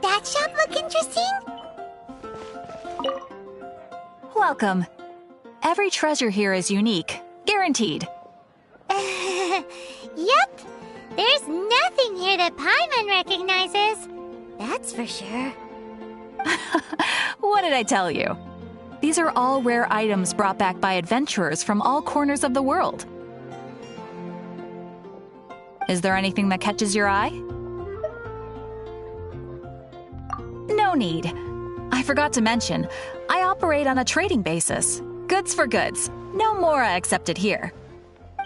Doesn't that shop look interesting? Welcome. Every treasure here is unique, guaranteed. Yep. There's nothing here that Paimon recognizes. That's for sure. What did I tell you? These are all rare items brought back by adventurers from all corners of the world. Is there anything that catches your eye? No need. I forgot to mention, I operate on a trading basis. Goods for goods. No Mora accepted here.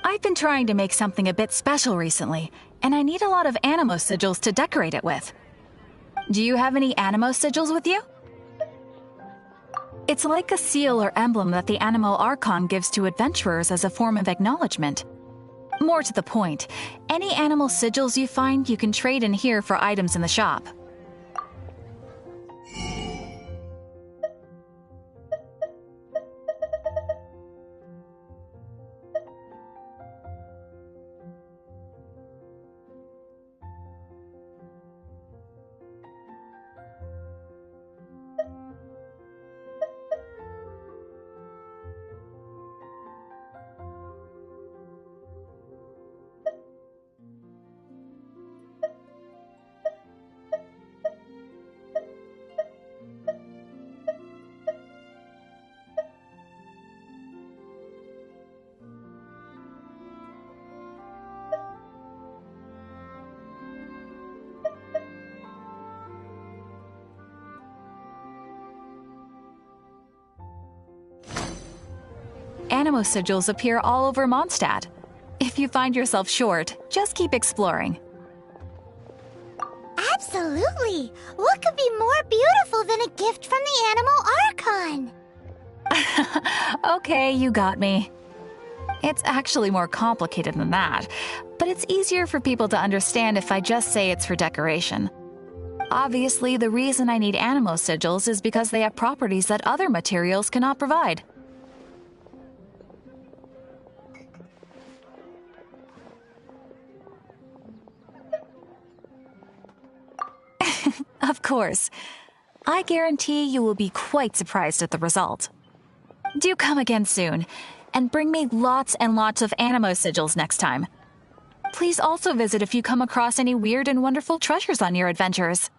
I've been trying to make something a bit special recently, and I need a lot of animo sigils to decorate it with. Do you have any animo sigils with you? It's like a seal or emblem that the Animo Archon gives to adventurers as a form of acknowledgement. More to the point, any animal sigils you find you can trade in here for items in the shop. Animo sigils appear all over Mondstadt. If you find yourself short, just keep exploring. Absolutely! What could be more beautiful than a gift from the Animal Archon? Okay, you got me. It's actually more complicated than that, but it's easier for people to understand if I just say it's for decoration. Obviously, the reason I need animo sigils is because they have properties that other materials cannot provide. Of course. I guarantee you will be quite surprised at the result. Do come again soon, and bring me lots and lots of animo sigils next time. Please also visit if you come across any weird and wonderful treasures on your adventures.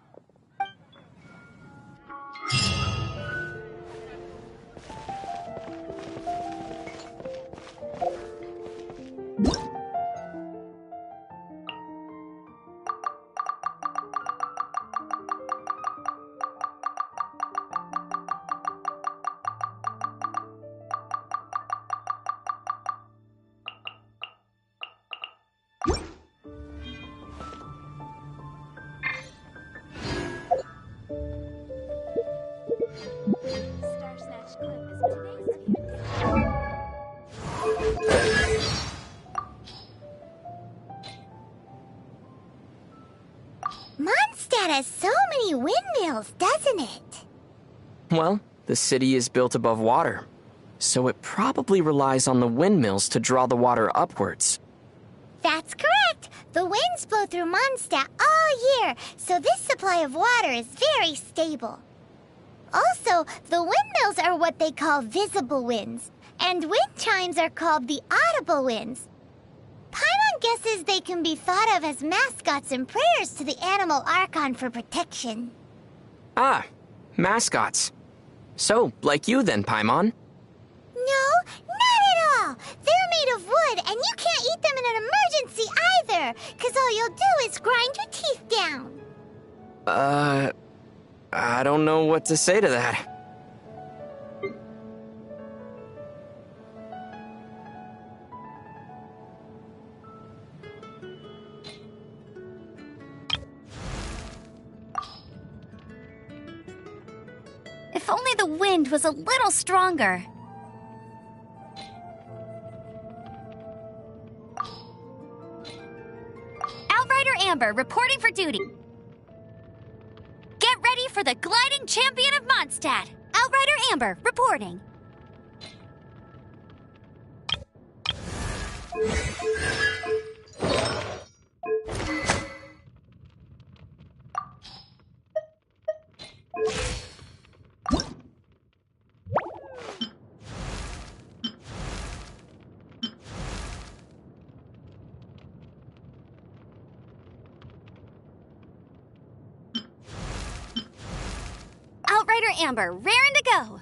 Mondstadt has so many windmills, doesn't it? Well, the city is built above water, so it probably relies on the windmills to draw the water upwards. That's correct. The winds blow through Mondstadt all year, so this supply of water is very stable. Also, the windmills are what they call visible winds, and wind chimes are called the audible winds. Paimon guesses they can be thought of as mascots and prayers to the Animal Archon for protection. Ah, mascots. So, like you then, Paimon. No, not at all. They're made of wood, and you can't eat them in an emergency either, because all you'll do is grind your teeth down. I don't know what to say to that. If only the wind was a little stronger. Outrider Amber reporting for duty. Get ready for the gliding champion of Mondstadt. Outrider Amber reporting. Amber, raring to go.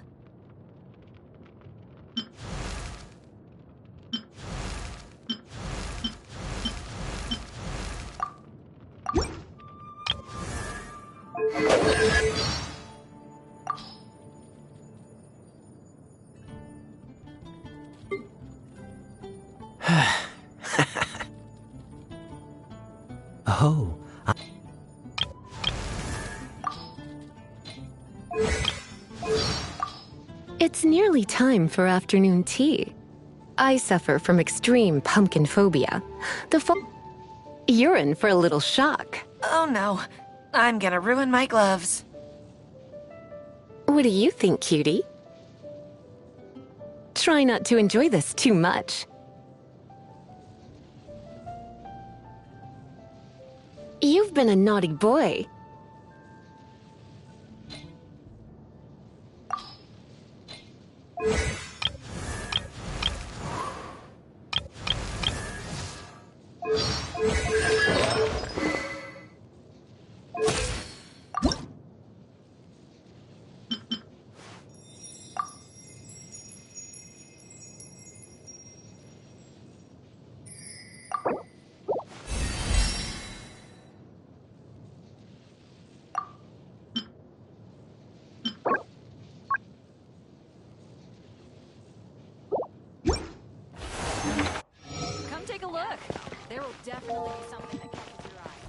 Oh, It's nearly time for afternoon tea. I suffer from extreme pumpkin phobia. You're in for a little shock. Oh no, I'm gonna ruin my gloves. What do you think, cutie? Try not to enjoy this too much. You've been a naughty boy. Come take a look. There will definitely be something that catches your eye.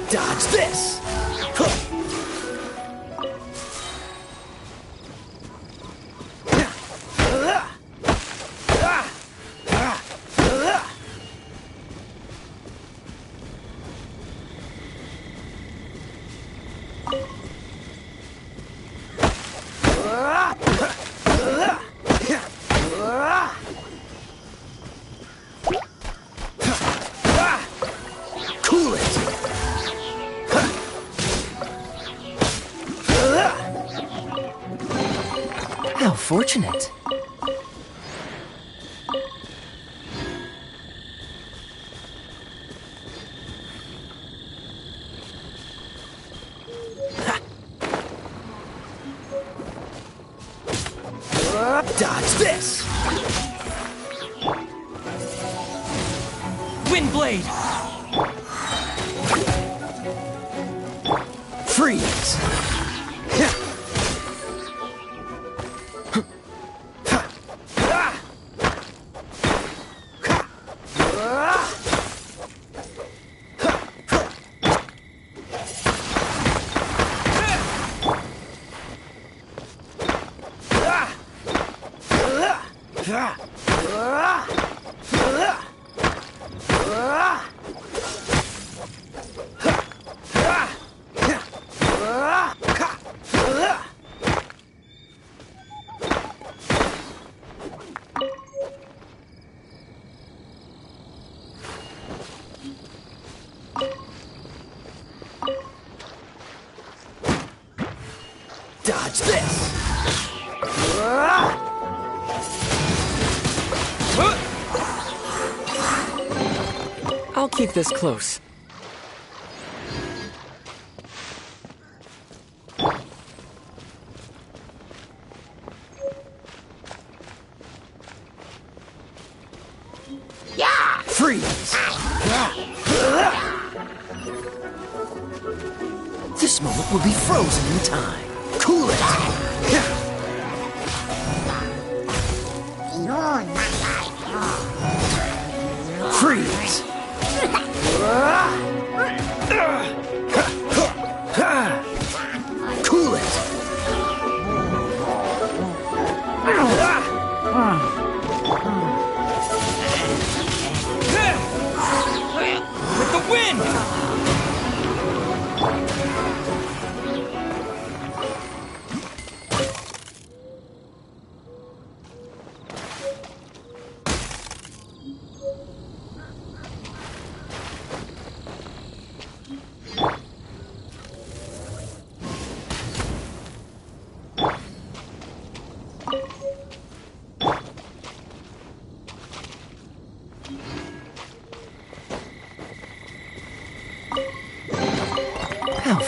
Dodge this! Cool it! How fortunate. Dodge this! Wind blade! Freeze! Dodge this! I'll keep this close. Freeze! This moment will be frozen in time. Cool it! Freeze! Cool it! With the wind!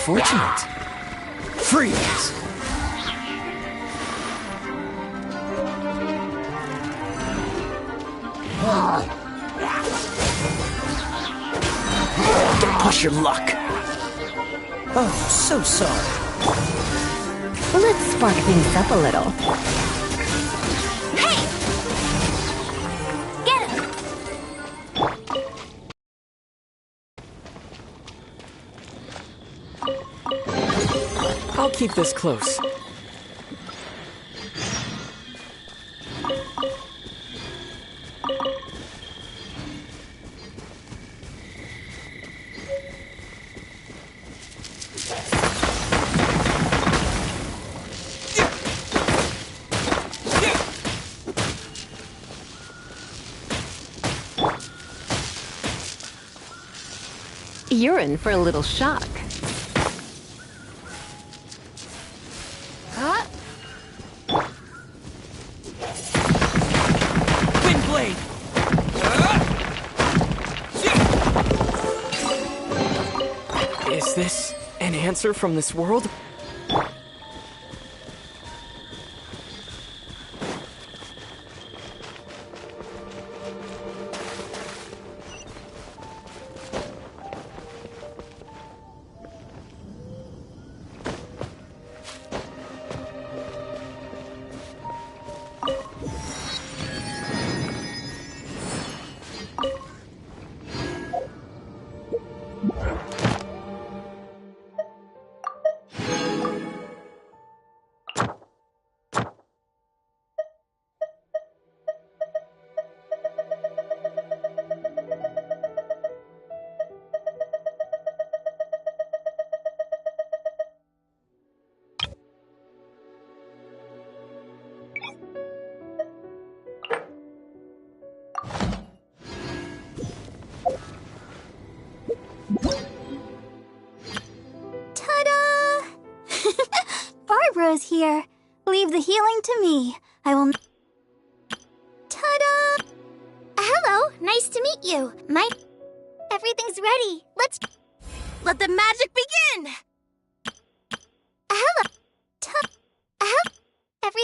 unfortunate. Freeze! Don't push your luck. Oh, so sorry. Let's spark things up a little. Hey! Get him! I'll keep this close. You're in for a little shock. Wind blade! Is this an answer from this world? Ta-da! Barbara's here. Leave the healing to me. I will... Ta-da! Hello, nice to meet you. Everything's ready. Let's... Let the magic begin! Hello. Every...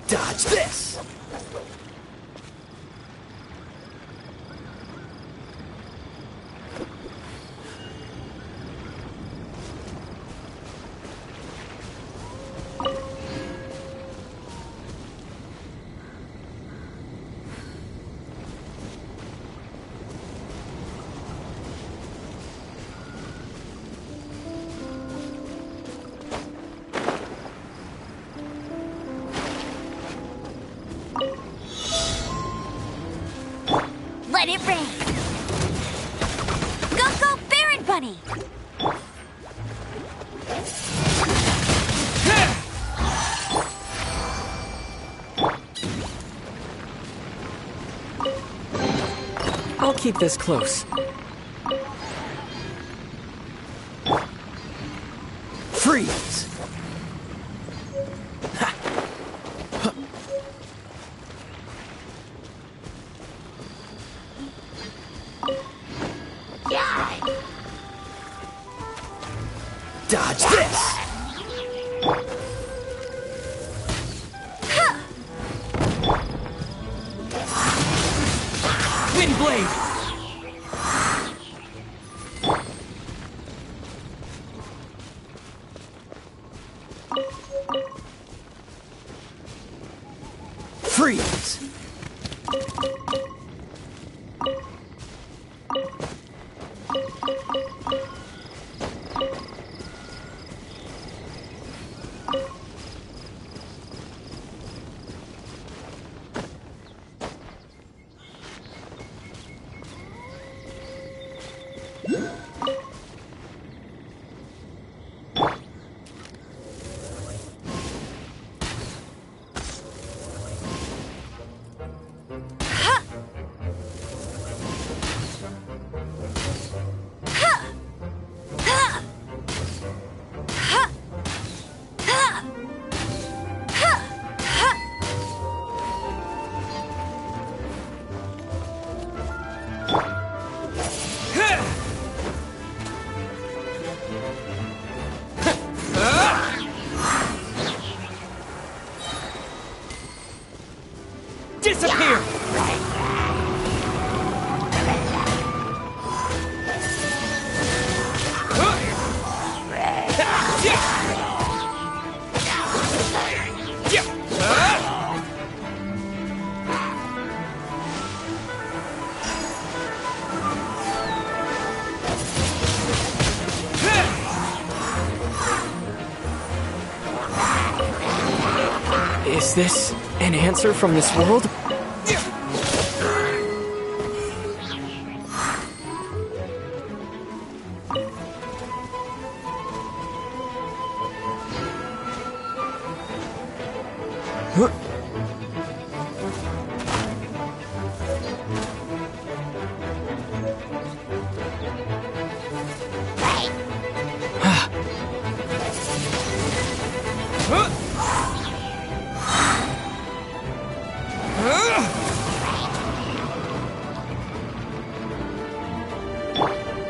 Dodge this! Let it rain! Go, go, Baron Bunny! I'll keep this close. Freeze! Dodge this! Wind blade! Freeze! Disappear! Is this an answer from this world?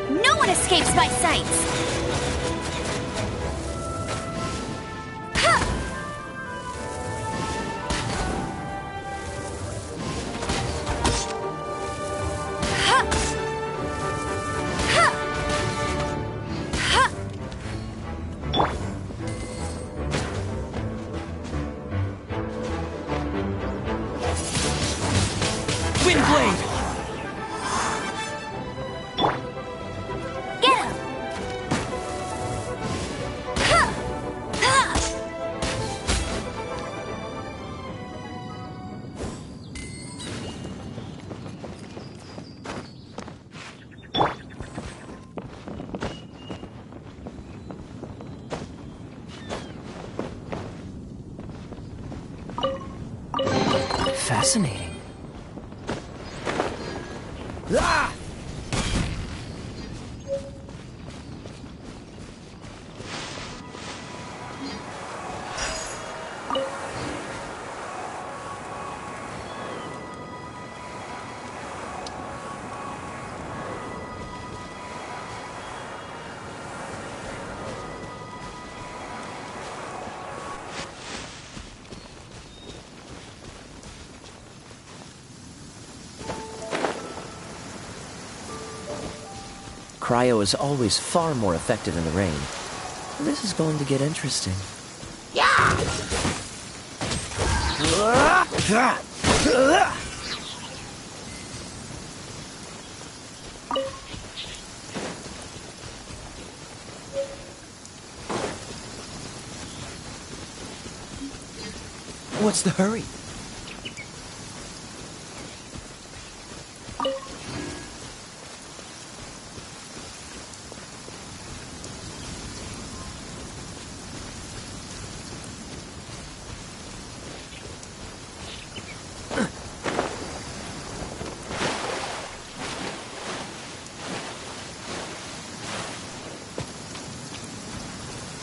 No one escapes my sights! Windblade! Get him! Fascinating. Ah! Cryo is always far more effective in the rain. This is going to get interesting. What's the hurry?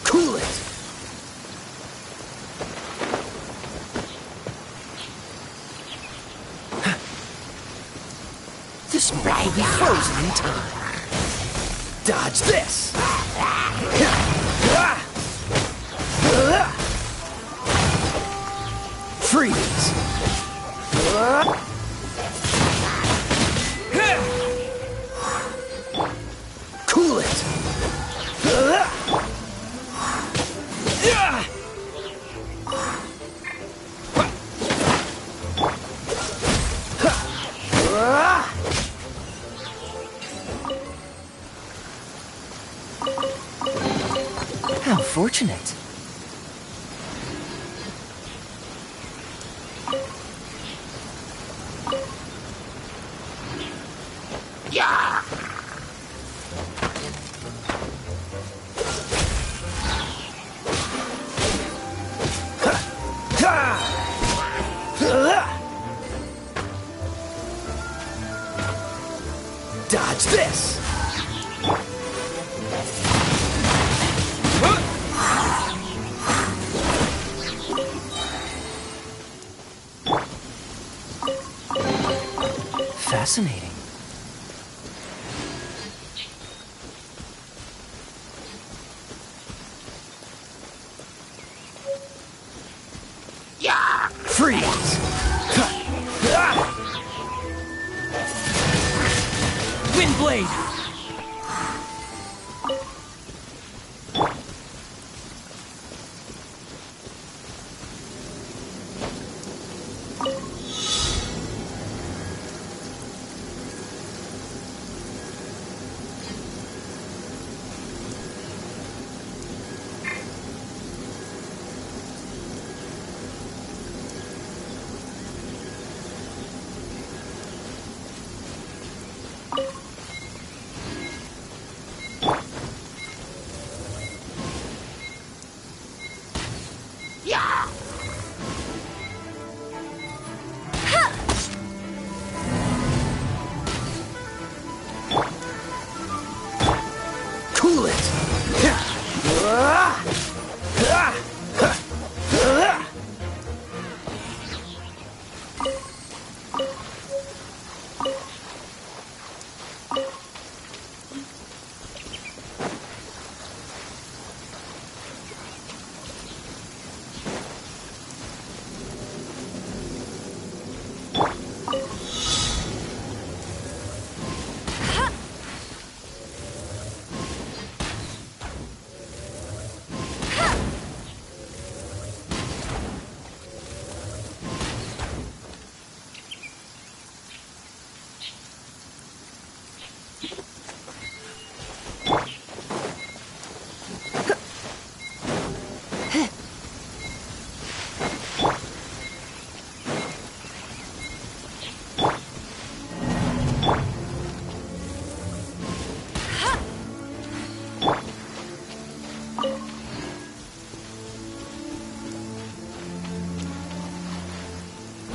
Cool it! This may be frozen in time. Dodge this! Freeze! Cool it! How fortunate. Dodge this! Fascinating. Freeze! Windblade! Cool it!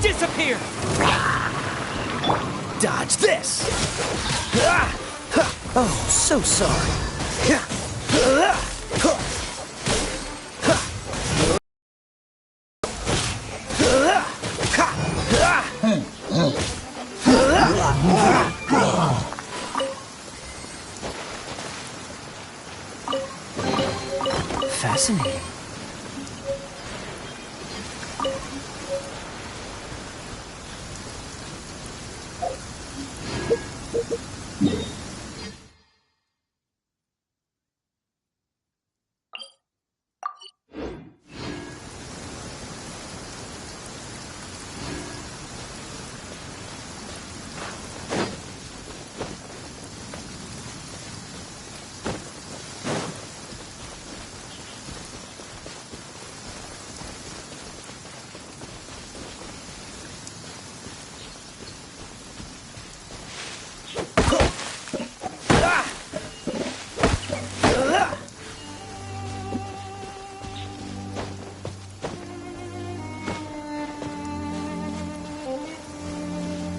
Disappear! Dodge this! Oh, so sorry. Fascinating.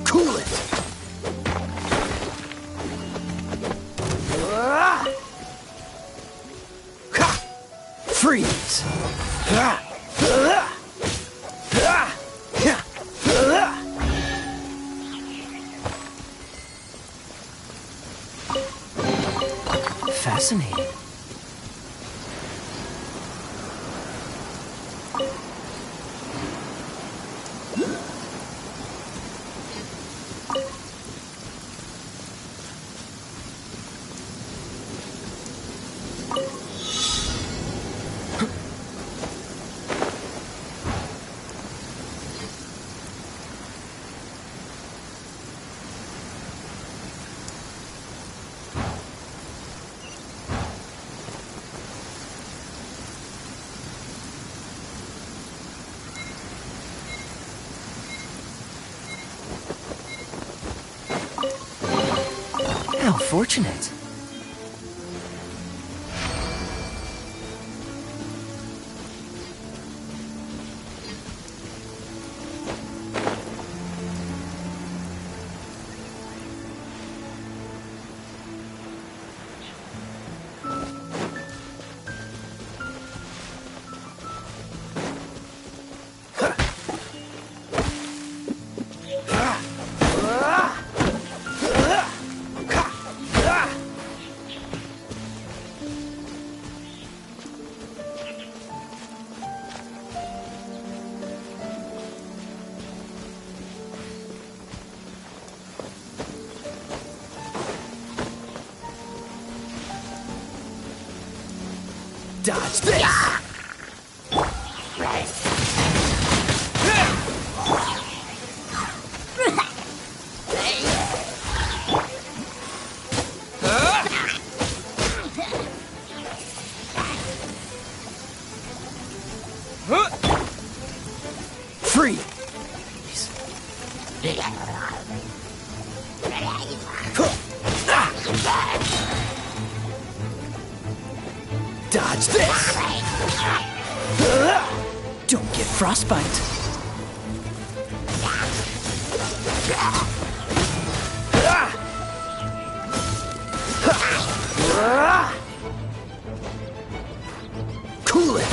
Cool it! Freeze! Fascinating. How fortunate. Dodge this! Free! Dodge this! Don't get frostbite. Cool it!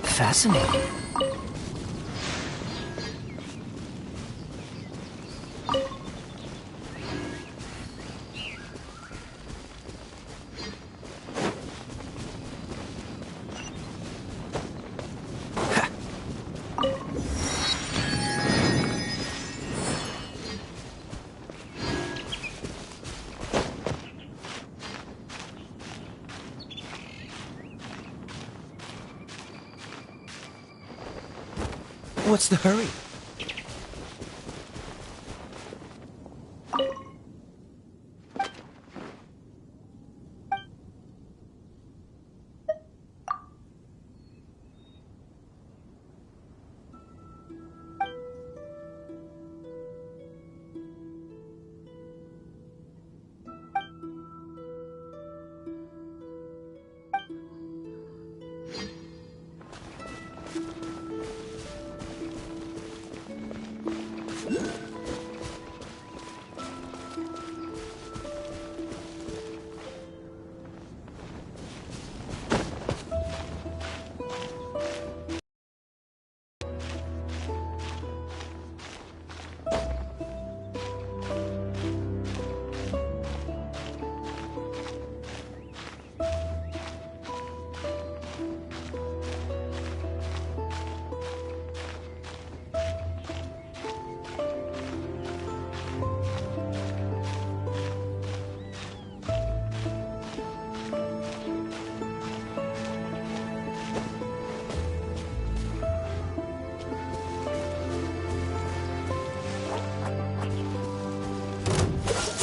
Fascinating. What's the hurry?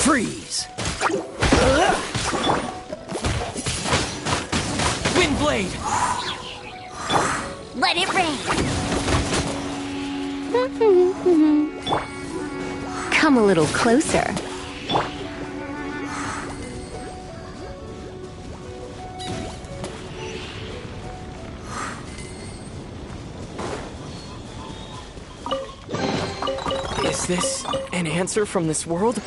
Freeze! Wind blade! Let it rain. Come a little closer. Is this an answer from this world?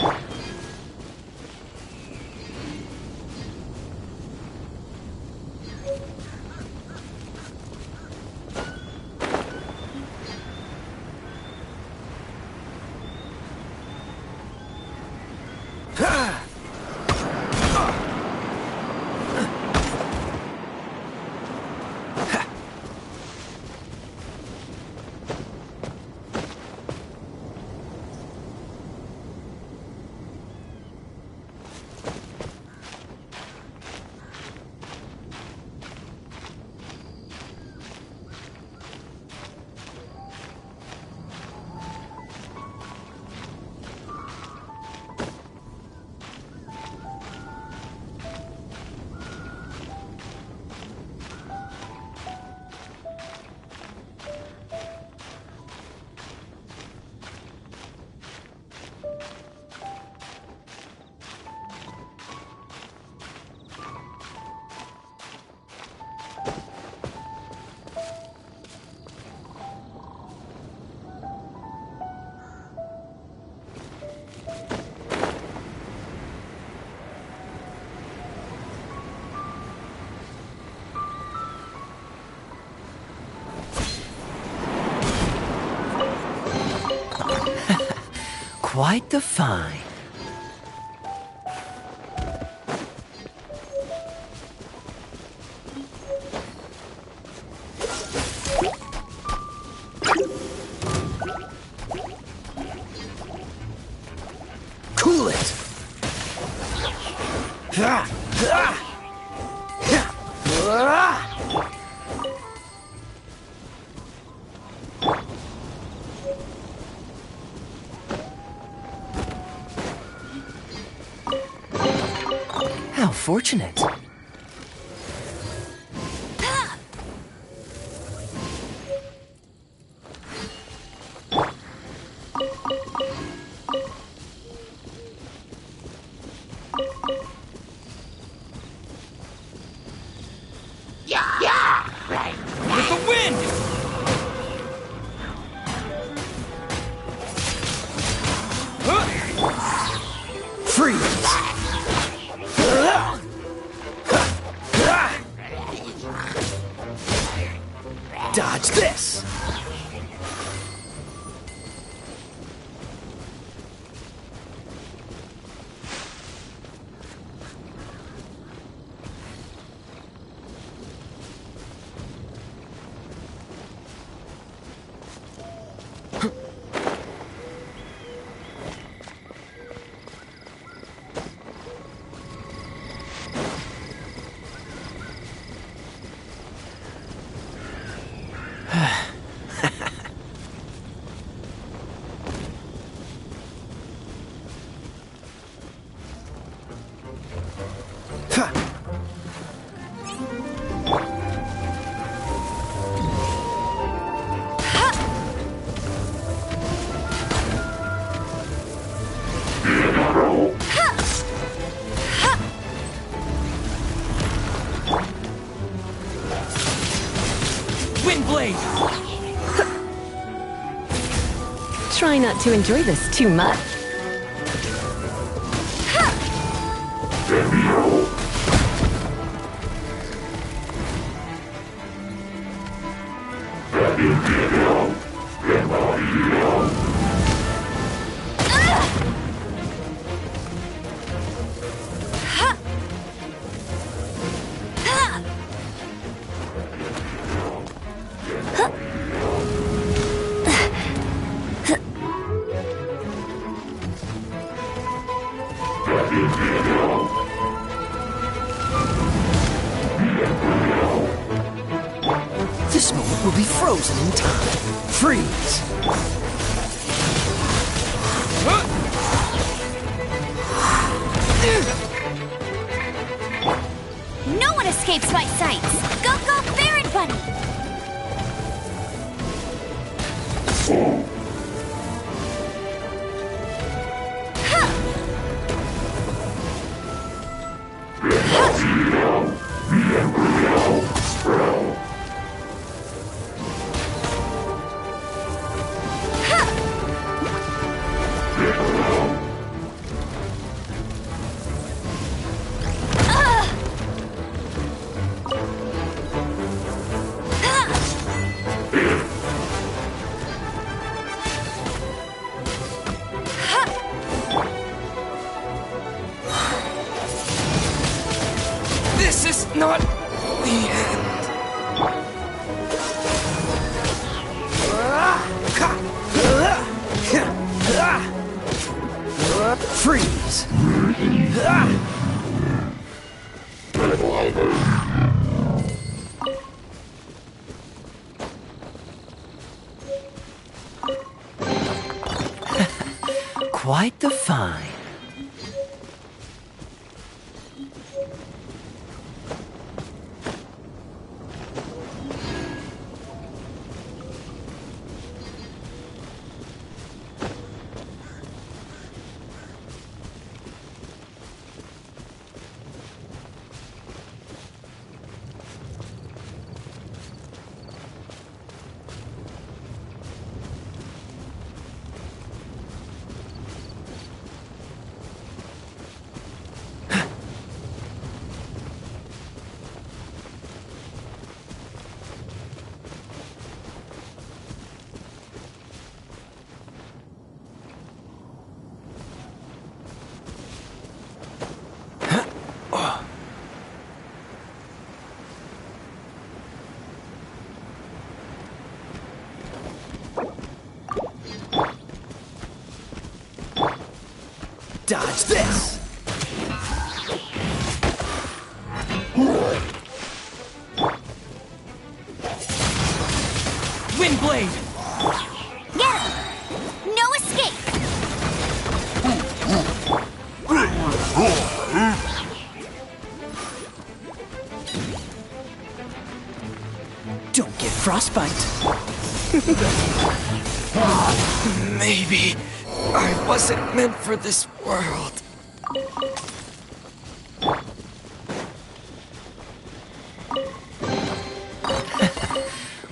Quite the find. Cool it! How fortunate. With the wind! Freeze! Dodge this! Windblade! Try not to enjoy this too much. This moment will be frozen in time. Freeze! No one escapes my sights! Go, go, Baron Bunny! This is not the end. Freeze! Quite the find. Dodge this! blade! Get him! No escape! Don't get frostbite. Maybe I wasn't meant for this world.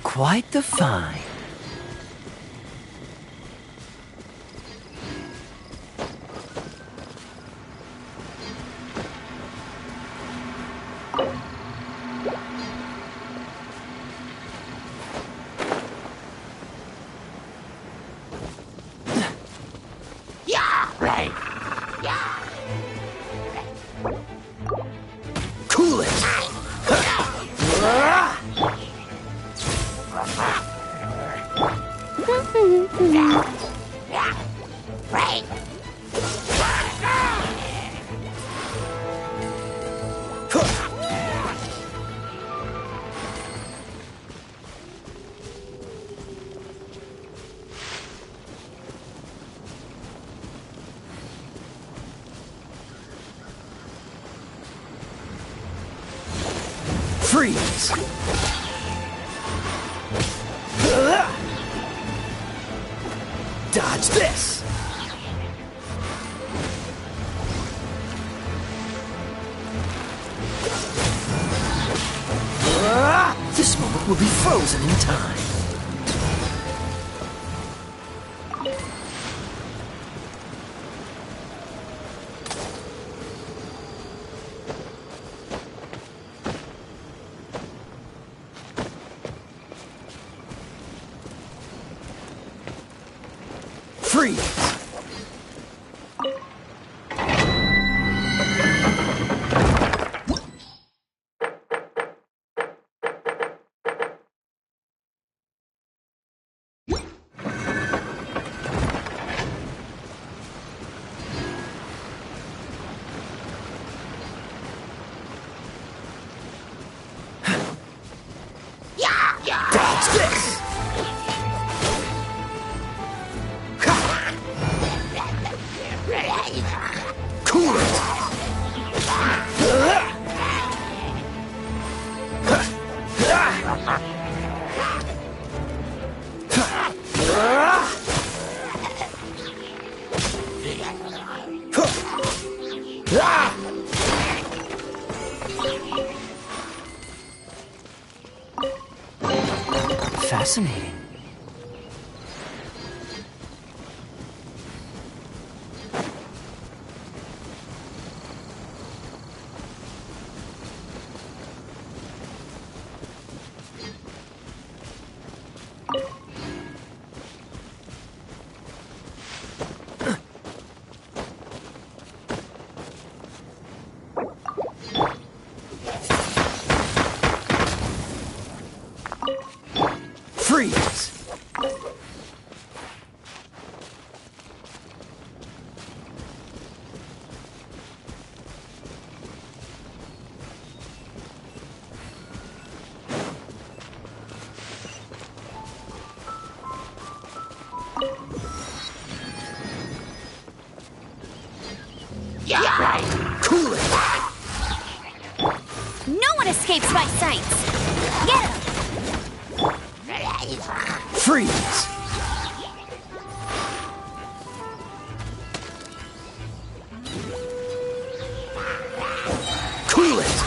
Quite the find. Cool it! Freeze! Dodge this! This moment will be frozen in time. Freeze! Dodge this! Cool it! Fascinating. Freeze! Cool it! No one escapes my sights! Get him! Freeze! Cool it!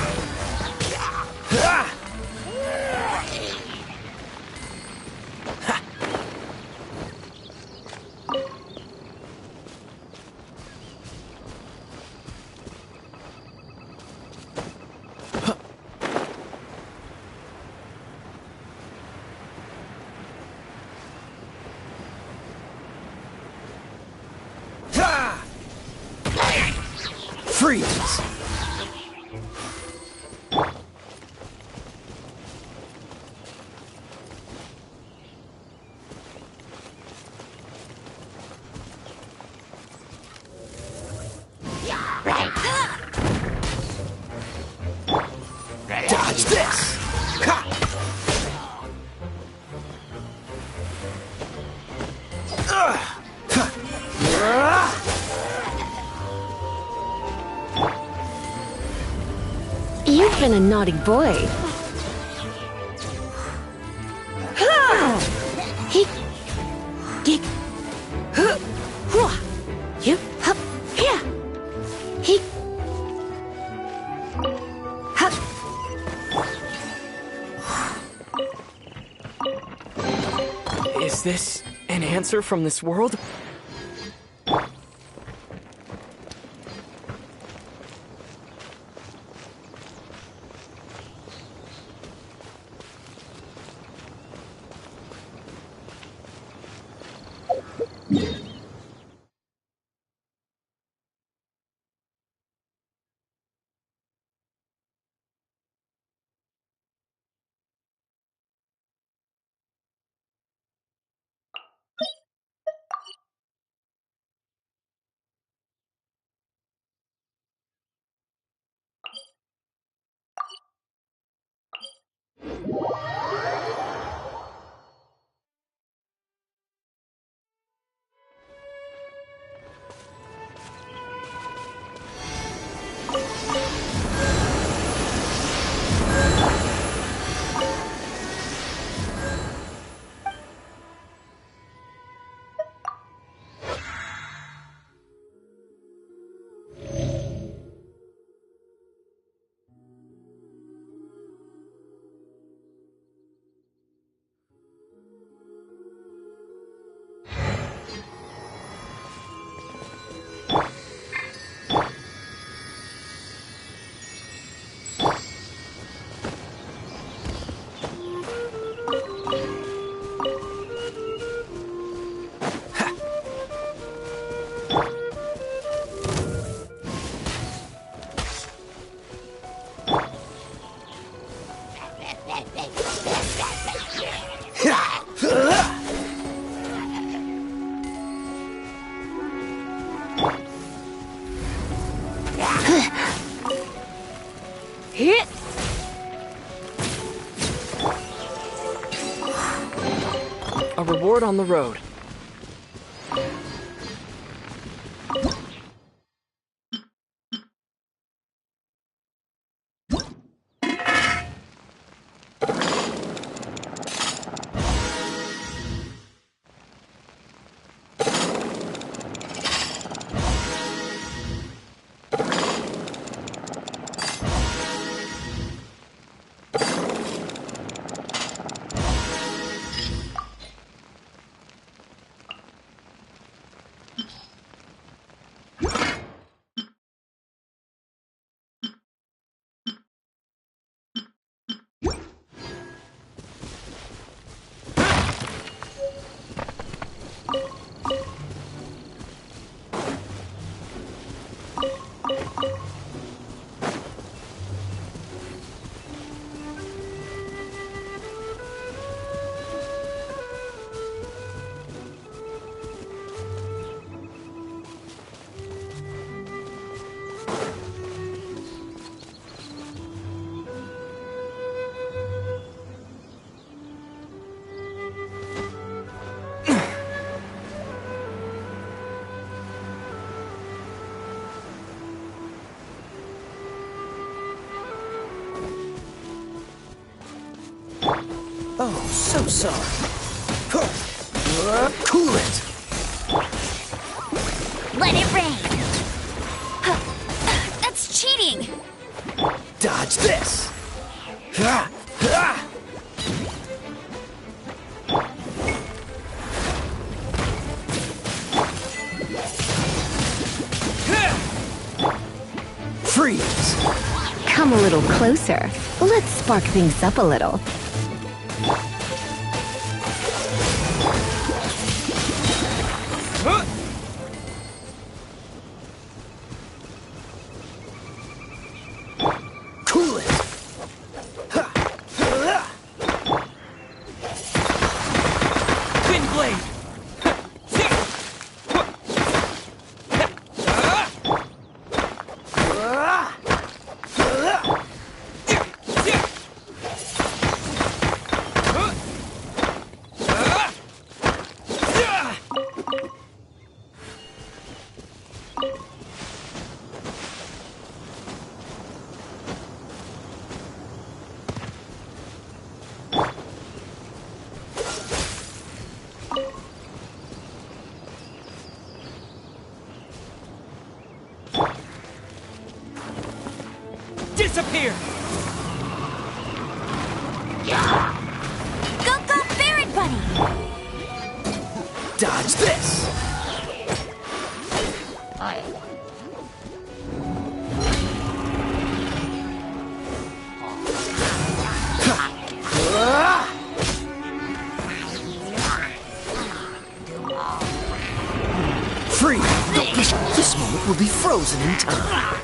Freeze! Dodge this! Ha! You've been a naughty boy. He, gig, you, hup, here. He, hup. Is this an answer from this world? A reward on the road. Oh, so sorry. Cool it! Let it rain! That's cheating! Dodge this! Freeze! Come a little closer. Let's spark things up a little. Cool it! Wind blade! here! Go, go, Ferret Bunny! Dodge this! Free! Don't push. This moment will be frozen in time.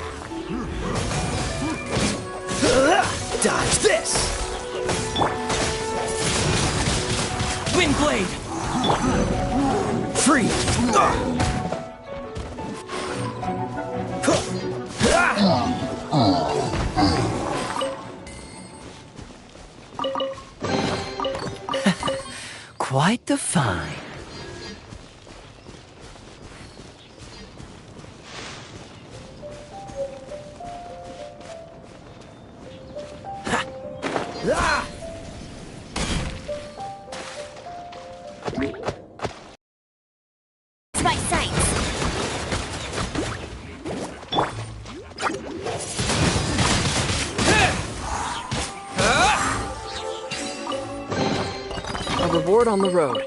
Dodge this! Wind Blade! Free! Quite the find. It's my sights! A reward on the road.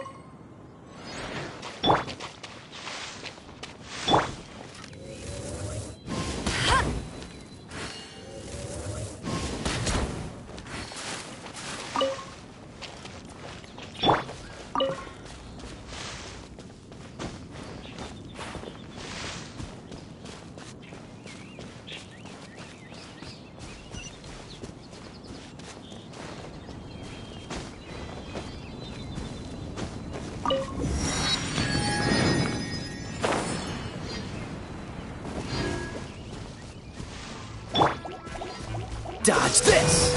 Dodge this!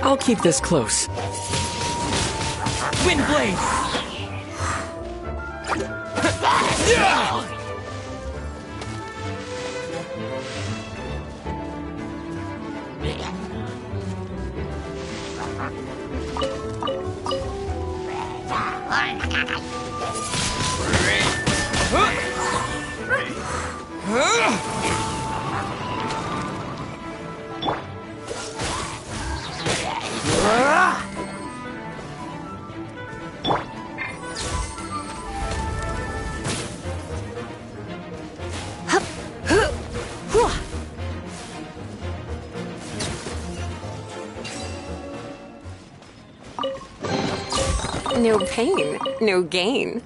I'll keep this close. Wind Blade! No pain, no gain.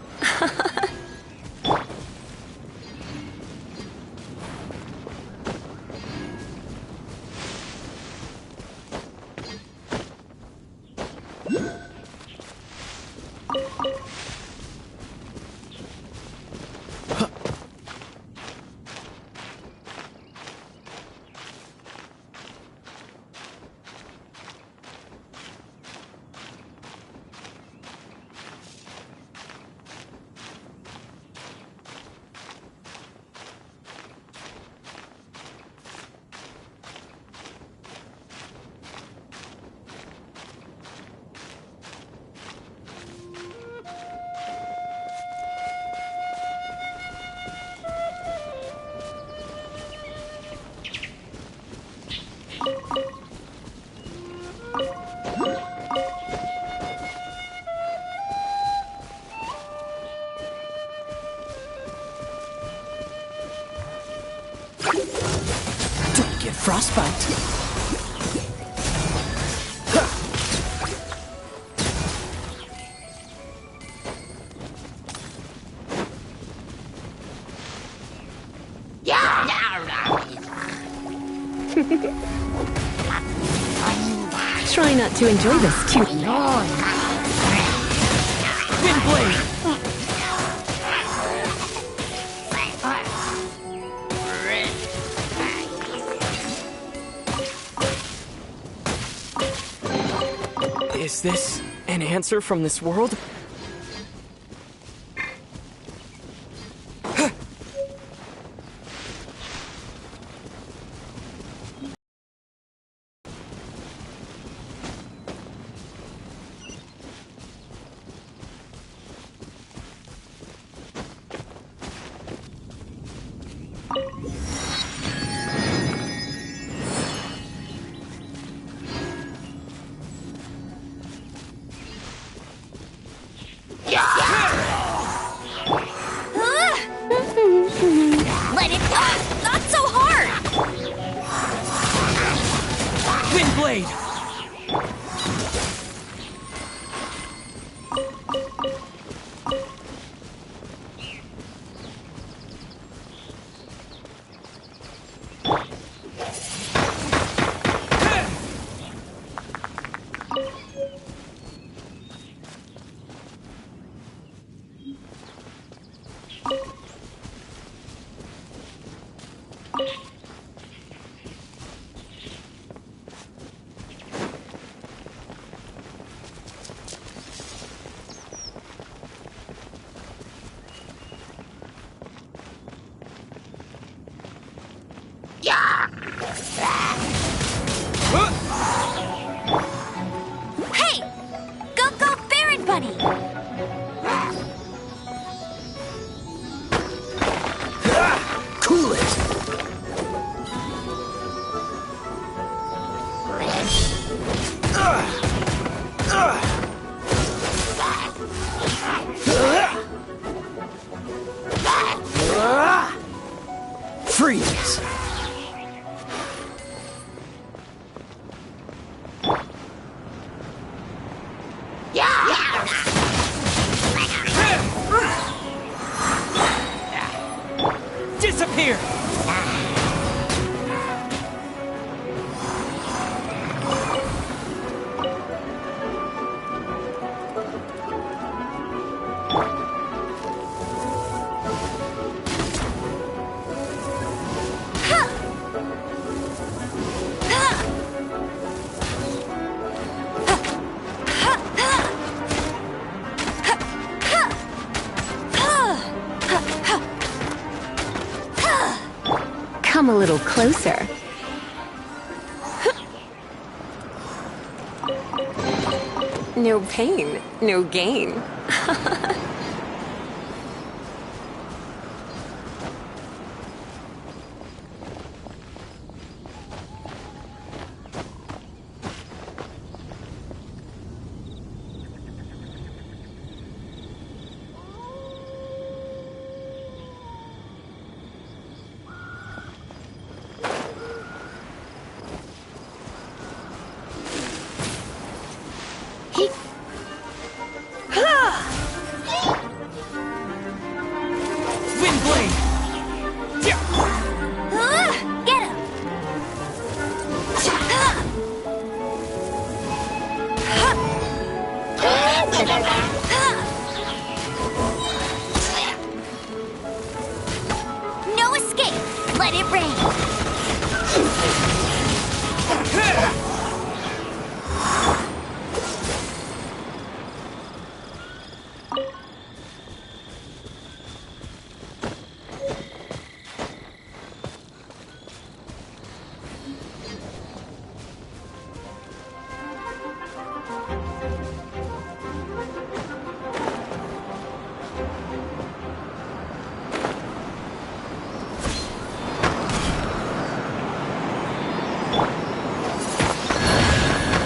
Don't get frostbite. Try not to enjoy this too. Wind Blade! Is this an answer from this world? Let it go! Not so hard! Windblade! Hey! Go, go, Baron Buddy! Cool it! Freeze! Disappear! Come a little closer. No pain, no gain. Windblade! Get him! No escape! Let it rain!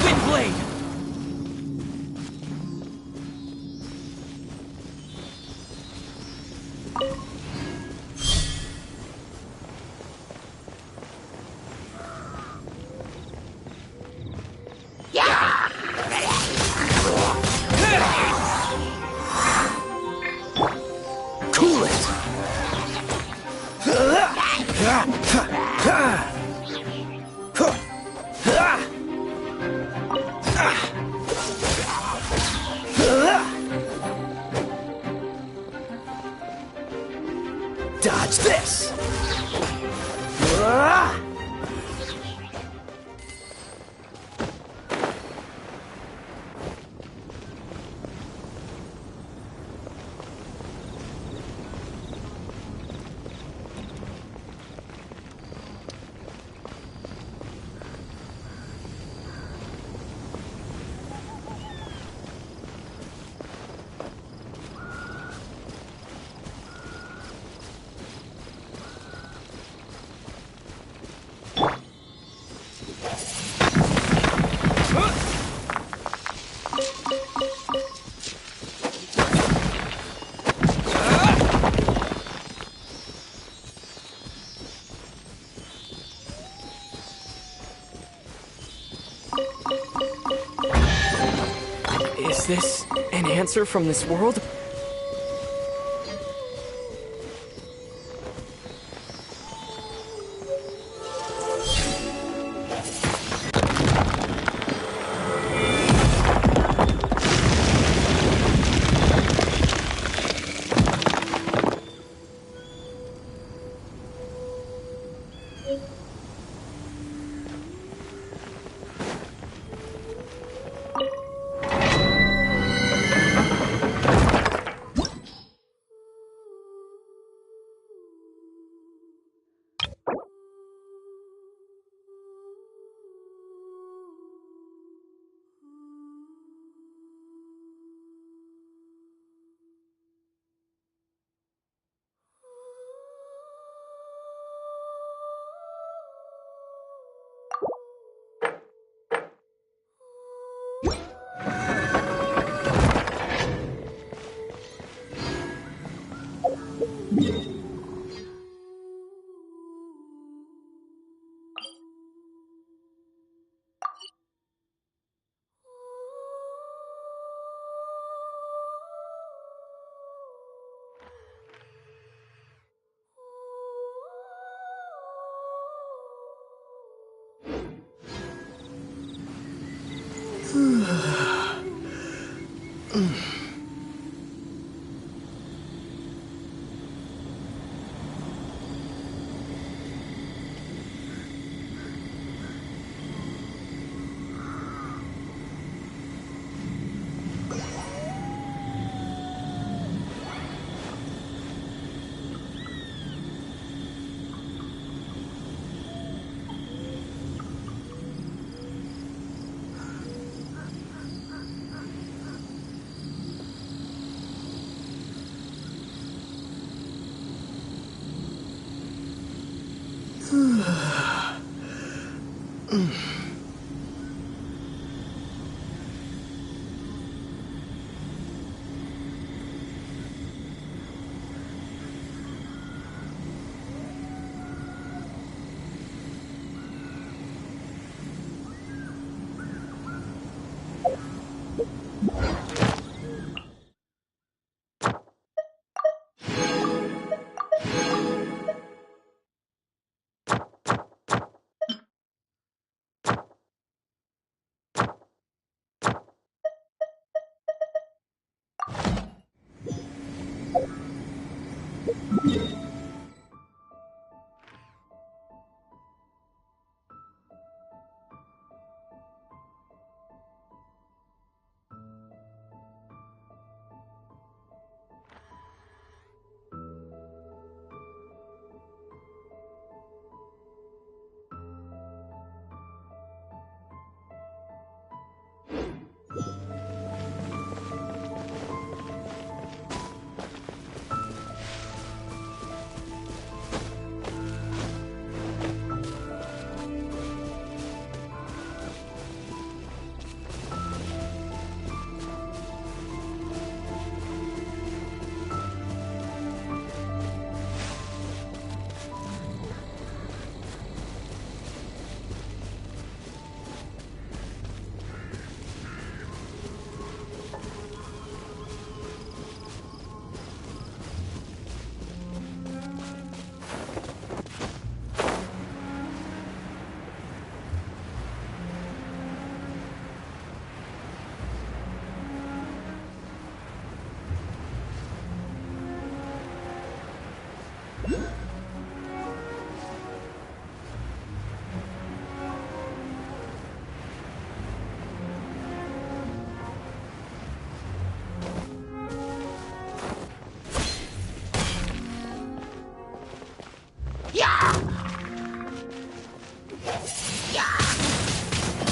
Windblade! Cool it! Dodge this! answer from this world?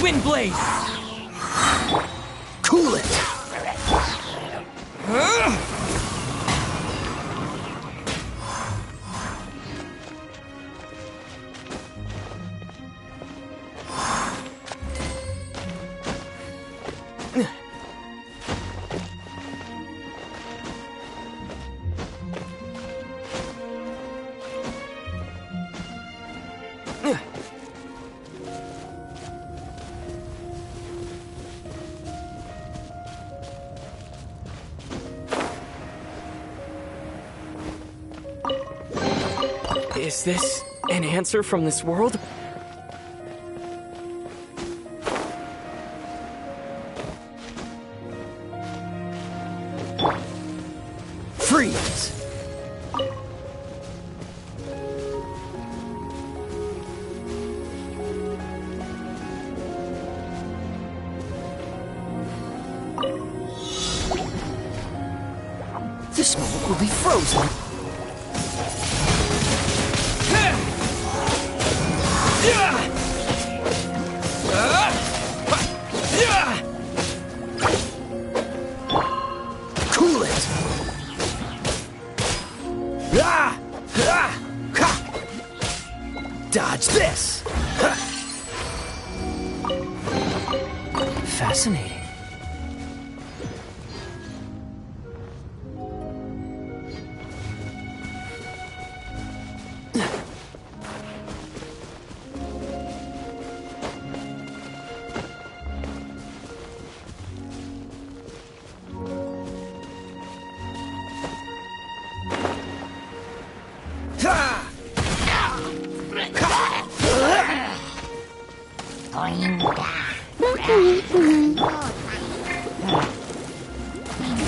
Wind Blaze! Cool it! Is this an answer from this world? Freeze! This moment will be frozen. Cool it! Dodge this! Fascinating.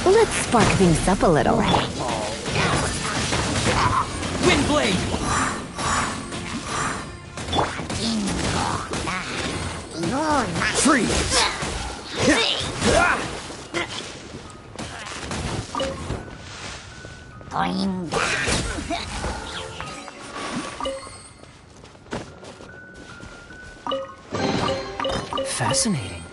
Let's spark things up a little. Wind blade! Freeze! Fascinating.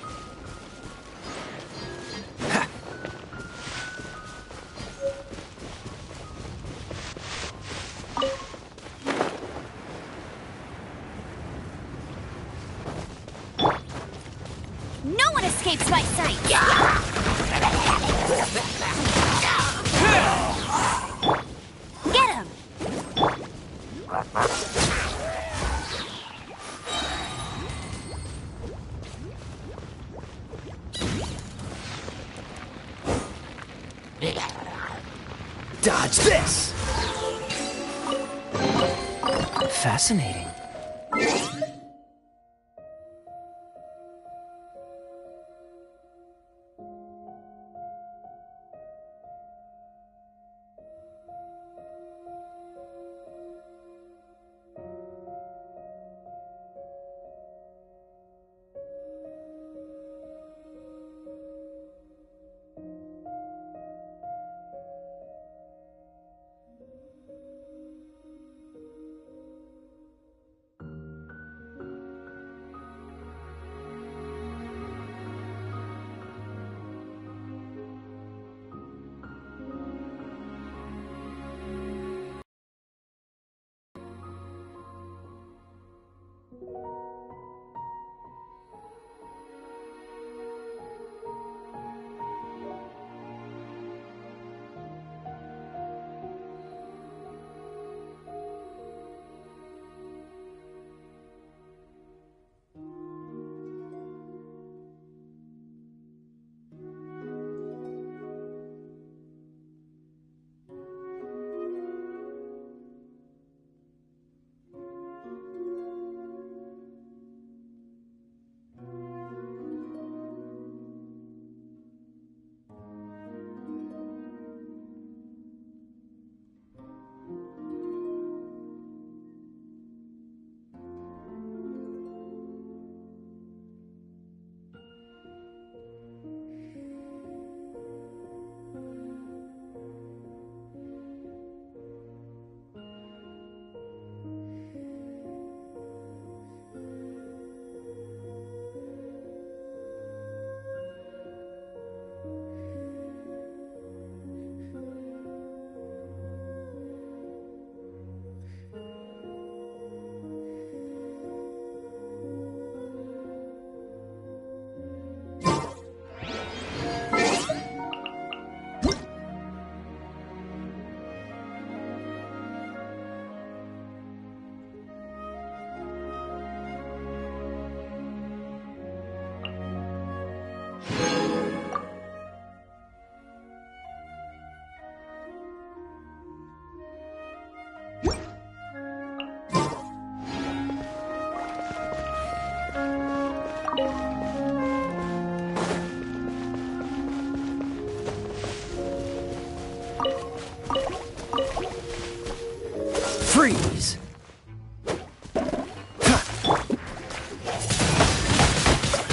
No one escapes my sight! Get him! Dodge this! Fascinating. Freeze!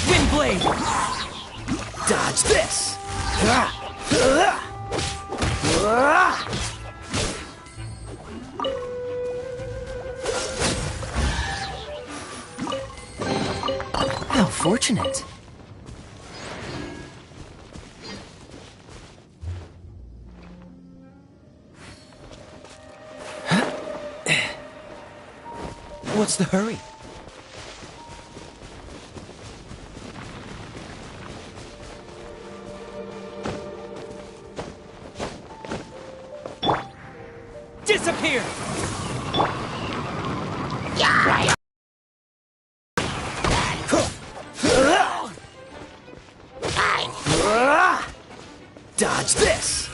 Wind blade! Dodge this! How fortunate! What's the hurry? Disappear! Dodge this!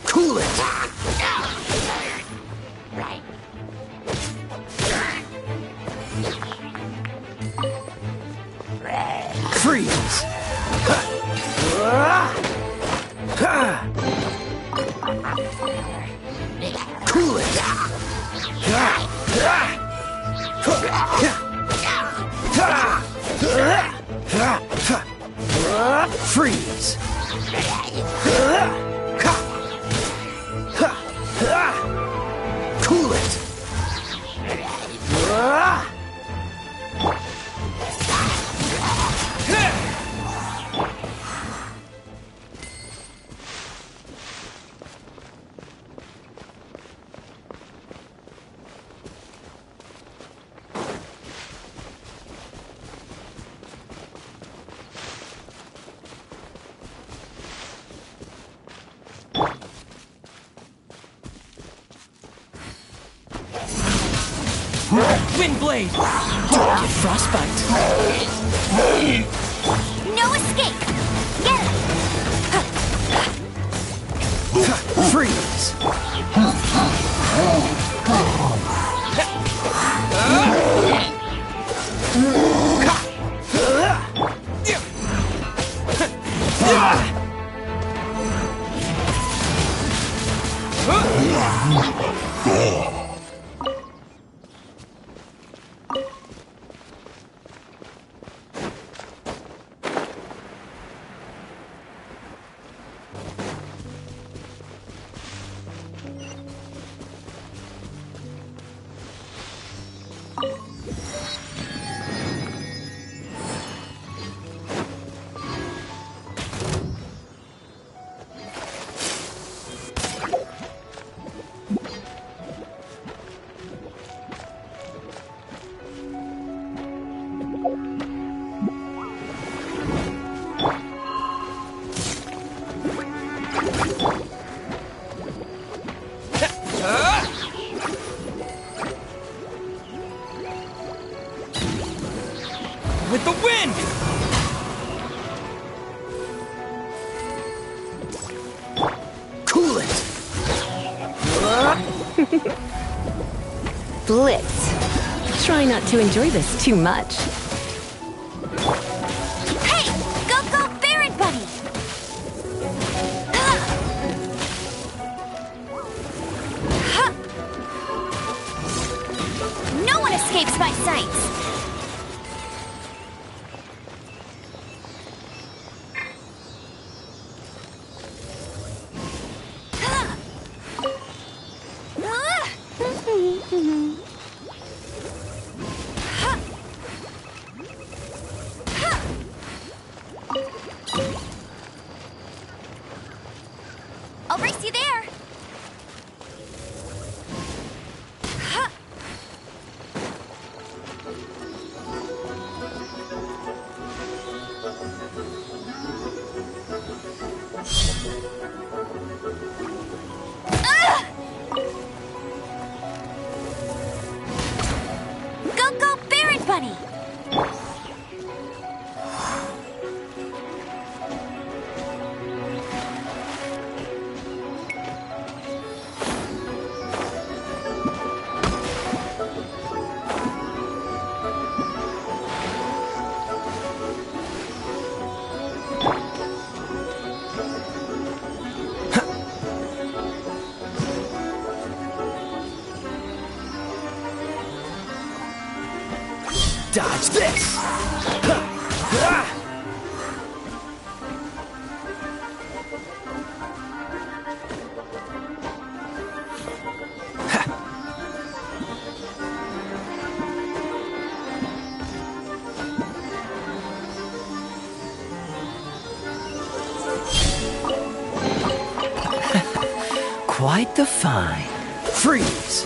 Cool it! Freeze! Cool it! Freeze! Cool it! Wind blade! Don't get frostbite! No escape! Get him! Freeze! With the wind! Cool it! Blitz. Try not to enjoy this too much. Hey! Go, Baron Buddy! No one escapes my sights! I'll race you there! Go, Baron Bunny! Dodge this! Quite the find. Freeze!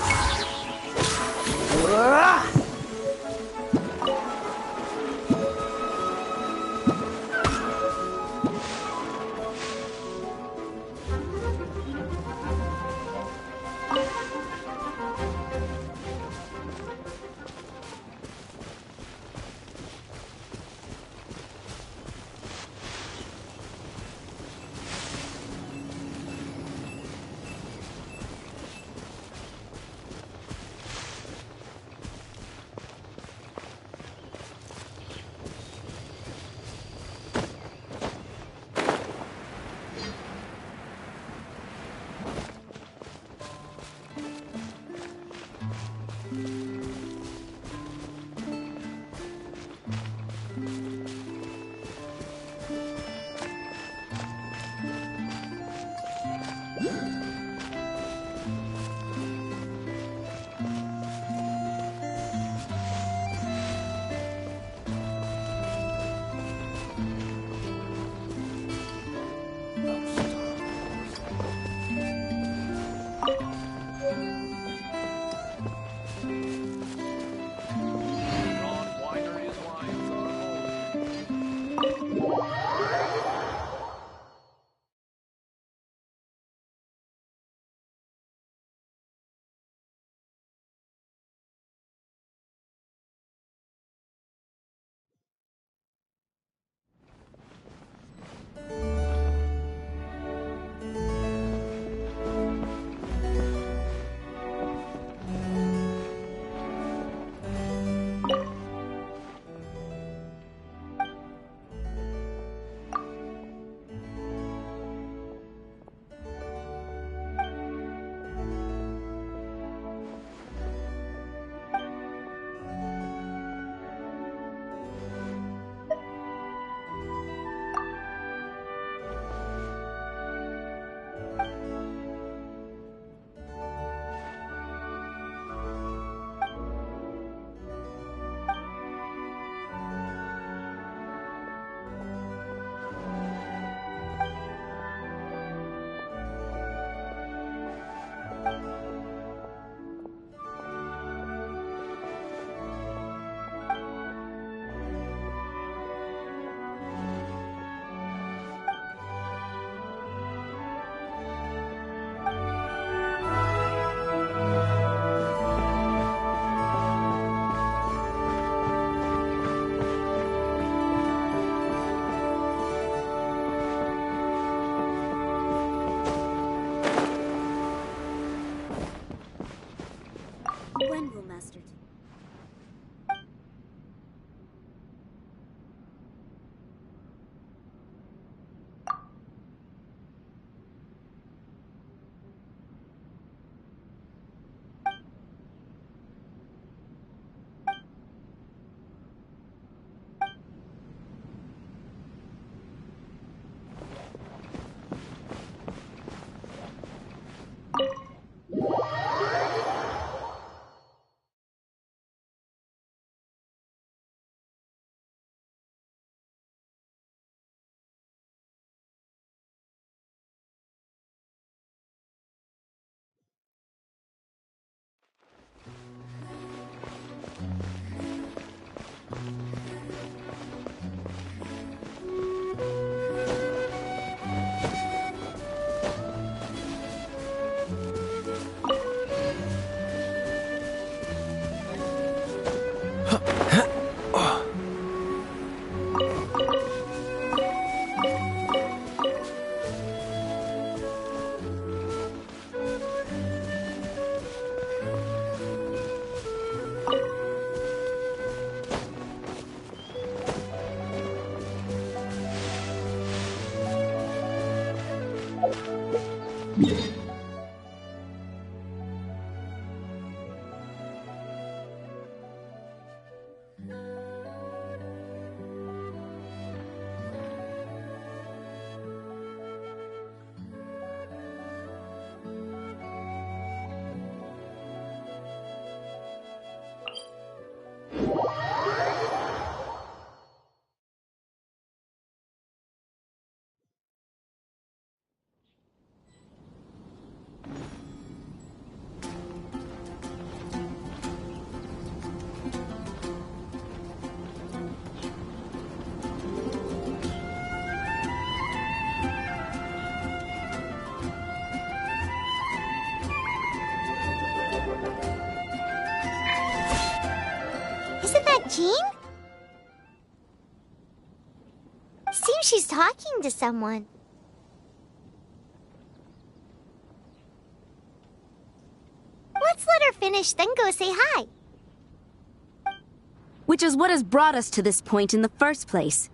When will Master Isn't that Jean? Seems she's talking to someone. Let's let her finish, then go say hi. Which is what has brought us to this point in the first place.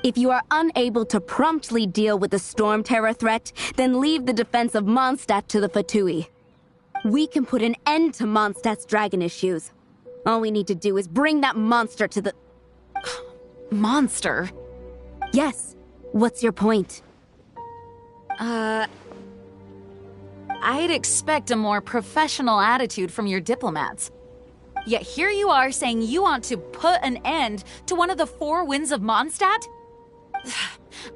If you are unable to promptly deal with the Storm Terror threat, then leave the defense of Mondstadt to the Fatui. We can put an end to Mondstadt's dragon issues. All we need to do is bring that monster to the... Monster? Yes. What's your point? I'd expect a more professional attitude from your diplomats. Yet here you are saying you want to put an end to one of the four winds of Mondstadt?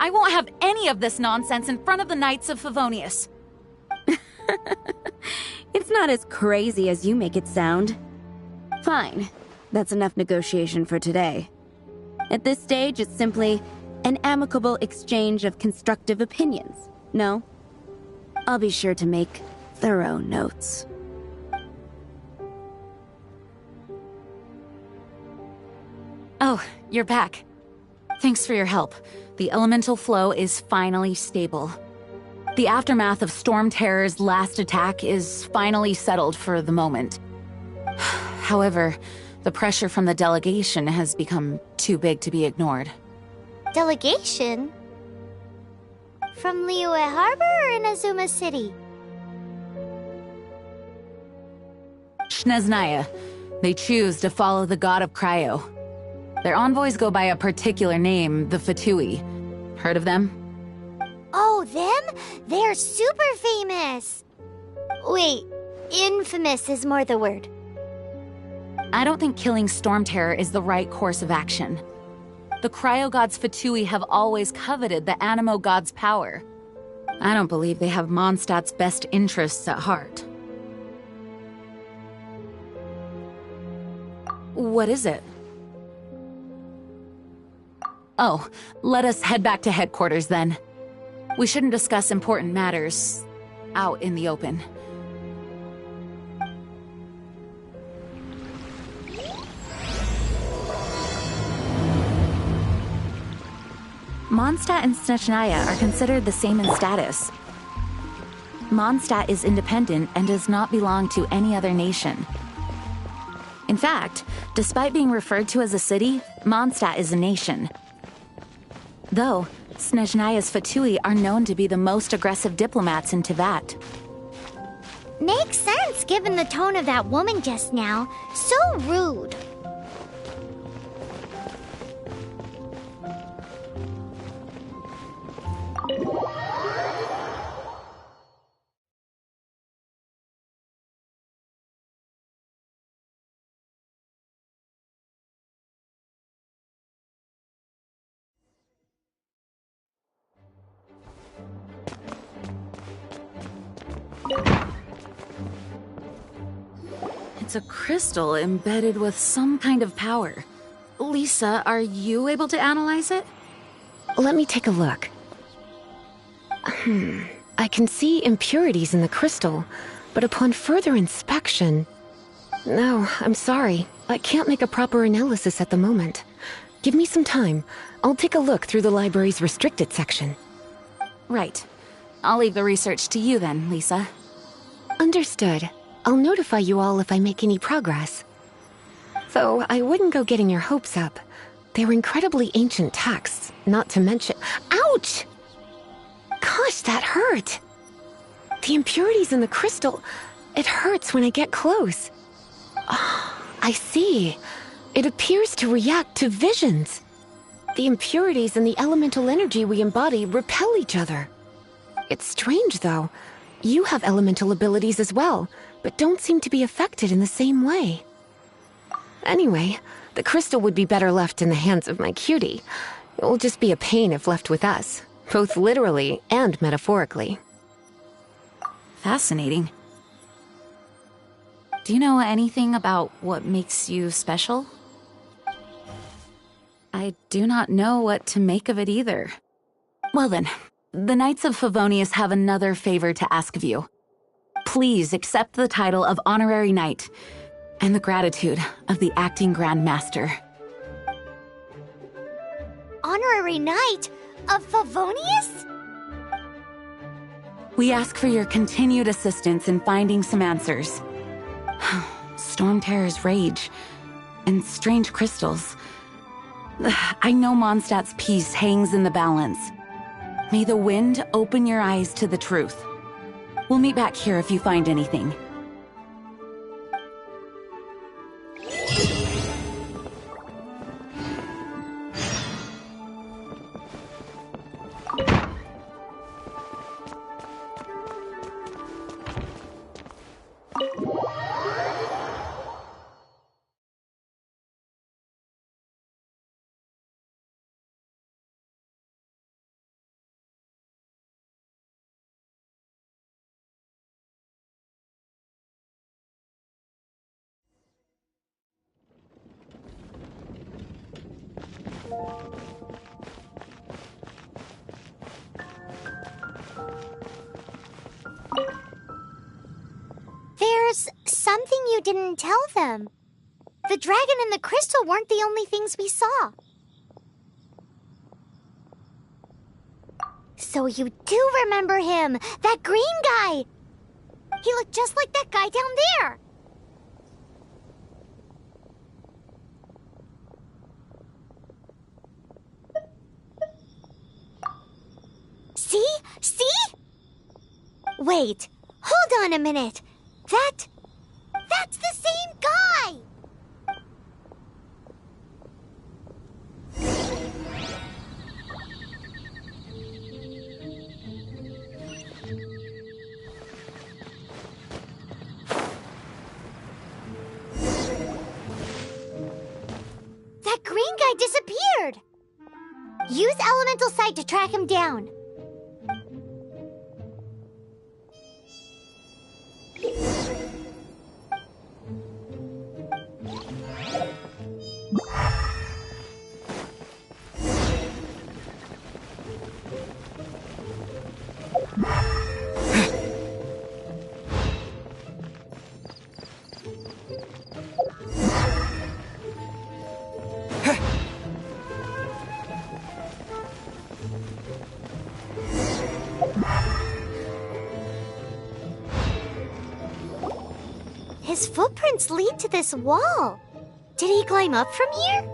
I won't have any of this nonsense in front of the Knights of Favonius. It's not as crazy as you make it sound. Fine. That's enough negotiation for today. At this stage, it's simply an amicable exchange of constructive opinions. No? I'll be sure to make thorough notes. Oh, you're back. Thanks for your help. The elemental flow is finally stable. The aftermath of Storm Terror's last attack is finally settled for the moment. However, the pressure from the delegation has become too big to be ignored. Delegation? From Liyue Harbor or in Azuma City? Snezhnaya. They choose to follow the god of Cryo. Their envoys go by a particular name, the Fatui. Heard of them? Oh, them? They're super famous! Wait, infamous is more the word. I don't think killing Storm Terror is the right course of action. The Cryo God's Fatui have always coveted the Animo God's power. I don't believe they have Mondstadt's best interests at heart. What is it? Oh, let us head back to headquarters then. We shouldn't discuss important matters out in the open. Mondstadt and Snezhnaya are considered the same in status. Mondstadt is independent and does not belong to any other nation. In fact, despite being referred to as a city, Mondstadt is a nation. Though, Snezhnaya's Fatui are known to be the most aggressive diplomats in Teyvat. Makes sense given the tone of that woman just now. So rude. It's a crystal embedded with some kind of power. Lisa, are you able to analyze it? Let me take a look. I can see impurities in the crystal, but upon further inspection... No, I'm sorry. I can't make a proper analysis at the moment. Give me some time. I'll take a look through the library's restricted section. Right. I'll leave the research to you then, Lisa. Understood. I'll notify you all if I make any progress. Though I wouldn't go getting your hopes up. They're incredibly ancient texts, not to mention... Ouch! Gosh, that hurt! The impurities in the crystal... It hurts when I get close. Oh, I see. It appears to react to visions. The impurities and the elemental energy we embody repel each other. It's strange, though. You have elemental abilities as well, but don't seem to be affected in the same way. Anyway, the crystal would be better left in the hands of my cutie. It will just be a pain if left with us, both literally and metaphorically. Fascinating. Do you know anything about what makes you special? I do not know what to make of it either. Well then, the Knights of Favonius have another favor to ask of you. Please accept the title of Honorary Knight and the gratitude of the Acting Grand Master. Honorary Knight of Favonius? We ask for your continued assistance in finding some answers. Storm Terror's rage and strange crystals. I know Mondstadt's peace hangs in the balance. May the wind open your eyes to the truth. We'll meet back here if you find anything. There's something you didn't tell them. The dragon and the crystal weren't the only things we saw. So you do remember him, that green guy. He looked just like that guy down there. See? See? Wait, hold on a minute. That's the same guy! That green guy disappeared! Use Elemental Sight to track him down. His footprints lead to this wall. Did he climb up from here?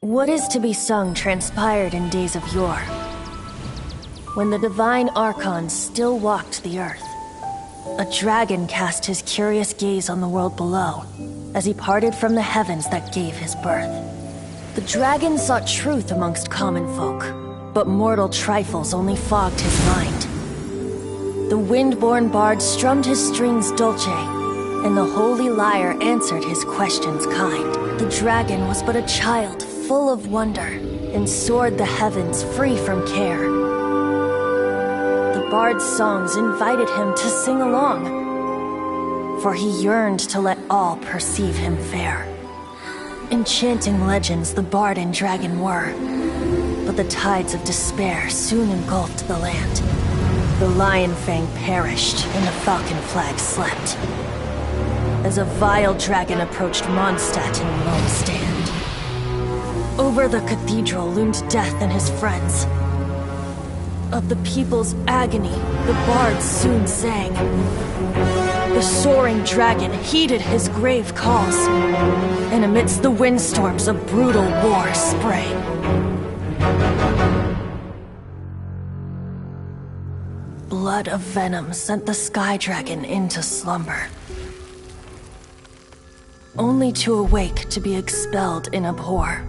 What is to be sung transpired in days of yore, when the divine archons still walked the earth. A dragon cast his curious gaze on the world below, as he parted from the heavens that gave his birth. The dragon sought truth amongst common folk, but mortal trifles only fogged his mind. The wind-born bard strummed his strings dolce, and the Holy Lyre answered his questions kind. The dragon was but a child full of wonder, and soared the heavens free from care. The bard's songs invited him to sing along, for he yearned to let all perceive him fair. Enchanting legends the bard and dragon were, but the tides of despair soon engulfed the land. The Lion Fang perished, and the Falcon Flag slept, as a vile dragon approached Mondstadt in lone stand. Over the cathedral loomed Death and his friends. Of the people's agony, the bards soon sang. The soaring dragon heeded his grave calls, and amidst the windstorms a brutal war sprang. Blood of venom sent the sky dragon into slumber, only to awake to be expelled in abhor.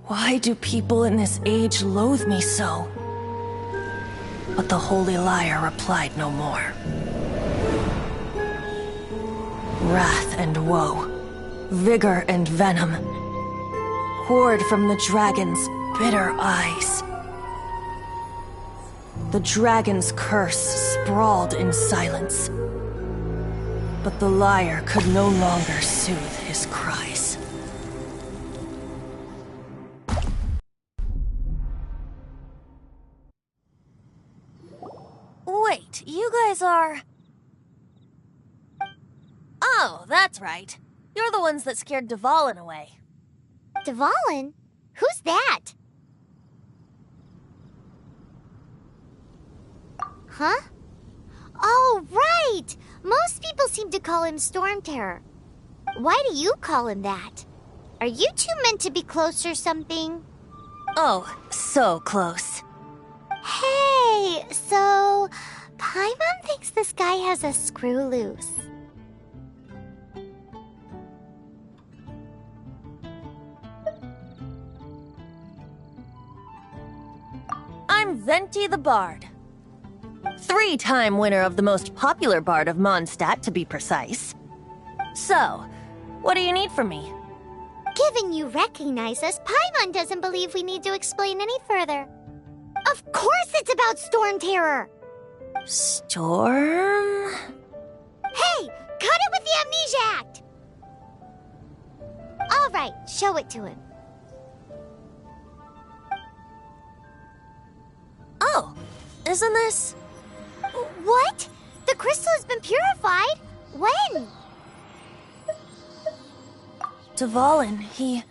Why do people in this age loathe me so? But the Holy Lyre replied no more. Wrath and woe, vigor and venom, poured from the dragon's bitter eyes. The dragon's curse sprawled in silence, but the lyre could no longer soothe his cries. Wait, you guys are... Oh, that's right. You're the ones that scared Dvalin away. Dvalin? Who's that? Huh? Oh, right! Most people seem to call him Storm Terror. Why do you call him that? Are you two meant to be close or something? Oh, so close. Hey, so... Paimon thinks this guy has a screw loose. I'm Venti the Bard. 3-time winner of the most popular bard of Mondstadt, to be precise. So, what do you need from me? Given you recognize us, Paimon doesn't believe we need to explain any further. Of course it's about Storm Terror! Storm? Hey! Cut it with the Amnesia Act! Alright, show it to him. Oh, isn't this... What? The crystal has been purified? When? Dvalin, he...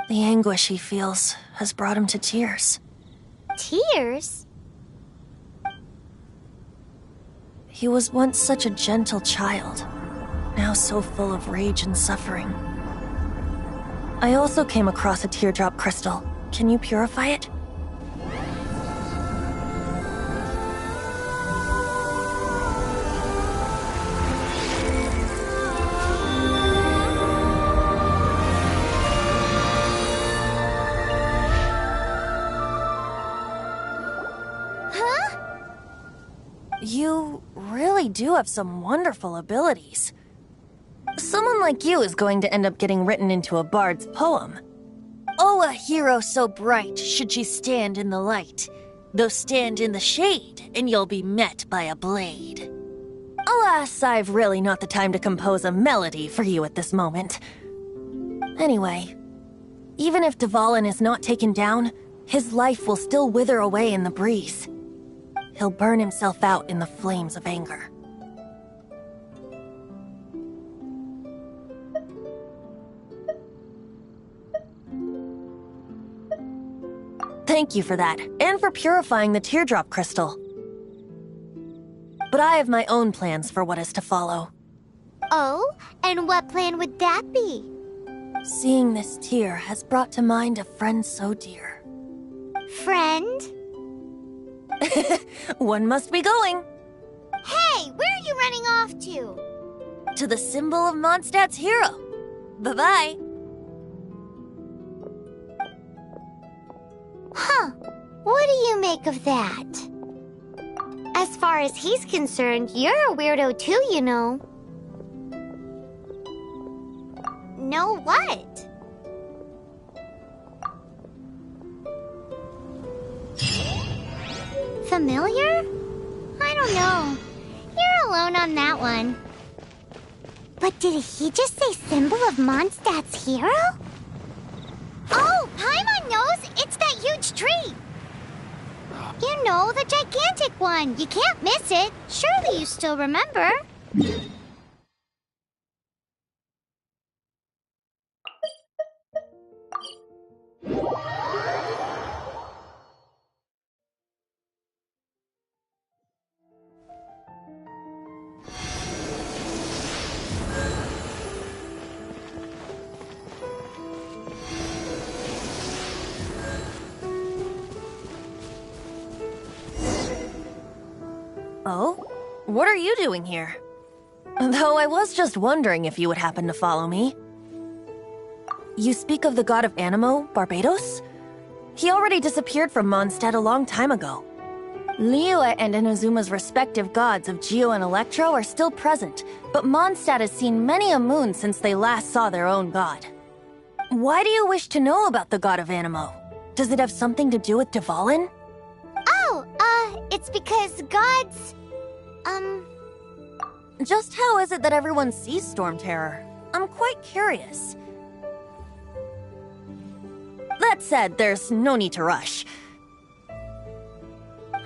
The anguish he feels has brought him to tears. Tears? He was once such a gentle child, now so full of rage and suffering. I also came across a teardrop crystal. Can you purify it? You really do have some wonderful abilities. Someone like you is going to end up getting written into a bard's poem. Oh, a hero so bright should she stand in the light, though stand in the shade, and you'll be met by a blade. Alas, I've really not the time to compose a melody for you at this moment. Anyway, even if Dvalin is not taken down, his life will still wither away in the breeze. He'll burn himself out in the flames of anger. Thank you for that, and for purifying the teardrop crystal. But I have my own plans for what is to follow. Oh, and what plan would that be? Seeing this tear has brought to mind a friend so dear. Friend? One must be going. Hey, where are you running off to? To the symbol of Mondstadt's hero. Bye-bye. Huh. What do you make of that? As far as he's concerned, you're a weirdo too, you know. Know what? Familiar? I don't know. You're alone on that one. But did he just say symbol of Mondstadt's hero? Oh, Paimon knows! It's that huge tree! You know, the gigantic one. You can't miss it. Surely you still remember. Oh? What are you doing here? Though I was just wondering if you would happen to follow me. You speak of the god of Animo, Barbados? He already disappeared from Mondstadt a long time ago. Liyue and Inazuma's respective gods of Geo and Electro are still present, but Mondstadt has seen many a moon since they last saw their own god. Why do you wish to know about the god of Animo? Does it have something to do with Dvalin? It's because gods... Just how is it that everyone sees Storm Terror? I'm quite curious. That said, there's no need to rush.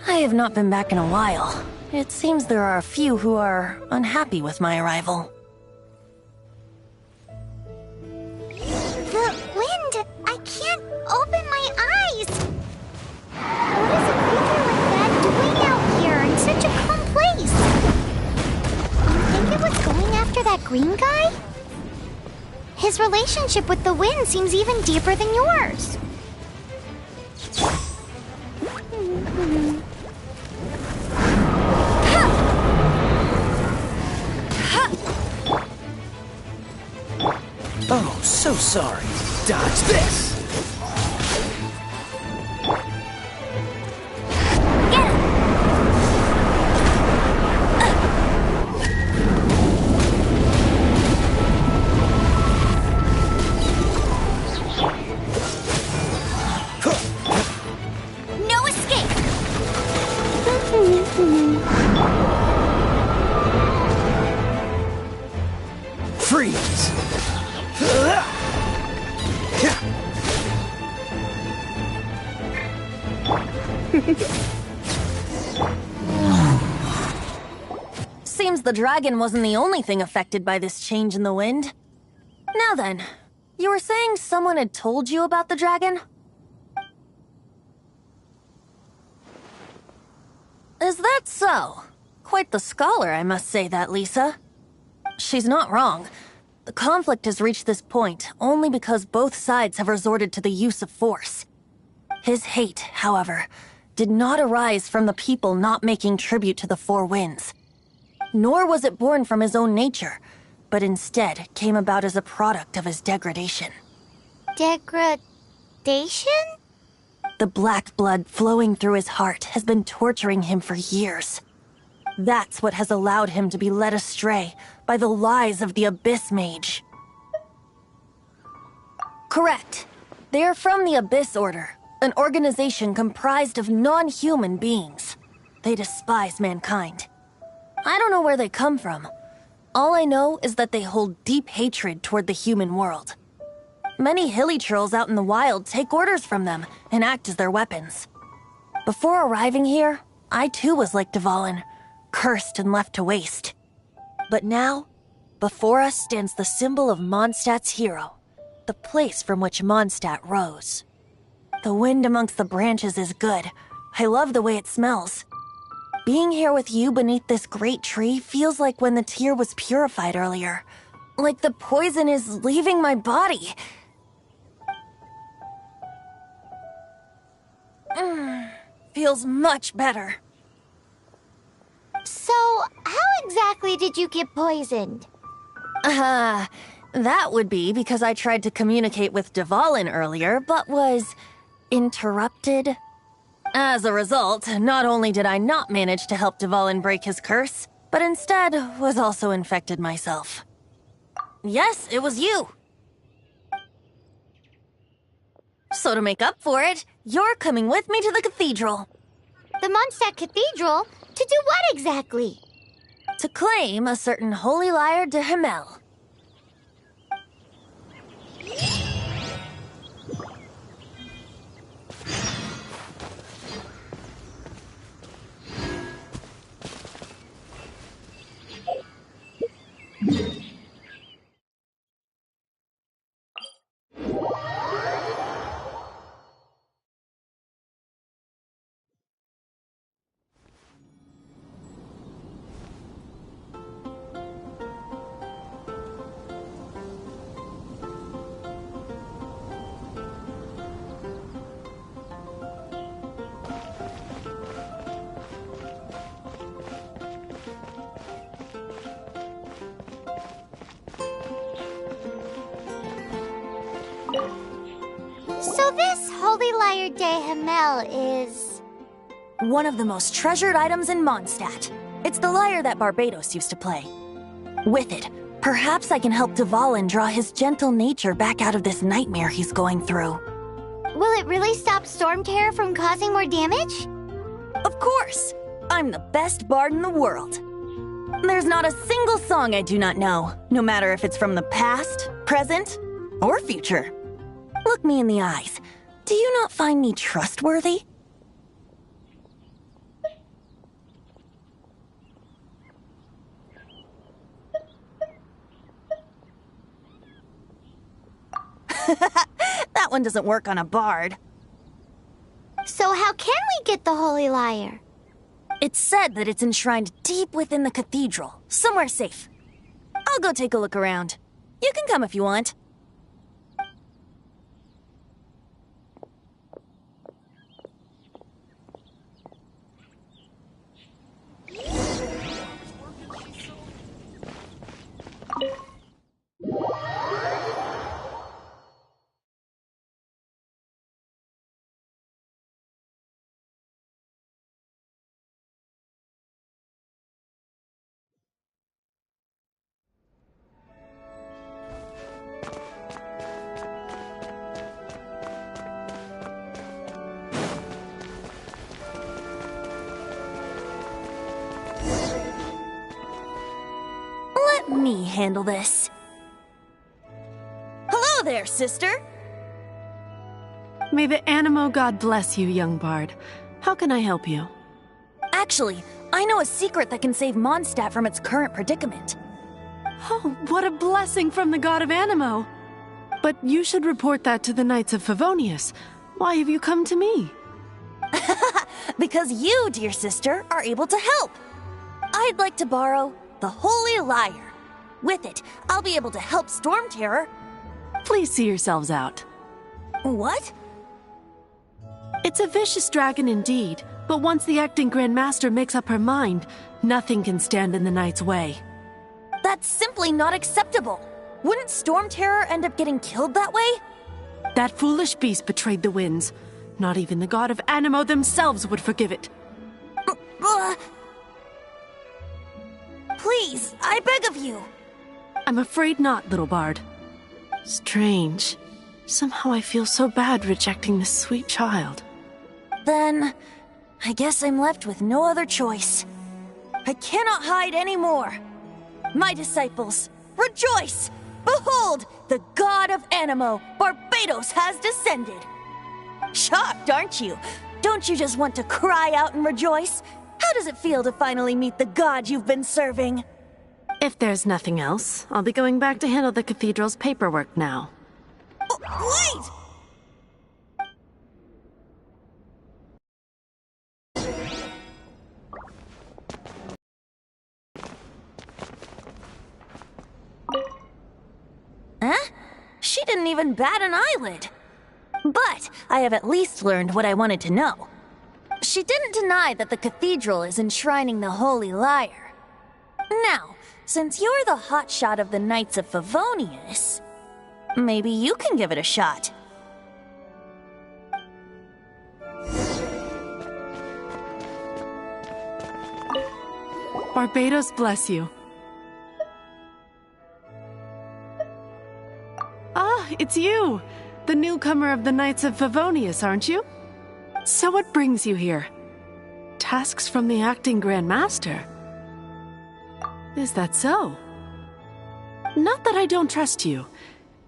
I have not been back in a while. It seems there are a few who are unhappy with my arrival. The wind! I can't open my eyes! What is a creature like that doing out here in such a calm place? You think it was going after that green guy? His relationship with the wind seems even deeper than yours. Oh, so sorry. Dodge this! No escape! Freeze! Seems the dragon wasn't the only thing affected by this change in the wind. Now then, you were saying someone had told you about the dragon? Is that so? Quite the scholar, I must say that, Lisa. She's not wrong. The conflict has reached this point only because both sides have resorted to the use of force. His hate, however, did not arise from the people not making tribute to the Four Winds. Nor was it born from his own nature, but instead came about as a product of his degradation. Degradation? The black blood flowing through his heart has been torturing him for years. That's what has allowed him to be led astray by the lies of the Abyss Mage. Correct. They are from the Abyss Order, an organization comprised of non-human beings. They despise mankind. I don't know where they come from. All I know is that they hold deep hatred toward the human world. Many hilly trolls out in the wild take orders from them and act as their weapons. Before arriving here, I too was like Dvalin, cursed and left to waste. But now, before us stands the symbol of Mondstadt's hero, the place from which Mondstadt rose. The wind amongst the branches is good. I love the way it smells. Being here with you beneath this great tree feels like when the tear was purified earlier. Like the poison is leaving my body. Feels much better. So, how exactly did you get poisoned? That would be because I tried to communicate with Dvalin earlier, but was interrupted. As a result, not only did I not manage to help Dvalin break his curse, but instead was also infected myself. Yes, it was you. So to make up for it, you're coming with me to the cathedral. The Mondstadt Cathedral? To do what exactly? To claim a certain holy lyre de Himmel. So this Holy Lyre de Himmel is... one of the most treasured items in Mondstadt. It's the lyre that Barbados used to play. With it, perhaps I can help Dvalin draw his gentle nature back out of this nightmare he's going through. Will it really stop Storm Terror from causing more damage? Of course! I'm the best bard in the world. There's not a single song I do not know, no matter if it's from the past, present, or future. Look me in the eyes. Do you not find me trustworthy? That one doesn't work on a bard. So how can we get the Holy Lyre? It's said that it's enshrined deep within the cathedral, somewhere safe. I'll go take a look around. You can come if you want. Let me handle this. Hello there, sister! May the Animo God bless you, young bard. How can I help you? Actually, I know a secret that can save Mondstadt from its current predicament. Oh, what a blessing from the god of Animo! But you should report that to the Knights of Favonius. Why have you come to me? Because you, dear sister, are able to help. I'd like to borrow the Holy Lyre. With it, I'll be able to help Storm Terror. Please see yourselves out. What? It's a vicious dragon indeed, but once the acting Grand Master makes up her mind, nothing can stand in the Knight's way. That's simply not acceptable. Wouldn't Storm Terror end up getting killed that way? That foolish beast betrayed the winds. Not even the god of Animo themselves would forgive it. Please, I beg of you. I'm afraid not, little bard. Strange. Somehow I feel so bad rejecting this sweet child. Then, I guess I'm left with no other choice. I cannot hide anymore. My disciples, rejoice! Behold, the god of Animo, Barbados, has descended. Shocked, aren't you? Don't you just want to cry out and rejoice? How does it feel to finally meet the god you've been serving? If there's nothing else, I'll be going back to handle the cathedral's paperwork now. Oh, wait! Huh? She didn't even bat an eyelid. But I have at least learned what I wanted to know. She didn't deny that the cathedral is enshrining the Holy Lyre. Now, since you're the hotshot of the Knights of Favonius, maybe you can give it a shot. Barbados bless you. Ah, it's you! The newcomer of the Knights of Favonius, aren't you? So what brings you here? Tasks from the acting Grand Master? Is that so? Not that I don't trust you.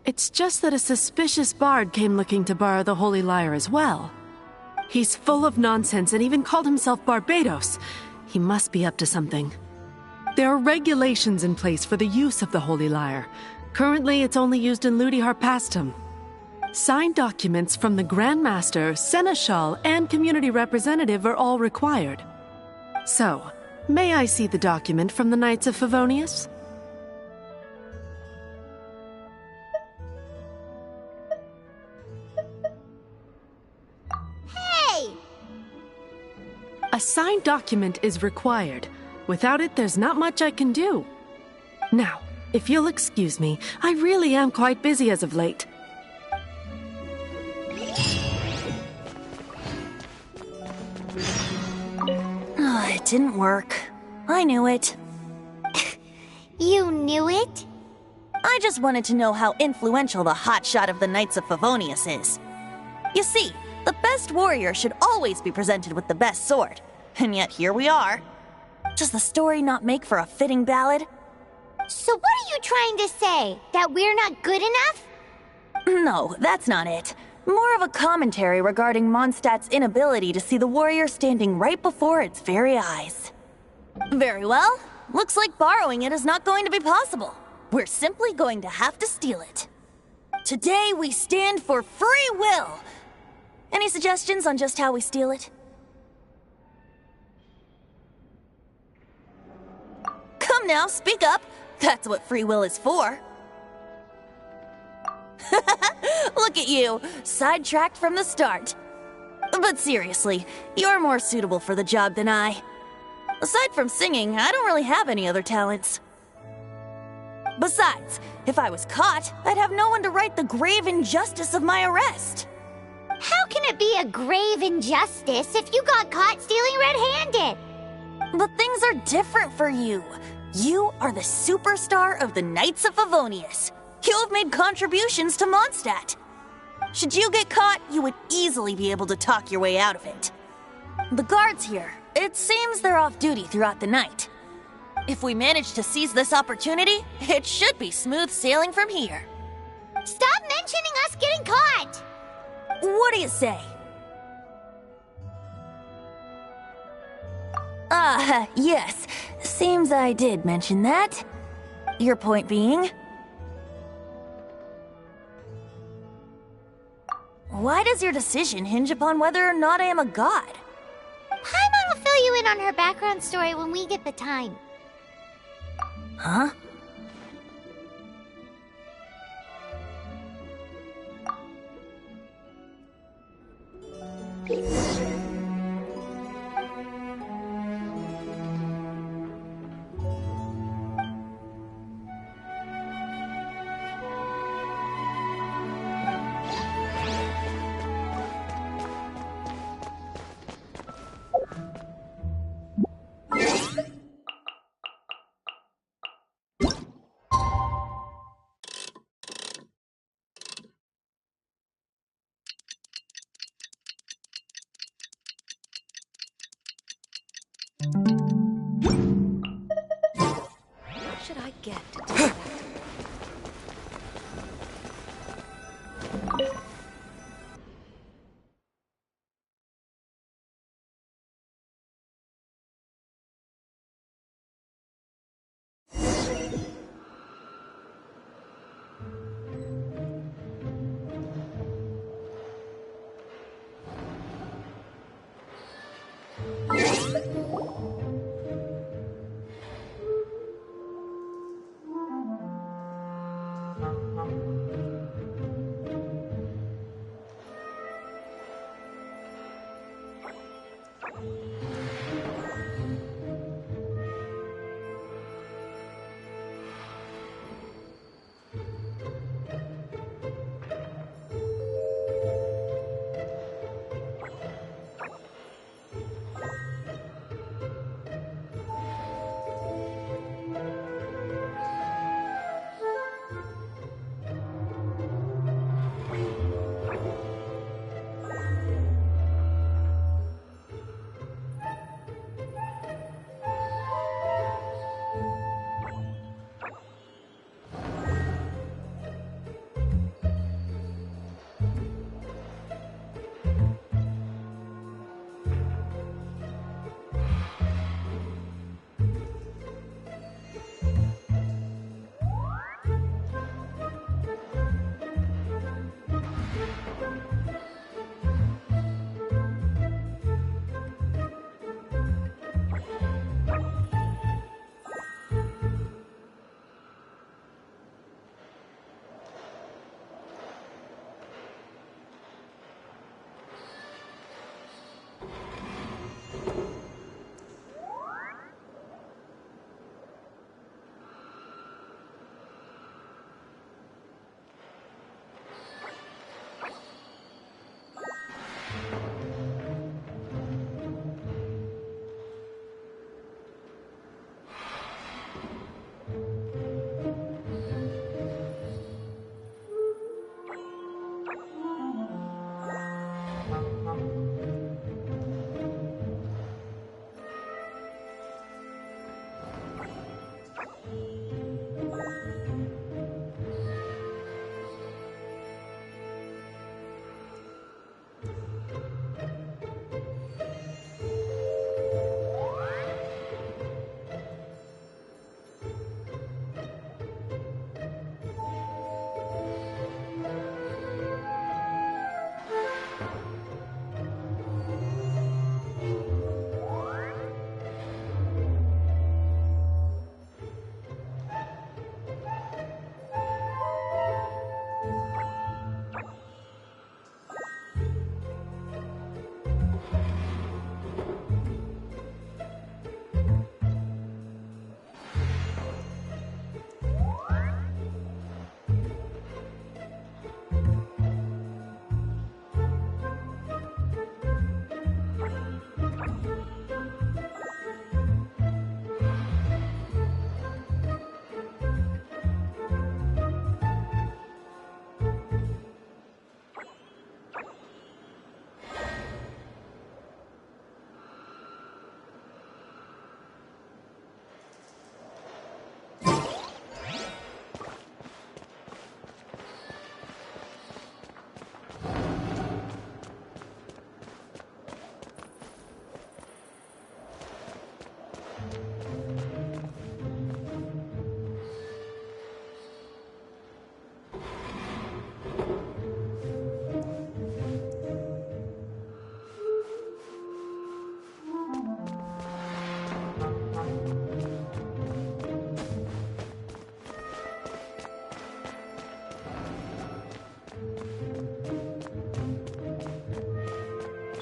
It's just that a suspicious bard came looking to borrow the Holy Lyre as well. He's full of nonsense and even called himself Barbados. He must be up to something. There are regulations in place for the use of the Holy Lyre. Currently, it's only used in Ludi Harpastum. Signed documents from the Grand Master, Seneschal, and community representative are all required. So, may I see the document from the Knights of Favonius? Hey! A signed document is required. Without it, there's not much I can do. Now, if you'll excuse me, I really am quite busy as of late. It didn't work. I knew it. You knew it? I just wanted to know how influential the hotshot of the Knights of Favonius is. You see, the best warrior should always be presented with the best sword. And yet here we are. Does the story not make for a fitting ballad? So what are you trying to say? That we're not good enough? No, that's not it. More of a commentary regarding Mondstadt's inability to see the warrior standing right before its very eyes. Very well. Looks like borrowing it is not going to be possible. We're simply going to have to steal it. Today we stand for free will. Any suggestions on just how we steal it? Come now, speak up. That's what free will is for. Look at you, sidetracked from the start. But seriously, you're more suitable for the job than I. Aside from singing, I don't really have any other talents. Besides, if I was caught, I'd have no one to right the grave injustice of my arrest. How can it be a grave injustice if you got caught stealing red-handed? But things are different for you. You are the superstar of the Knights of Favonius. You have made contributions to Mondstadt. Should you get caught, you would easily be able to talk your way out of it. The guards here, it seems they're off duty throughout the night. If we manage to seize this opportunity, it should be smooth sailing from here. Stop mentioning us getting caught! What do you say? Yes. Seems I did mention that. Your point being? Why does your decision hinge upon whether or not I am a god? Paimon will fill you in on her background story when we get the time. Huh? What should I get to take back to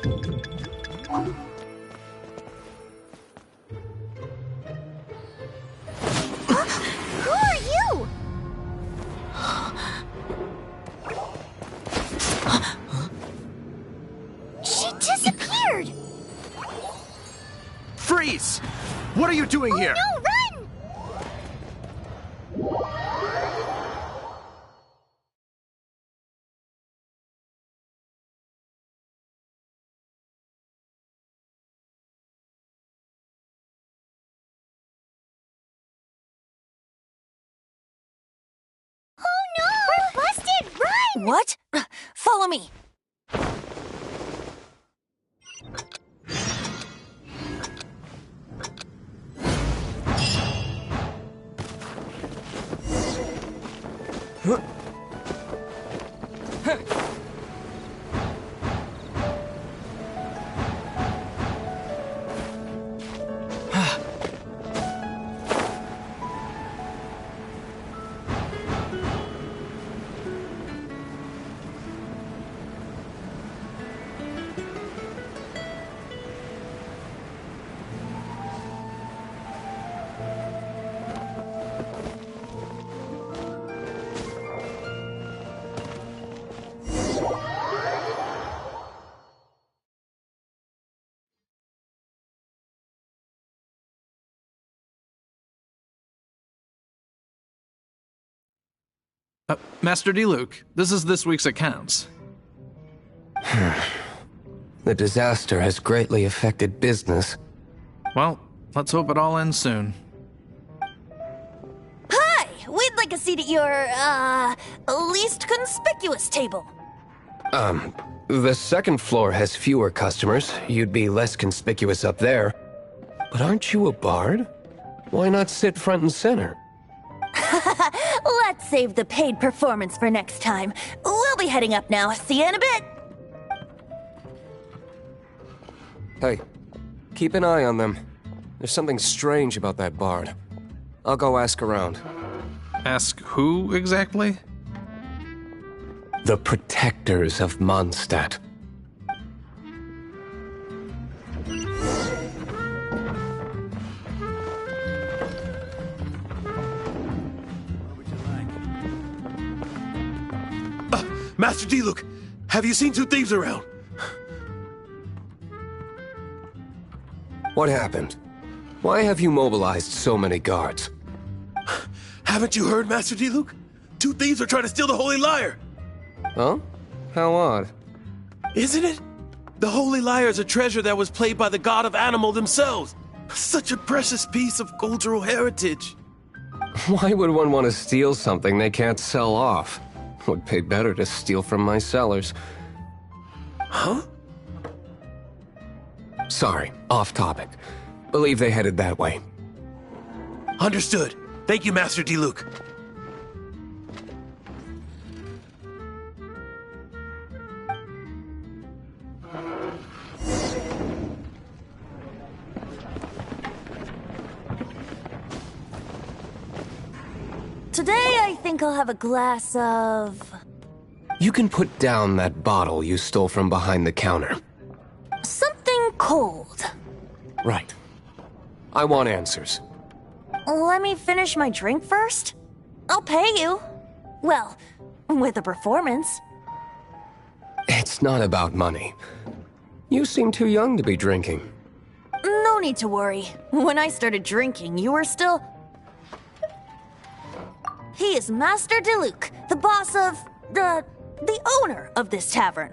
Who are you? She disappeared! Freeze! What are you doing here? No, run! Oh no! We're busted! Run! What? Follow me. Master Diluc, this is this week's accounts. The disaster has greatly affected business. Well, let's hope it all ends soon. Hi! We'd like a seat at your, least conspicuous table. The second floor has fewer customers. You'd be less conspicuous up there. But aren't you a bard? Why not sit front and center? Let's save the paid performance for next time. We'll be heading up now. See you in a bit. Hey, keep an eye on them. There's something strange about that bard. I'll go ask around. Ask who exactly? The protectors of Mondstadt. Master Diluc, have you seen two thieves around? What happened? Why have you mobilized so many guards? Haven't you heard, Master Diluc? Two thieves are trying to steal the Holy Lyre! Huh? How odd. Isn't it? The Holy Lyre is a treasure that was played by the god of animal themselves. Such a precious piece of cultural heritage. Why would one want to steal something they can't sell off? Would pay better to steal from my sellers. Huh? Sorry, off topic. Believe they headed that way. Understood. Thank you, Master Diluc. Today, I think I'll have a glass of... You can put down that bottle you stole from behind the counter. something cold. Right. I want answers. Let me finish my drink first. I'll pay you. Well, with a performance. It's not about money. You seem too young to be drinking. No need to worry. When I started drinking, you were still... He is Master Diluc, the boss of... the owner of this tavern.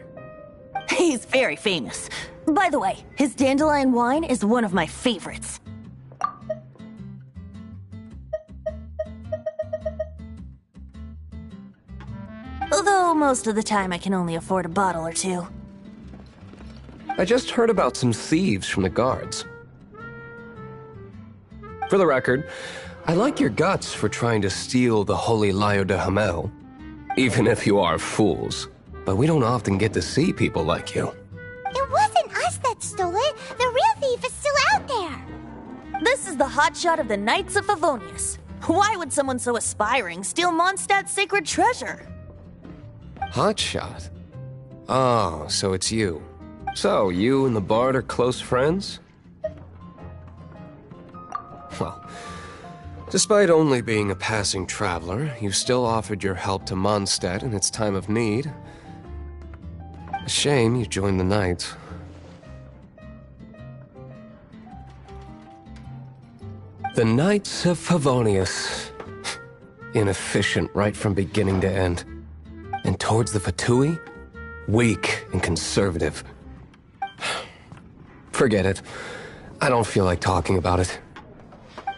He's very famous. By the way, his dandelion wine is one of my favorites. Although most of the time I can only afford a bottle or two. I just heard about some thieves from the guards. For the record, I like your guts for trying to steal the Holy Lyre de Hamel. Even if you are fools. But we don't often get to see people like you. It wasn't us that stole it. The real thief is still out there. This is the hotshot of the Knights of Favonius. Why would someone so aspiring steal Mondstadt's sacred treasure? Hotshot? Oh, so it's you. So, you and the Bard are close friends? Well, despite only being a passing traveler, you still offered your help to Mondstadt in its time of need. A shame you joined the Knights. The Knights of Favonius. Inefficient right from beginning to end. And towards the Fatui, weak and conservative. Forget it. I don't feel like talking about it.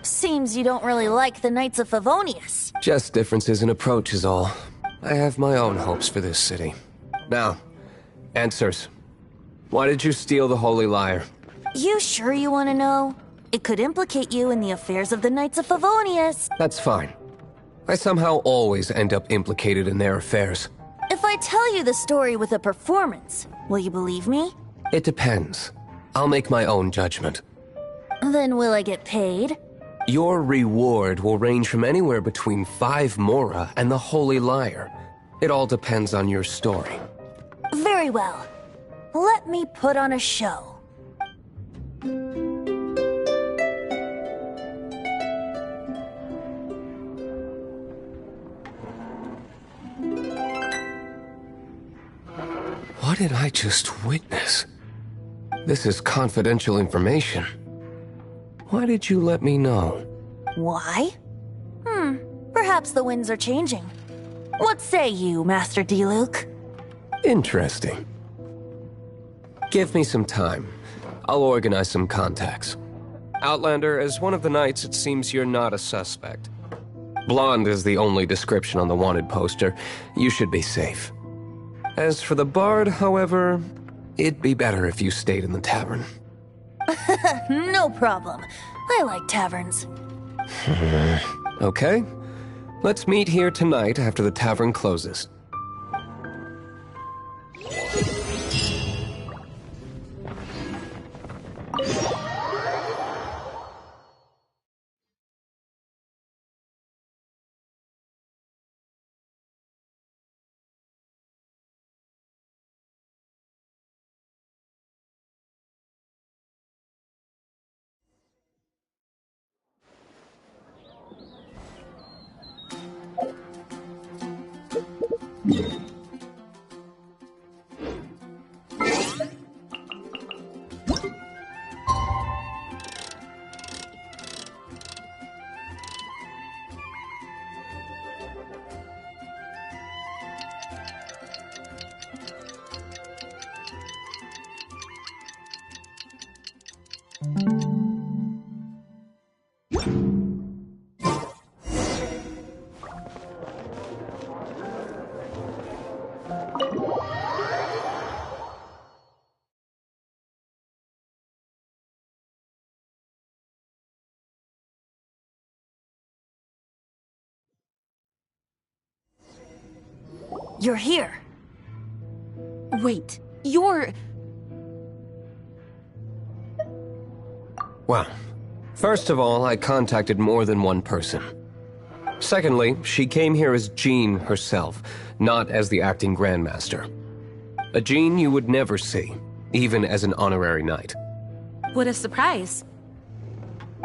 Seems you don't really like the Knights of Favonius. Just differences in approach is all. I have my own hopes for this city. Now, answers. Why did you steal the Holy Lyre? You sure you want to know? It could implicate you in the affairs of the Knights of Favonius. That's fine. I somehow always end up implicated in their affairs. If I tell you the story with a performance, will you believe me? It depends. I'll make my own judgment. Then will I get paid? Your reward will range from anywhere between 5 Mora and the Holy Lyre. It all depends on your story. Very well. Let me put on a show. What did I just witness? This is confidential information. Why did you let me know? Why? Perhaps the winds are changing. What say you, Master Diluc? Interesting. Give me some time. I'll organize some contacts. Outlander, as one of the Knights, it seems you're not a suspect. Blonde is the only description on the wanted poster. You should be safe. As for the Bard, however, it'd be better if you stayed in the tavern. No problem. I like taverns. Okay. Let's meet here tonight after the tavern closes. You're here. Wait, you're... Well, first of all, I contacted more than one person. Secondly, she came here as Jean herself, not as the acting Grandmaster. A Jean you would never see, even as an honorary knight. What a surprise.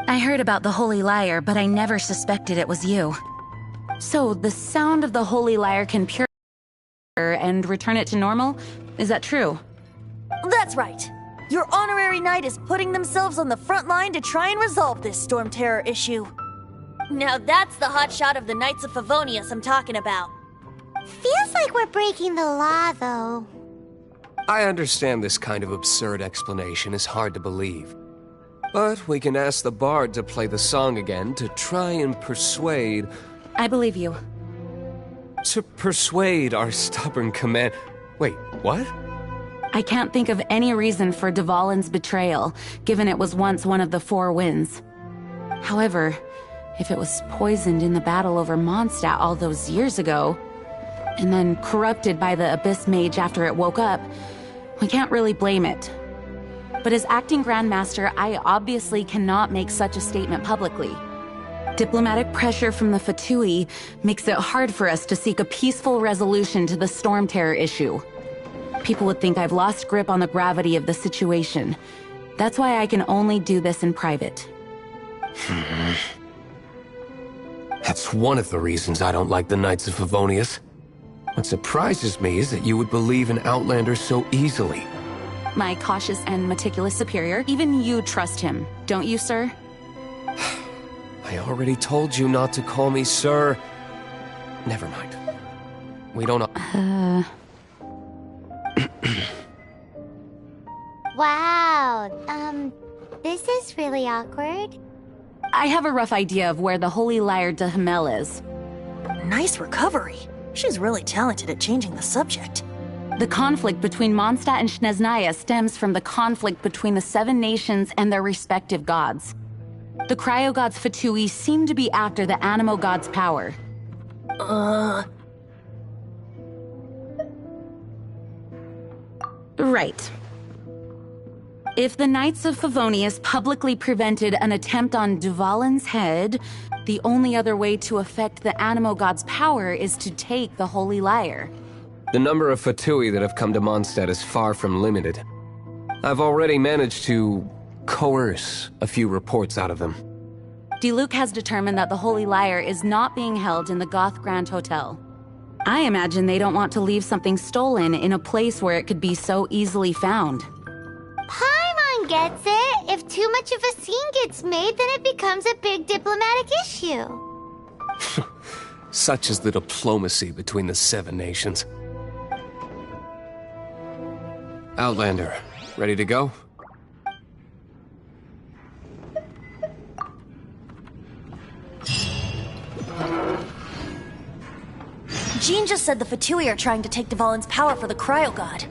I heard about the Holy Lyre, but I never suspected it was you. So, the sound of the Holy Lyre can purify and return it to normal? Is that true? That's right. Your honorary knight is putting themselves on the front line to try and resolve this storm terror issue. Now that's the hotshot of the Knights of Favonius I'm talking about. Feels like we're breaking the law, though. I understand this kind of absurd explanation is hard to believe. But we can ask the Bard to play the song again to try and persuade... I believe you. To persuade our stubborn command... Wait, what? I can't think of any reason for Dvalin's betrayal, given it was once one of the Four Winds. However, if it was poisoned in the battle over Mondstadt all those years ago, and then corrupted by the Abyss Mage after it woke up, we can't really blame it. But as acting Grandmaster, I obviously cannot make such a statement publicly. Diplomatic pressure from the Fatui makes it hard for us to seek a peaceful resolution to the storm terror issue. People would think I've lost grip on the gravity of the situation. That's why I can only do this in private. That's one of the reasons I don't like the Knights of Favonius. What surprises me is that you would believe in Outlanders so easily. My cautious and meticulous superior, even you trust him, don't you, sir? I already told you not to call me sir. Never mind. We don't... Wow, this is really awkward. I have a rough idea of where the Holy Lyre de Hamel is. Nice recovery. She's really talented at changing the subject. The conflict between Mondstadt and Snezhnaya stems from the conflict between the 7 nations and their respective gods. The cryo-gods Fatui seem to be after the Animo god's power. Right. If the Knights of Favonius publicly prevented an attempt on Duvalin's head, the only other way to affect the Animo god's power is to take the Holy Lyre. The number of Fatui that have come to Mondstadt is far from limited. I've already managed to coerce a few reports out of them. Diluc has determined that the Holy Lyre is not being held in the Goth Grand Hotel. I imagine they don't want to leave something stolen in a place where it could be so easily found. Paimon gets it. If too much of a scene gets made, then it becomes a big diplomatic issue. Such is the diplomacy between the 7 nations. Outlander, ready to go? Jean just said the Fatui are trying to take Duvalin's power for the Cryo God.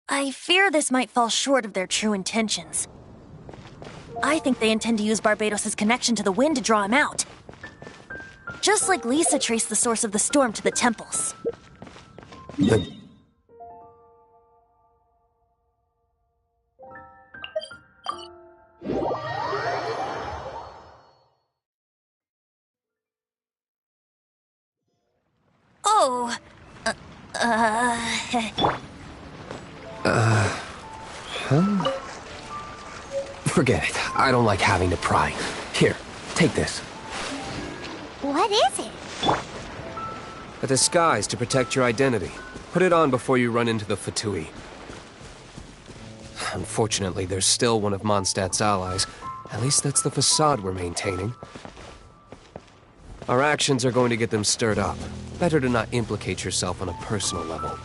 I fear this might fall short of their true intentions. I think they intend to use Barbados' connection to the wind to draw him out. Just like Lisa traced the source of the storm to the temples. Oh... Forget it. I don't like having to pry. Here, take this. What is it? A disguise to protect your identity. Put it on before you run into the Fatui. Unfortunately, there's still one of Mondstadt's allies. At least that's the facade we're maintaining. Our actions are going to get them stirred up. Better to not implicate yourself on a personal level.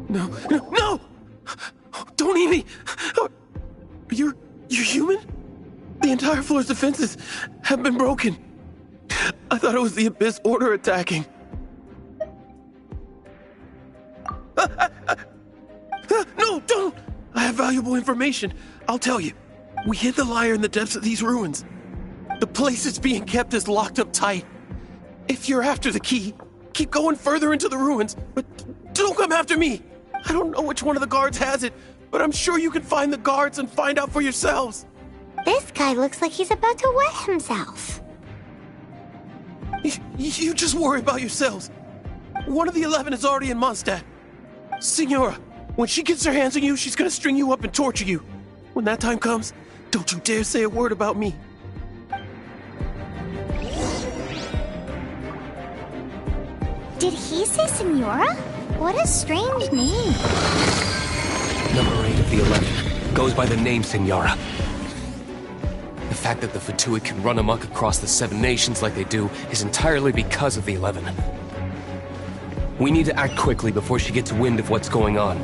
No! Don't eat me! You're human? The entire floor's defenses have been broken. I thought it was the Abyss Order attacking. No, don't! I have valuable information. I'll tell you. We hid the lyre in the depths of these ruins. The place it's being kept is locked up tight. If you're after the key, keep going further into the ruins, but don't come after me. I don't know which one of the guards has it, but I'm sure you can find the guards and find out for yourselves. This guy looks like he's about to wet himself. You just worry about yourselves. One of the 11 is already in Mondstadt. Signora, when she gets her hands on you, she's gonna string you up and torture you. When that time comes, don't you dare say a word about me. Did he say Senora? What a strange name. Number 8 of the 11 goes by the name Senora. The fact that the Fatui can run amok across the 7 nations like they do is entirely because of the 11. We need to act quickly before she gets wind of what's going on.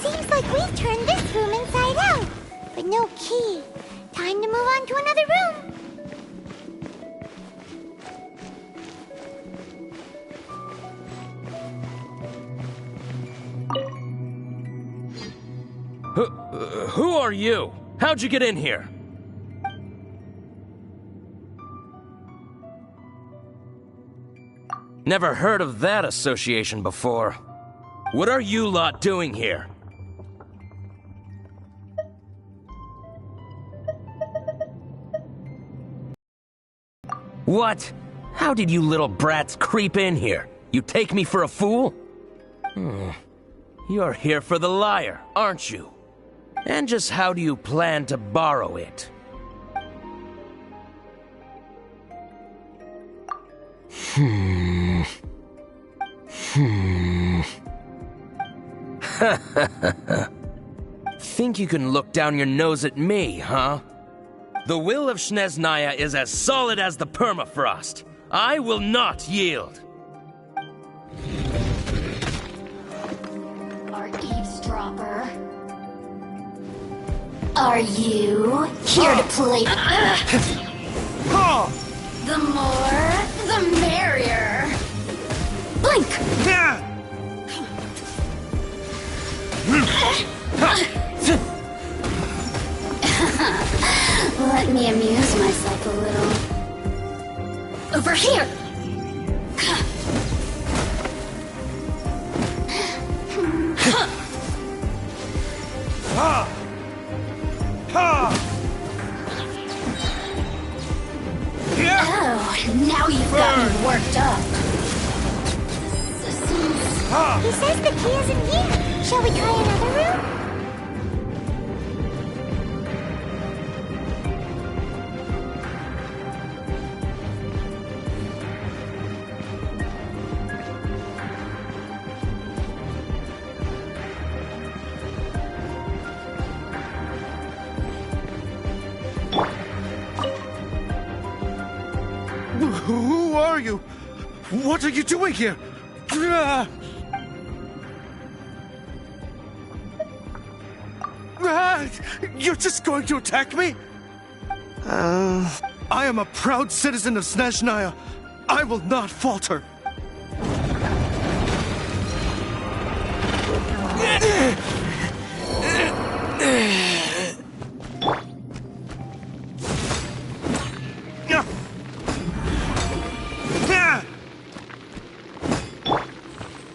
Seems like we've turned this room inside out, but no key. Time to move on to another room. Who are you? How'd you get in here? Never heard of that association before. What are you lot doing here? What? How did you little brats creep in here? You take me for a fool? You're here for the lyre, aren't you? And just how do you plan to borrow it? Think you can look down your nose at me, huh? The will of Snezhnaya is as solid as the permafrost. I will not yield. Our eavesdropper. Are you here to play? The more, the merrier. Blink! Let me amuse myself a little. Over here! Oh, now you've got me worked up. He says the key isn't here. Shall we try another room? Who are you? What are you doing here? You're just going to attack me? I am a proud citizen of Snezhnaya. I will not falter.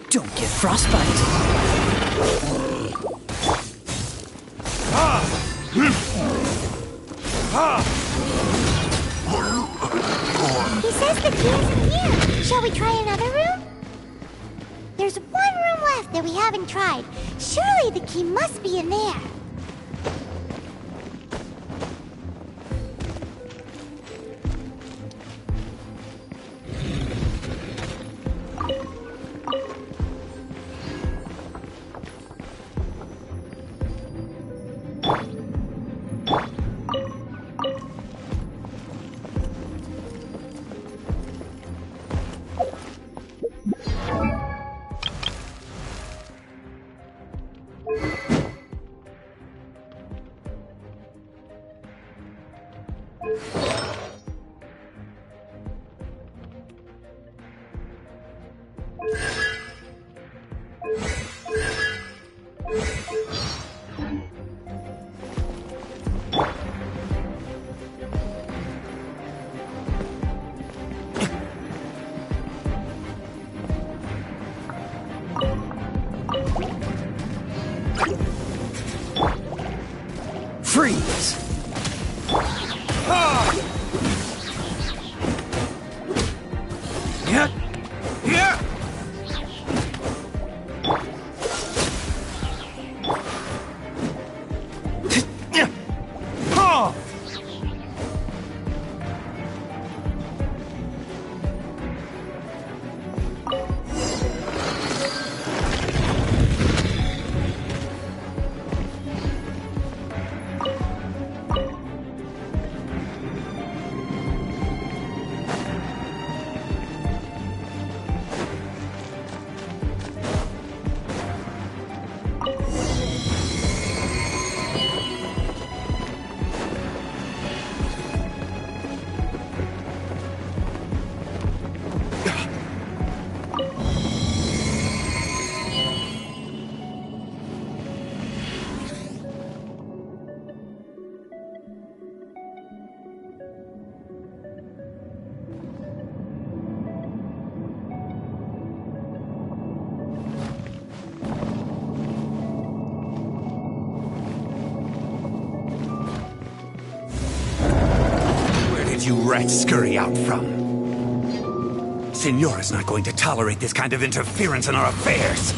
Don't get frostbite. He says the key isn't here. Shall we try another room? There's one room left that we haven't tried. Surely the key must be in there. Freeze! Yeah! Yeah! You rats scurry out from? Signora's not going to tolerate this kind of interference in our affairs.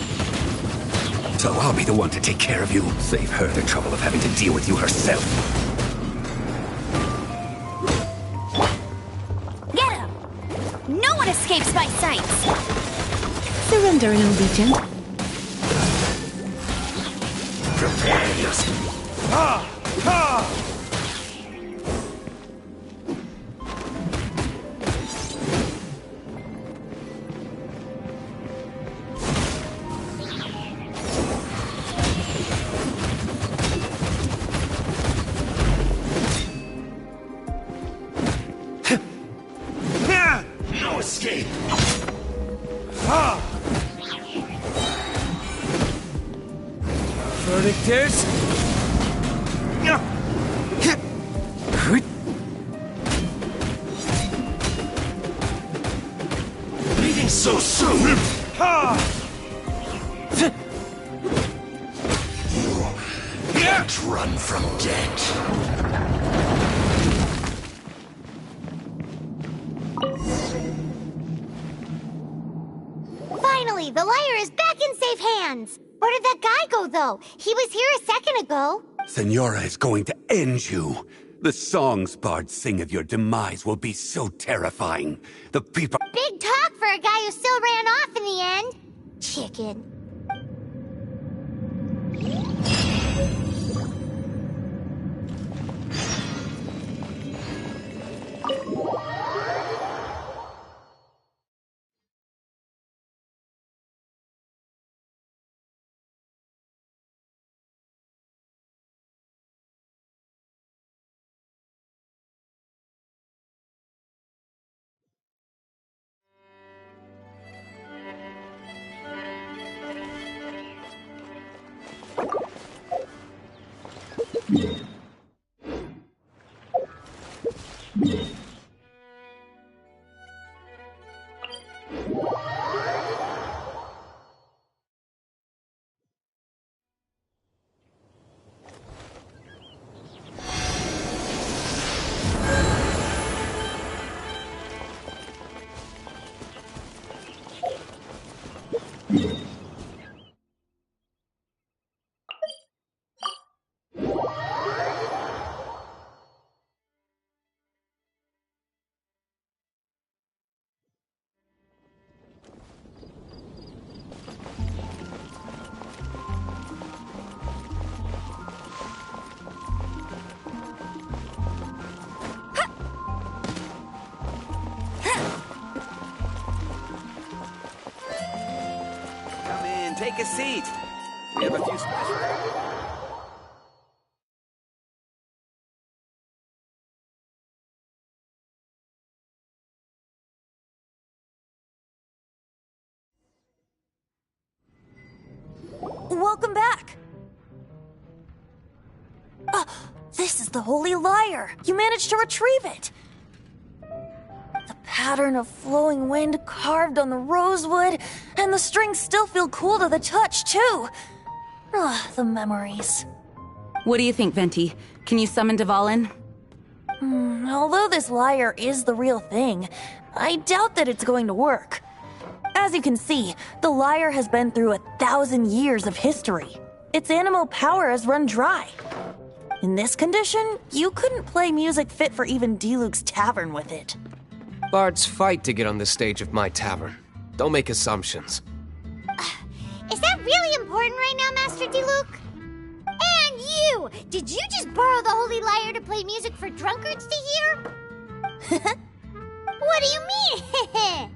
So I'll be the one to take care of you. Save her the trouble of having to deal with you herself. Get him! No one escapes my sights! Surrender and allegiance. Prepare yourself. No escape! Verdict is... Leaving so soon? You can't run from death. Finally, the lyre is back in safe hands. Where did that guy go, though? He was here a second ago. Senora is going to end you. The songs bards sing of your demise will be so terrifying. The people... Big talk for a guy who still ran off in the end. Chicken. Take a seat. We have a few special... welcome back. This is the Holy Lyre. You managed to retrieve it. The pattern of flowing wind carved on the rosewood, and the strings still feel cool to the touch, too. The memories. What do you think, Venti? Can you summon Dvalin? Although this lyre is the real thing, I doubt that it's going to work. As you can see, the lyre has been through 1,000 years of history. Its animo power has run dry. In this condition, you couldn't play music fit for even Diluc's tavern with it. Bards fight to get on the stage of my tavern. Don't make assumptions. Is that really important right now, Master Diluc? And you! Did you just borrow the Holy Lyre to play music for drunkards to hear? What do you mean?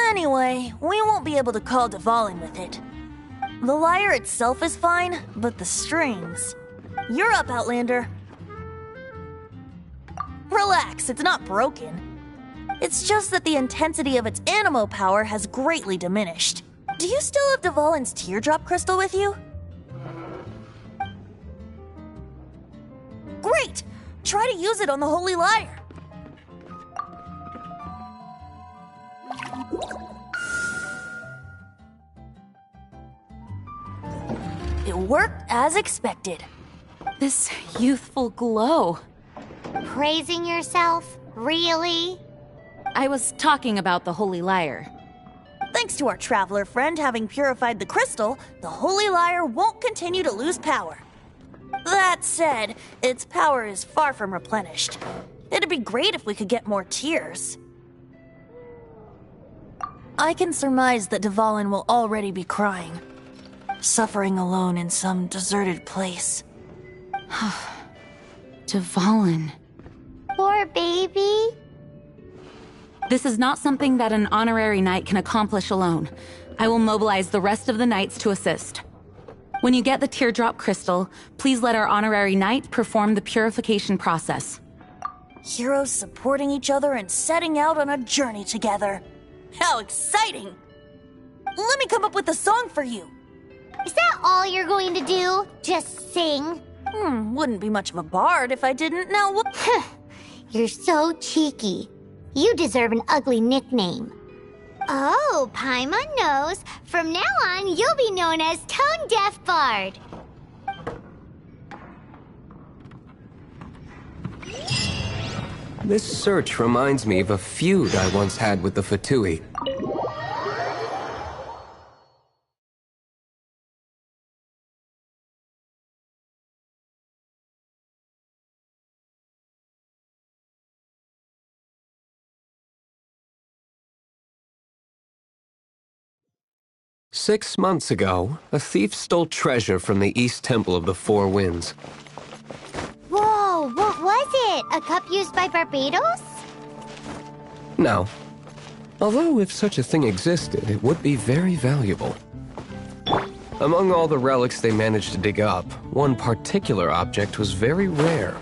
Anyway, we won't be able to call Dvalin with it. The lyre itself is fine, but the strings... You're up, Outlander. Relax, it's not broken. It's just that the intensity of its animo power has greatly diminished. Do you still have Dvalin's teardrop crystal with you? Great! Try to use it on the Holy Lyre. It worked as expected. This youthful glow. Praising yourself? Really? I was talking about the Holy Lyre. Thanks to our traveler friend having purified the crystal, the Holy Lyre won't continue to lose power. That said, its power is far from replenished. It'd be great if we could get more tears. I can surmise that Dvalin will already be crying, suffering alone in some deserted place. Dvalin. Poor baby. This is not something that an honorary knight can accomplish alone. I will mobilize the rest of the knights to assist. When you get the teardrop crystal, please let our honorary knight perform the purification process. Heroes supporting each other and setting out on a journey together. How exciting! Let me come up with a song for you. Is that all you're going to do? Just sing? Wouldn't be much of a bard if I didn't. Now what? You're so cheeky. You deserve an ugly nickname. Oh, Paimon knows. From now on, you'll be known as Tone Deaf Bard. This search reminds me of a feud I once had with the Fatui. "6 months ago, a thief stole treasure from the East Temple of the Four Winds. Whoa, what was it? A cup used by Barbados? No. Although if such a thing existed, it would be very valuable. Among all the relics they managed to dig up, one particular object was very rare.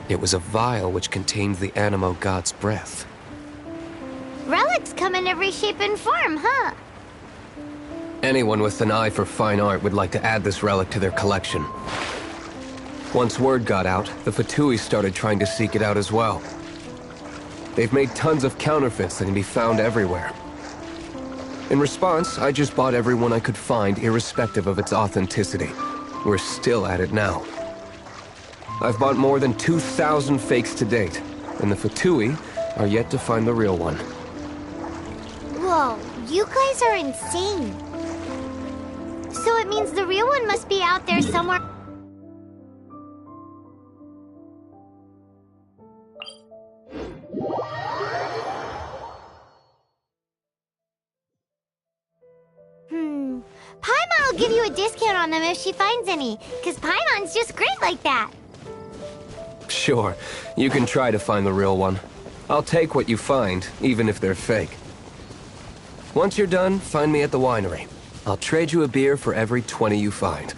It was a vial which contained the Animo God's breath. Relics come in every shape and form, huh? Anyone with an eye for fine art would like to add this relic to their collection. Once word got out, the Fatui started trying to seek it out as well. They've made tons of counterfeits that can be found everywhere. In response, I just bought every one I could find, irrespective of its authenticity. We're still at it now. I've bought more than 2,000 fakes to date, and the Fatui are yet to find the real one. Whoa, you guys are insane. So it means the real one must be out there somewhere. Paimon will give you a discount on them if she finds any, because Paimon's just great like that. Sure, you can try to find the real one. I'll take what you find, even if they're fake. Once you're done, find me at the winery. I'll trade you a beer for every 20 you find.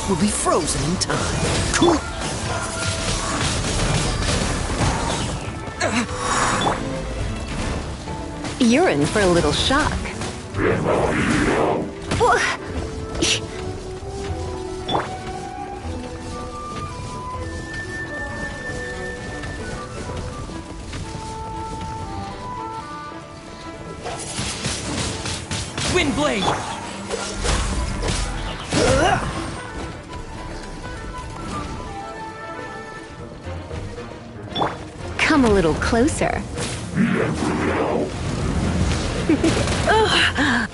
will be frozen in time. Cool. You're in for a little shock. Windblade! Come a little closer.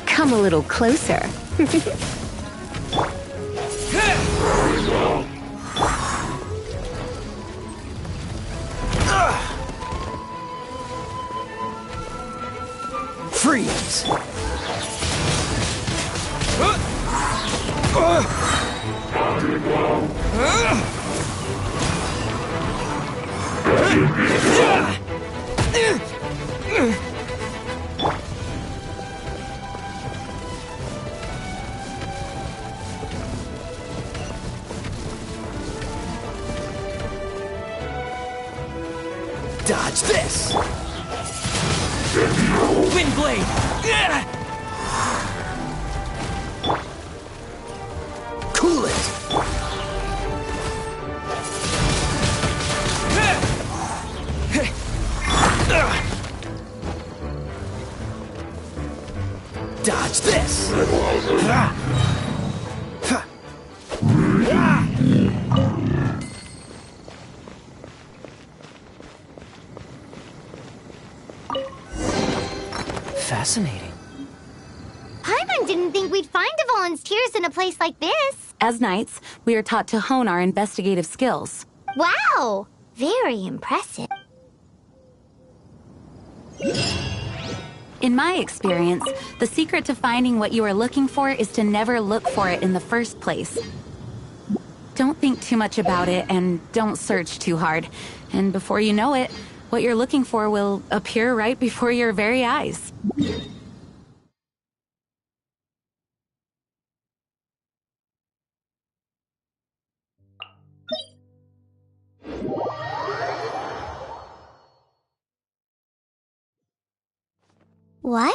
Come a little closer. Freeze! Dodge this! Windblade! Cool it! Dodge this! Fascinating. Paimon didn't think we'd find the volunteers in a place like this. As knights, we are taught to hone our investigative skills. Wow! Very impressive. In my experience, the secret to finding what you are looking for is to never look for it in the first place. Don't think too much about it and don't search too hard. And before you know it, what you're looking for will appear right before your very eyes. What?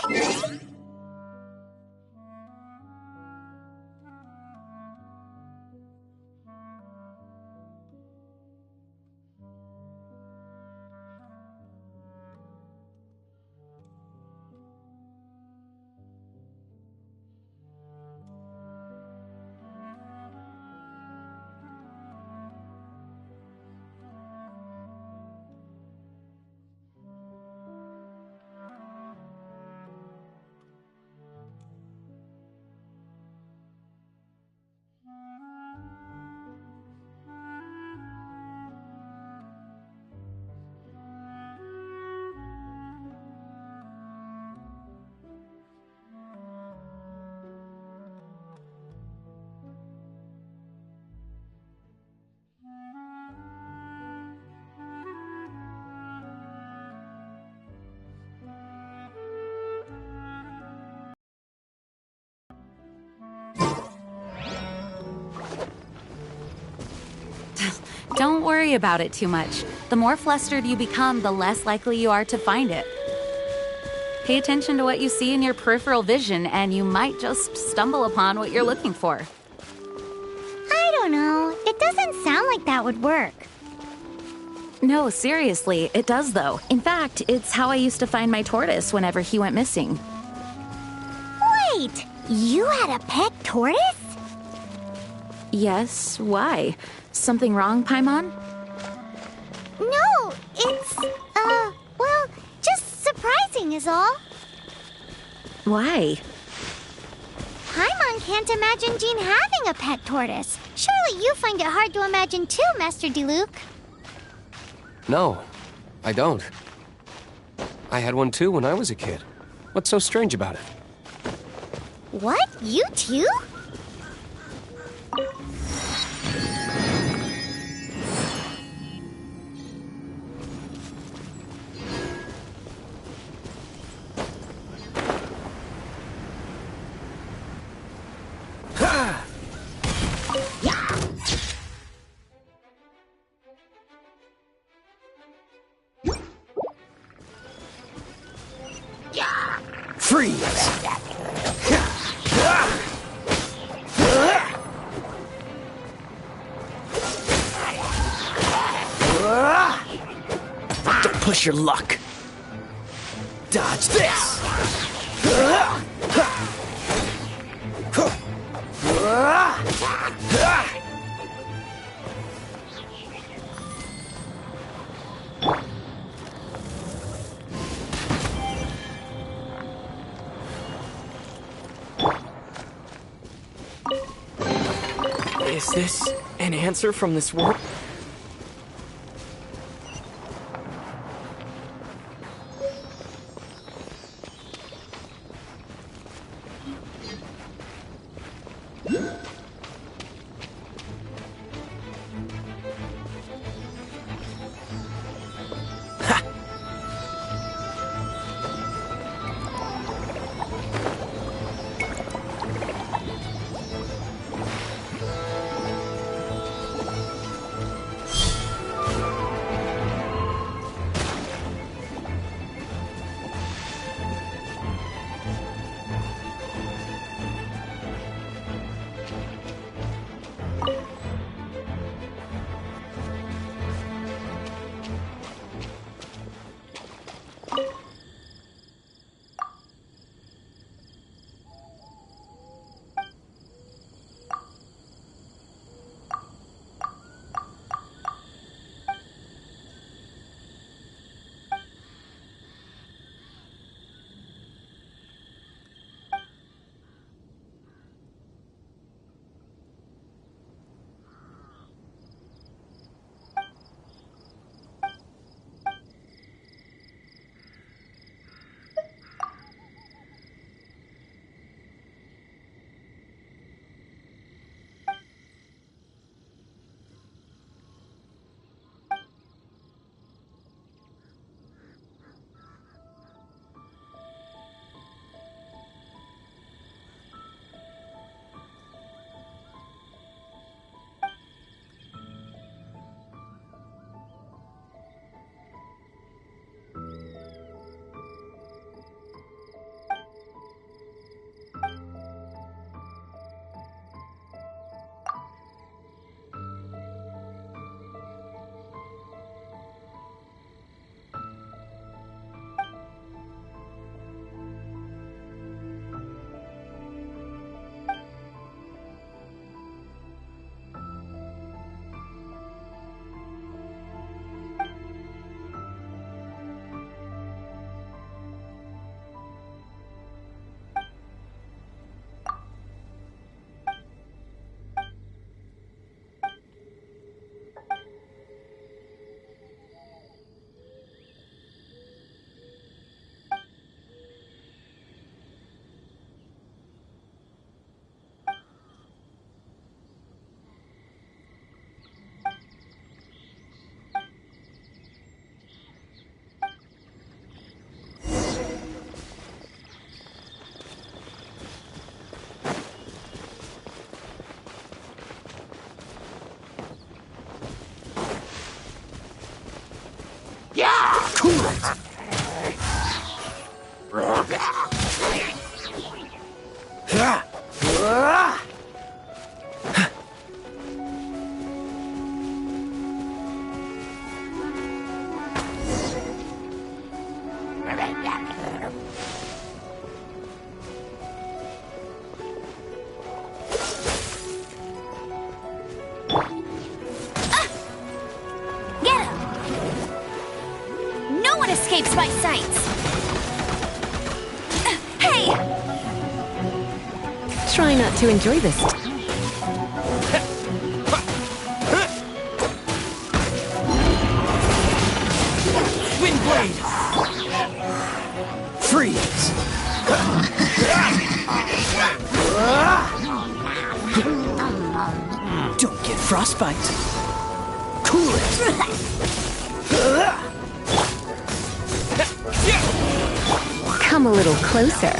Don't worry about it too much. The more flustered you become, the less likely you are to find it. Pay attention to what you see in your peripheral vision, and you might just stumble upon what you're looking for. I don't know. It doesn't sound like that would work. No, seriously, it does though. In fact, it's how I used to find my tortoise whenever he went missing. Wait! You had a pet tortoise? Yes, why? Something wrong, Paimon? No, it's, well, just surprising is all. Why? Paimon can't imagine Jean having a pet tortoise. Surely you find it hard to imagine too, Master Diluc. No, I don't. I had one too when I was a kid. What's so strange about it? What? You too? Don't push your luck. Dodge this! Is this an answer from this world? Escapes my sights. Hey! Try not to enjoy this. Wind blade! Freeze! Don't get frostbite. Cool it! Come a little closer.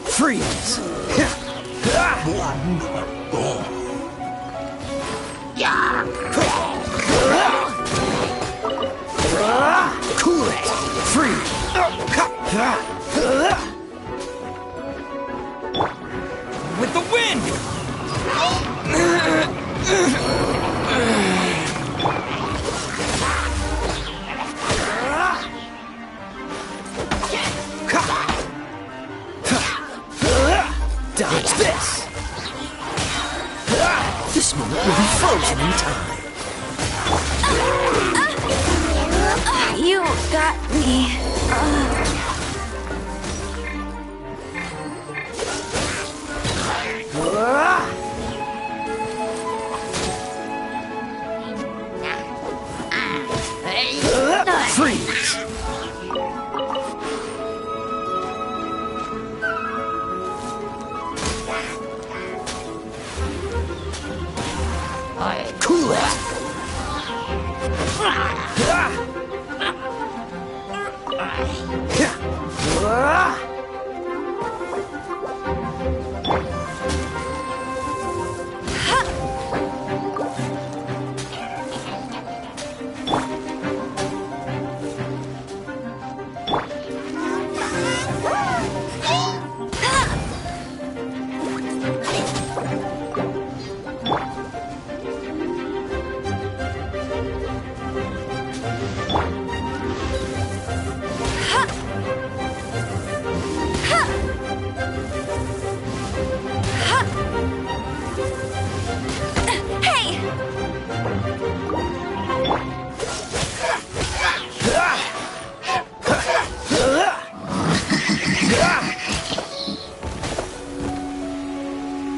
Freeze! Cool it! Freeze! With the wind! Dodge this! This moment will be frozen in time. You got me. Freeze! Cool it!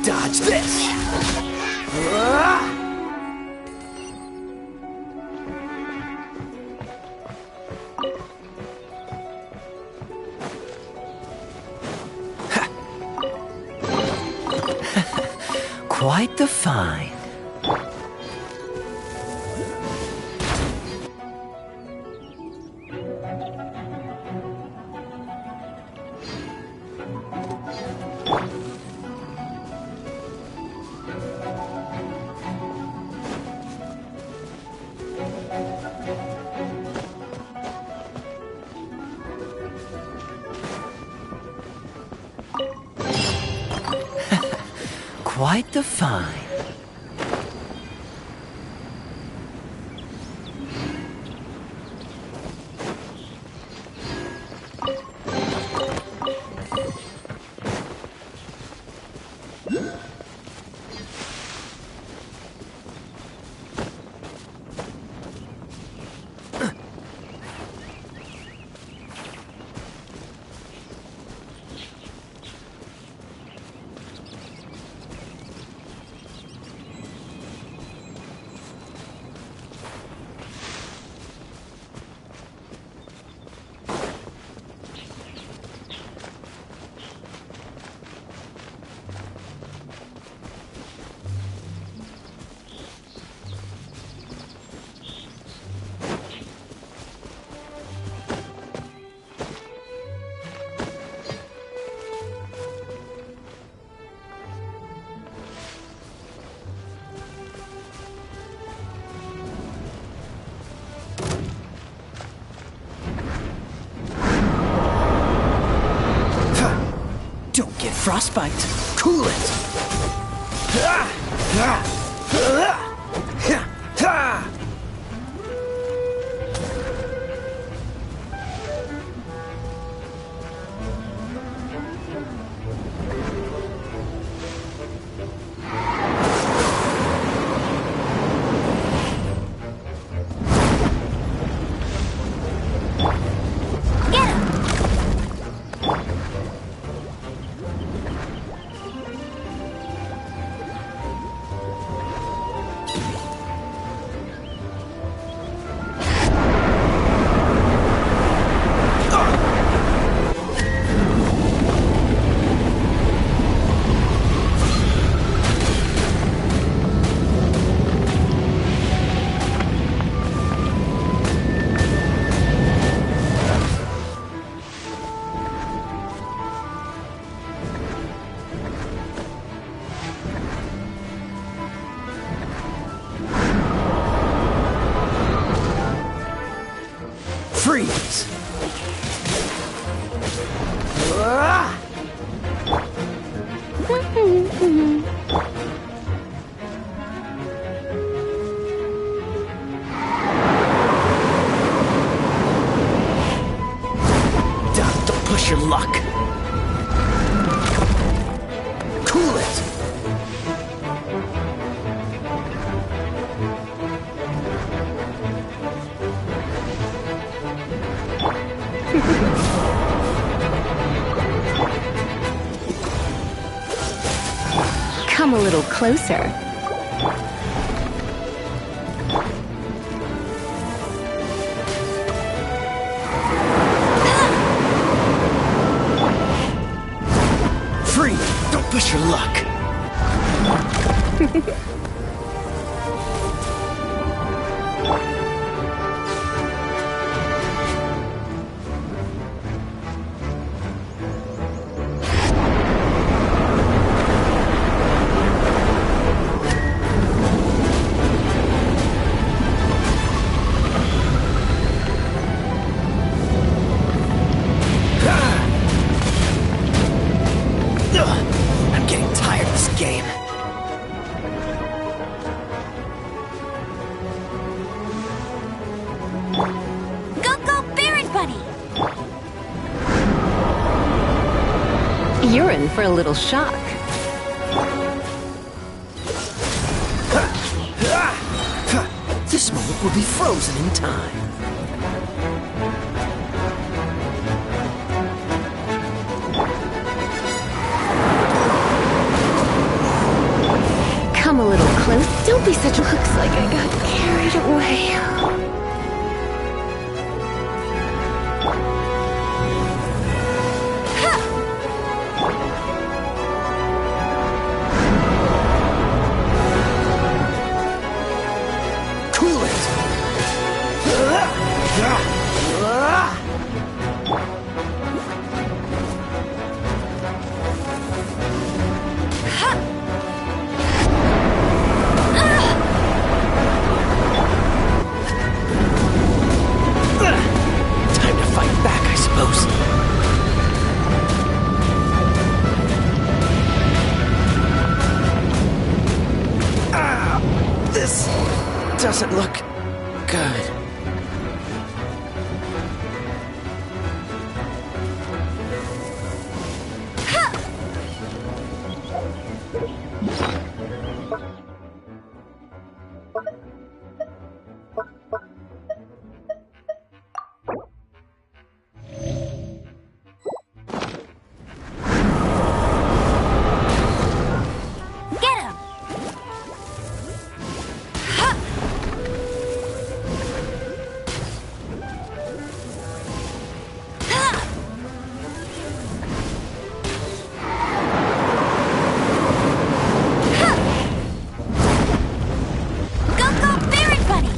Dodge this! Quite the find. Quite the find. Don't get frostbite. Cool it. Come a little closer. Free! Don't push your luck! I'm getting tired of this game. Go, Baron Bunny! You're in for a little shock. This moment will be frozen in time. Come a little close. Don't be such a... Looks like I got carried away. Cool it! Time to fight back, I suppose. This doesn't look good. Get him! Go, Baron Bunny!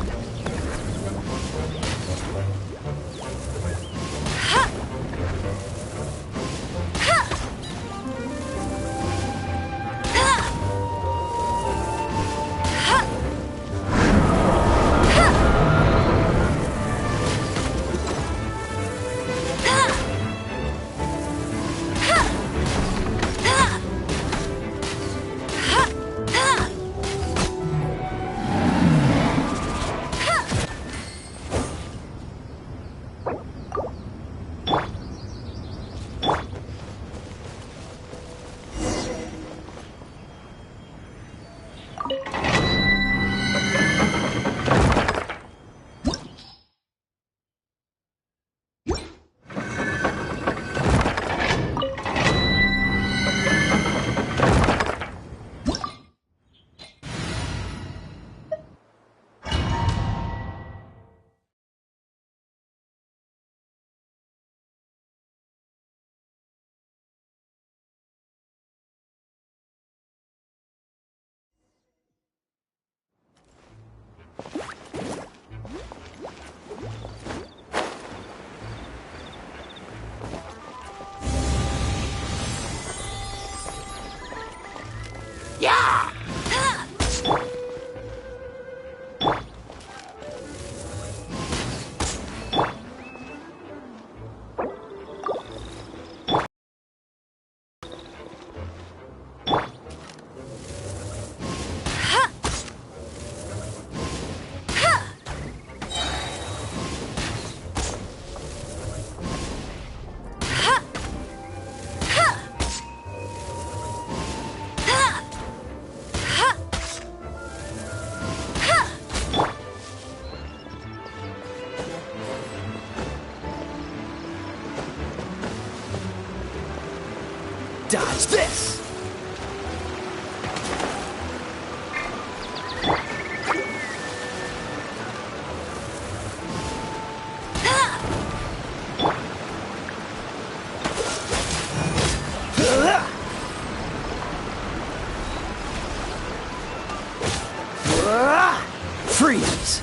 Freeze!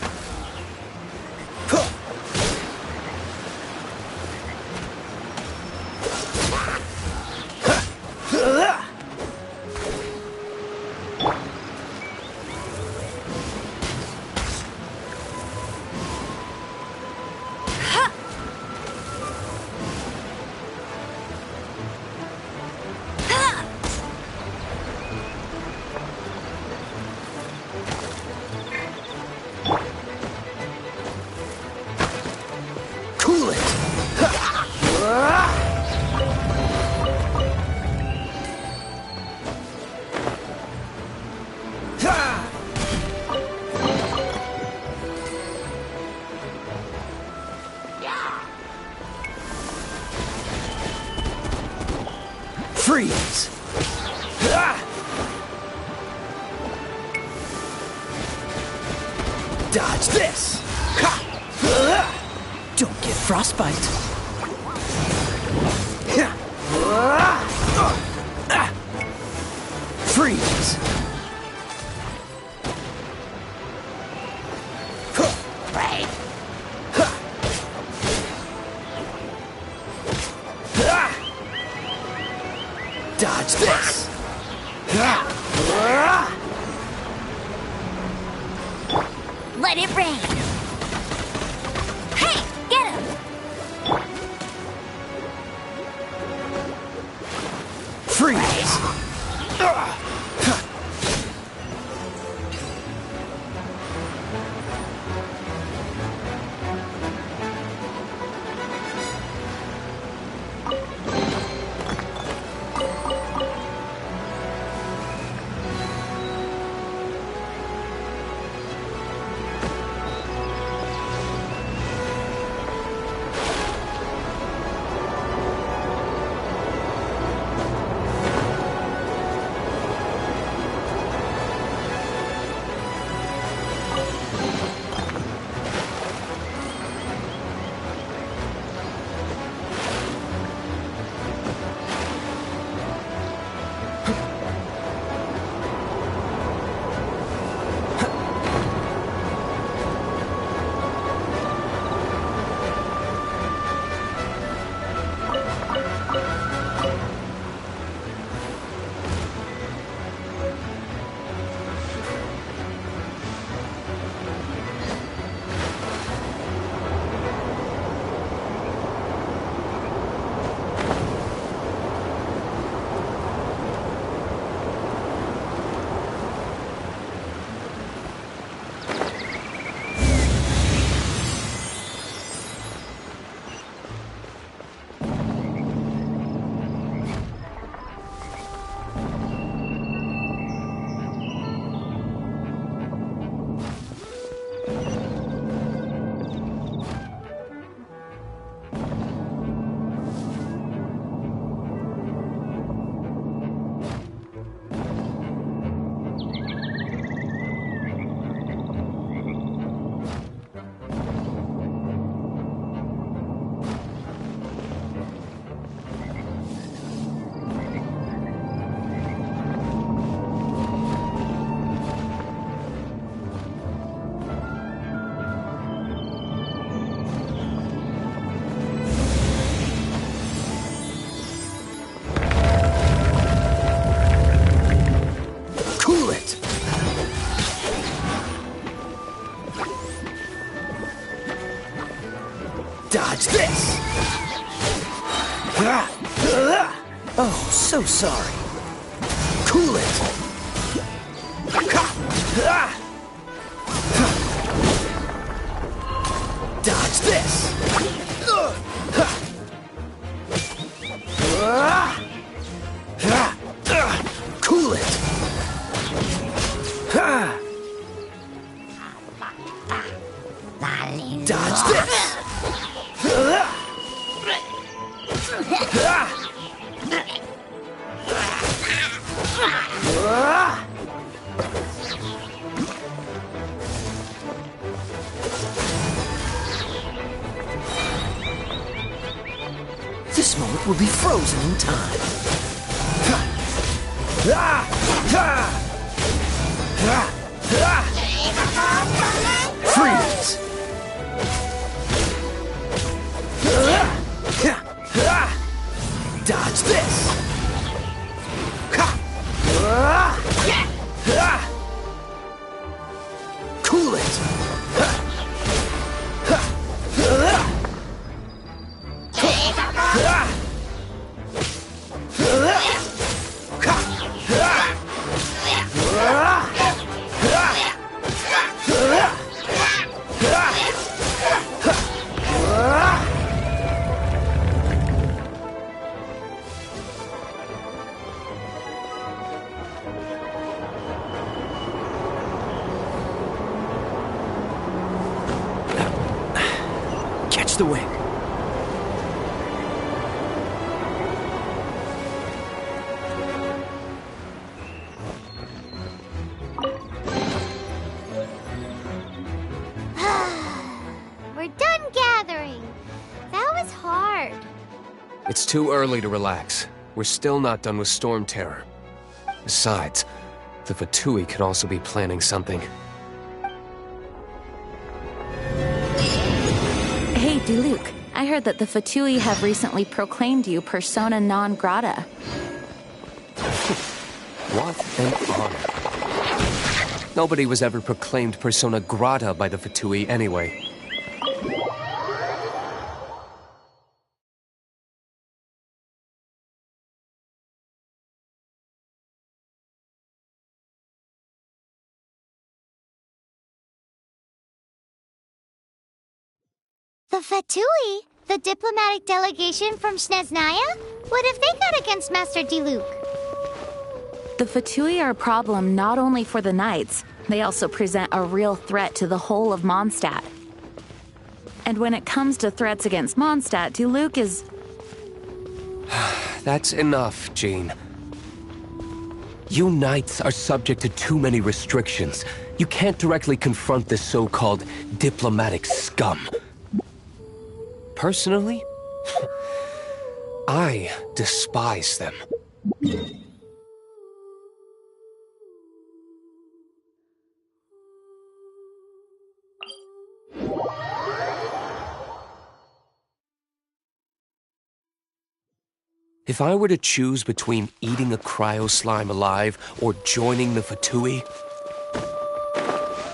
Cool it! Freeze! Dodge this! Don't get frostbite. Freeze! Dodge this! Let it rain! Hey, get him! Freeze! Dodge this! Oh, so sorry. Cool it! Dodge this! Cool it! Dodge this! This moment will be frozen in time. Watch the wing. We're done gathering. That was hard. It's too early to relax. We're still not done with Storm Terror. Besides, the Fatui could also be planning something. Hey, Diluc. I heard that the Fatui have recently proclaimed you persona non grata. What an honor. Nobody was ever proclaimed persona grata by the Fatui anyway. The Fatui? The diplomatic delegation from Snezhnaya? What have they got against Master Diluc? The Fatui are a problem not only for the Knights, they also present a real threat to the whole of Mondstadt. And when it comes to threats against Mondstadt, Diluc is... That's enough, Jean. You Knights are subject to too many restrictions. You can't directly confront this so-called diplomatic scum. Personally, I despise them. If I were to choose between eating a cryo slime alive or joining the Fatui,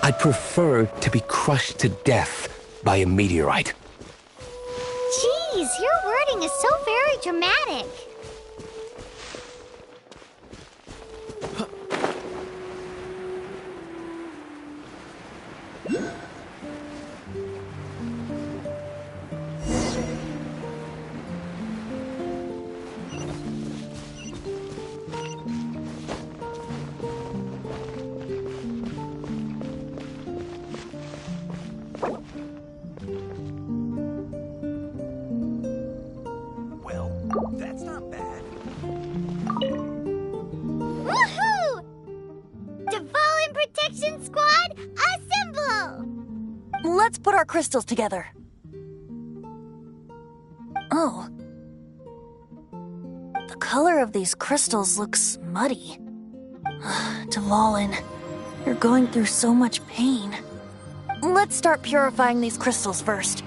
I'd prefer to be crushed to death by a meteorite. Jeez, your wording is so very dramatic. That's not bad. Woohoo! Dvalin Protection Squad, assemble! Let's put our crystals together. Oh. The color of these crystals looks muddy. Dvalin, you're going through so much pain. Let's start purifying these crystals first.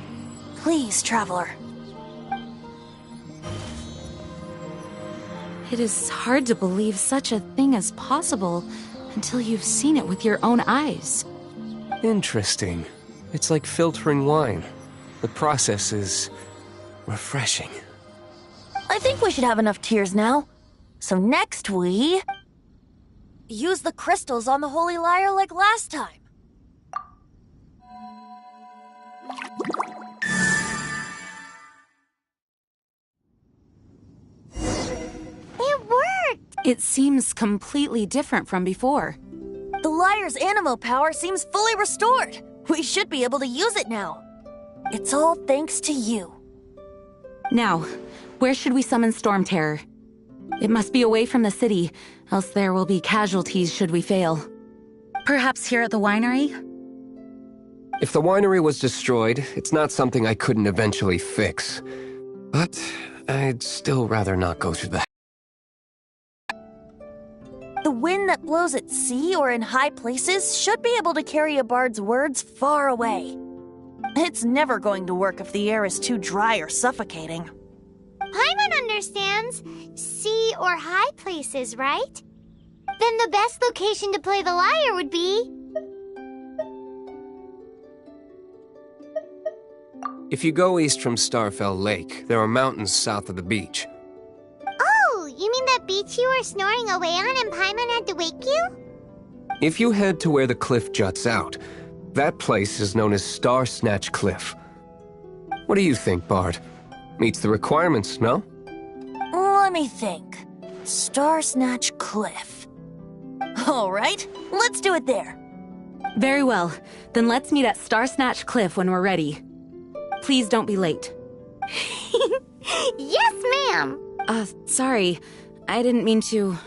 Please, Traveler. It is hard to believe such a thing is possible until you've seen it with your own eyes. Interesting. It's like filtering wine. The process is refreshing. I think we should have enough tears now. So next we... use the crystals on the Holy Lyre like last time. It worked! It seems completely different from before. The Lyre's animo power seems fully restored. We should be able to use it now. It's all thanks to you. Now, where should we summon Storm Terror? It must be away from the city, else there will be casualties should we fail. Perhaps here at the winery? If the winery was destroyed, it's not something I couldn't eventually fix. But I'd still rather not go through the... The wind that blows at sea or in high places should be able to carry a bard's words far away. It's never going to work if the air is too dry or suffocating. Paimon understands sea or high places, right? Then the best location to play the lyre would be... If you go east from Starfell Lake, there are mountains south of the beach. Oh, you mean that beach you were snoring away on and Paimon had to wake you? If you head to where the cliff juts out, that place is known as Star Snatch Cliff. What do you think, Bard? Meets the requirements, no? Let me think. Star Snatch Cliff. All right, let's do it there. Very well. Then let's meet at Star Snatch Cliff when we're ready. Please don't be late. Yes, ma'am. Sorry. I didn't mean to...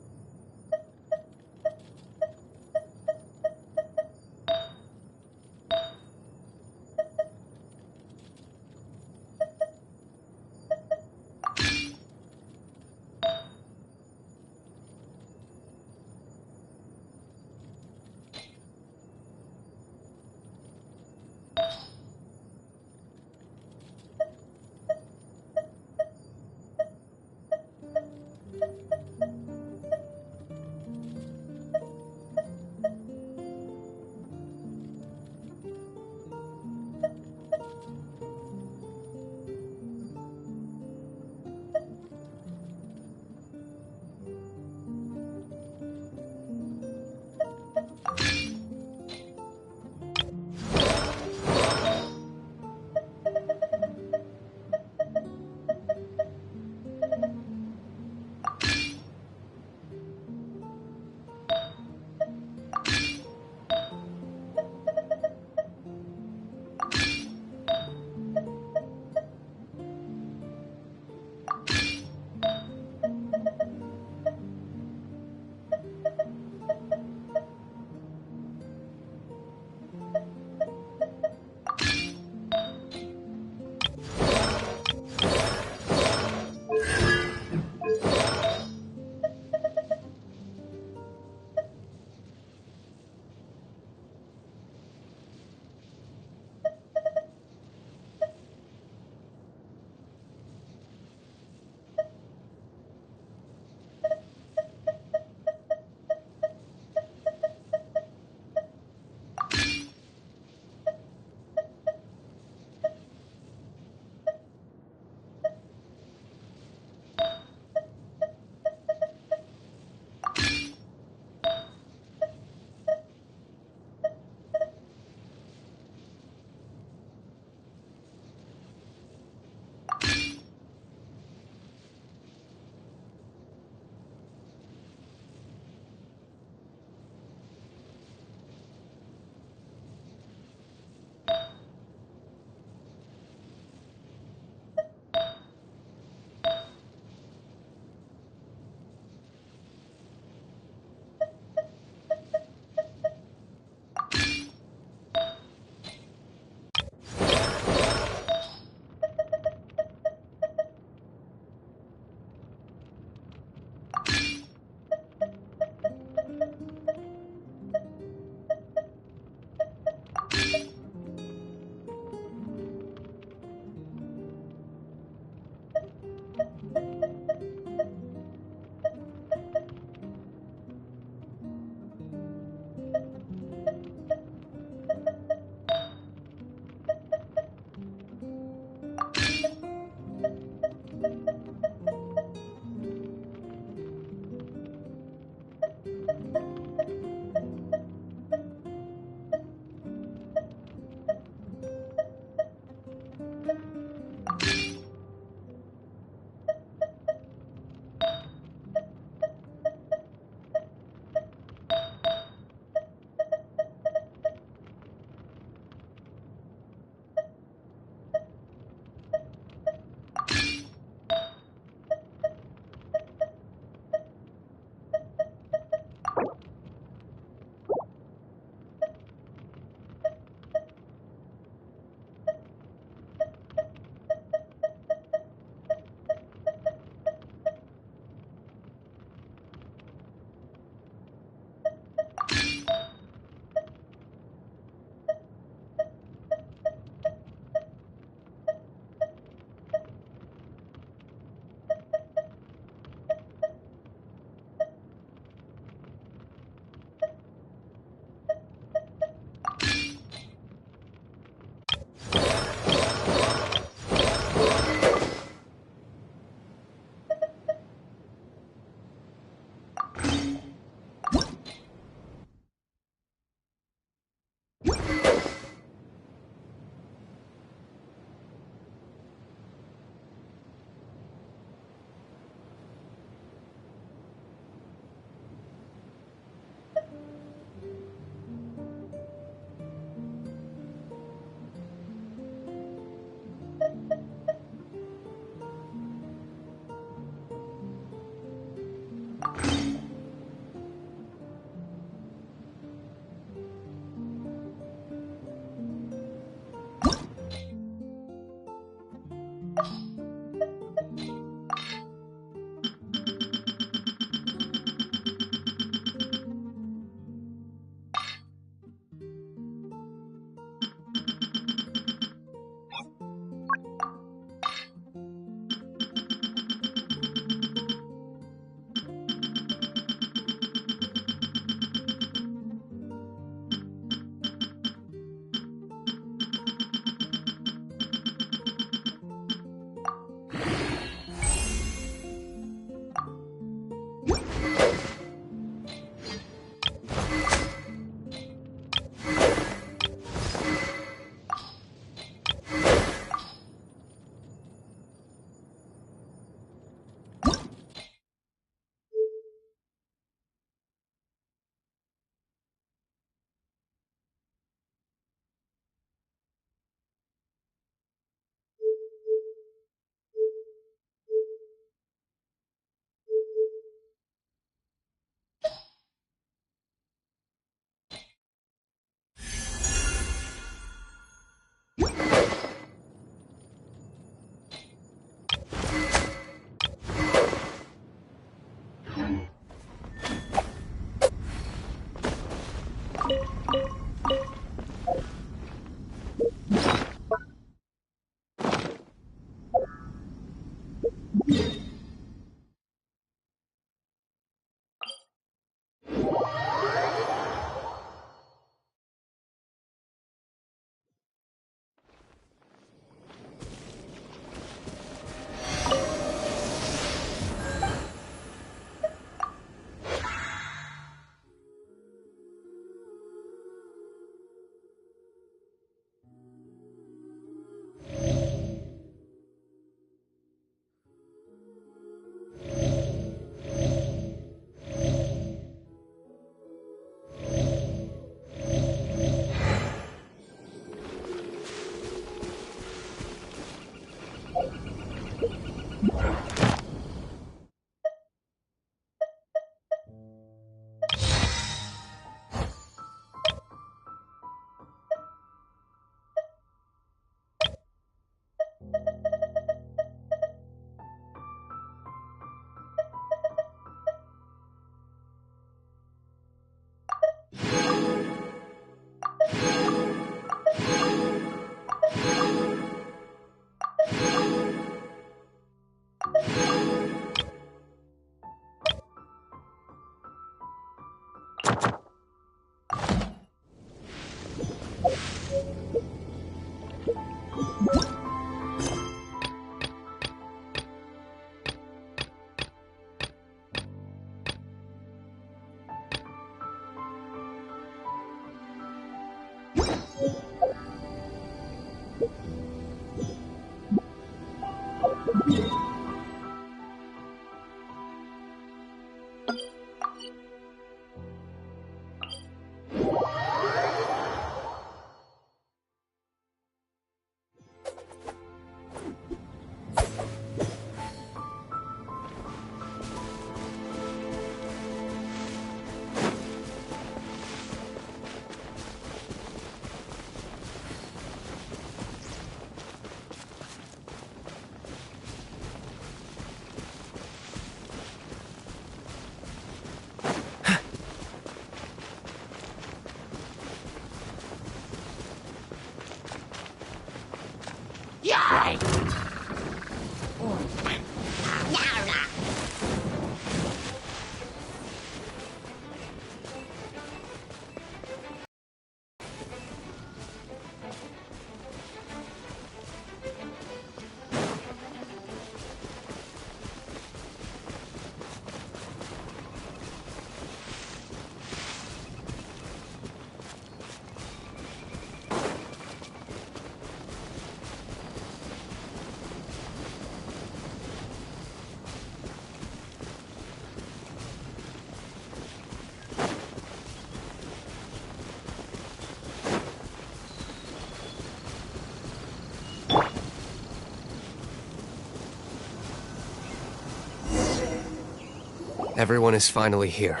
Everyone is finally here.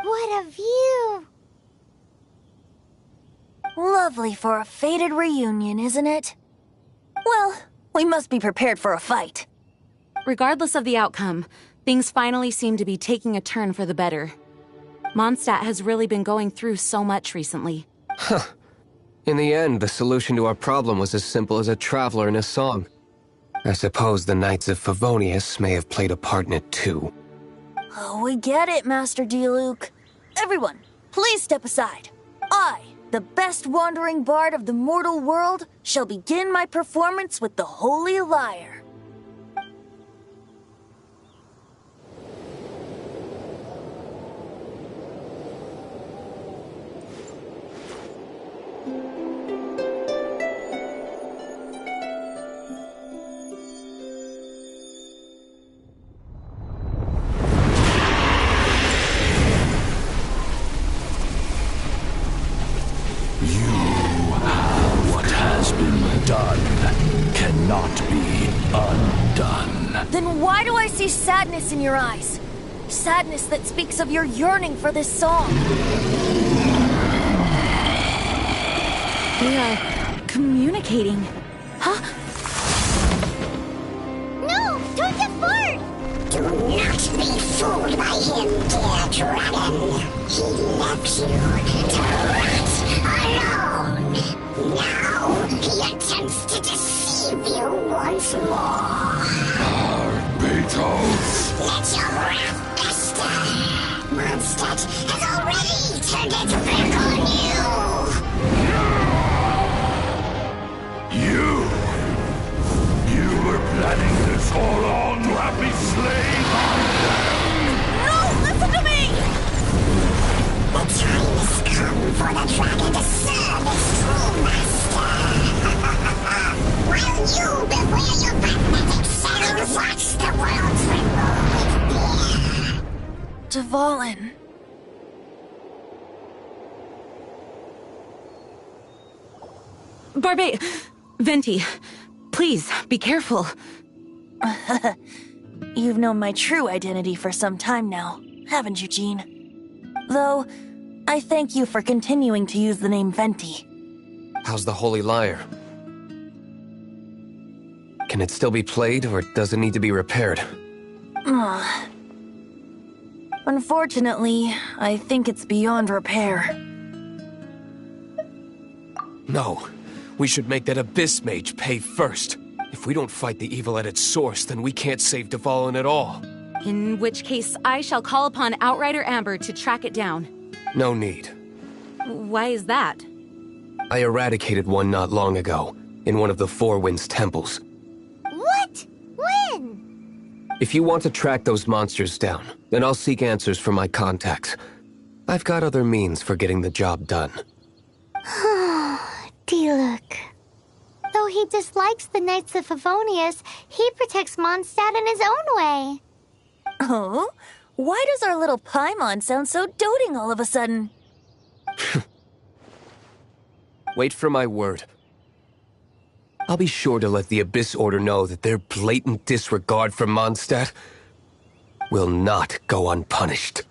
What a view! Lovely for a fated reunion, isn't it? Well, We must be prepared for a fight. Regardless of the outcome, things finally seem to be taking a turn for the better. Mondstadt has really been going through so much recently. Huh. In the end, the solution to our problem was as simple as a traveler in a song. I suppose the Knights of Favonius may have played a part in it too. Oh, we get it, Master Diluc. Everyone, please step aside. I, the best wandering bard of the mortal world, shall begin my performance with the Holy Lyre. Then why do I see sadness in your eyes? Sadness that speaks of your yearning for this song. We are communicating. Huh? No! Don't get bored! Do not be fooled by him, dear dragon. He left you to rot alone. Now he attempts to deceive you once more. Beatles! Let your wrath fester! Mondstadt has already turned its back on You! You were planning this all along to have me slain by them! No! Listen to me! The time has come for the dragon to serve its true master! While you beware your magnetic cells, watch the world tremble with fear! Dvalin. Barbe... Venti, please, be careful. You've known my true identity for some time now, haven't you, Jean? Though, I thank you for continuing to use the name Venti. How's the Holy Lyre? Can it still be played, or does it need to be repaired? Unfortunately, I think it's beyond repair. No. We should make that Abyss Mage pay first. If we don't fight the evil at its source, then we can't save Dvalin at all. In which case, I shall call upon Outrider Amber to track it down. No need. Why is that? I eradicated one not long ago, in one of the Four Winds temples. What? When? If you want to track those monsters down, then I'll seek answers from my contacts. I've got other means for getting the job done. Diluc. Though he dislikes the Knights of Favonius, he protects Mondstadt in his own way. Oh? Why does our little Paimon sound so doting all of a sudden? Wait for my word. I'll be sure to let the Abyss Order know that their blatant disregard for Mondstadt will not go unpunished.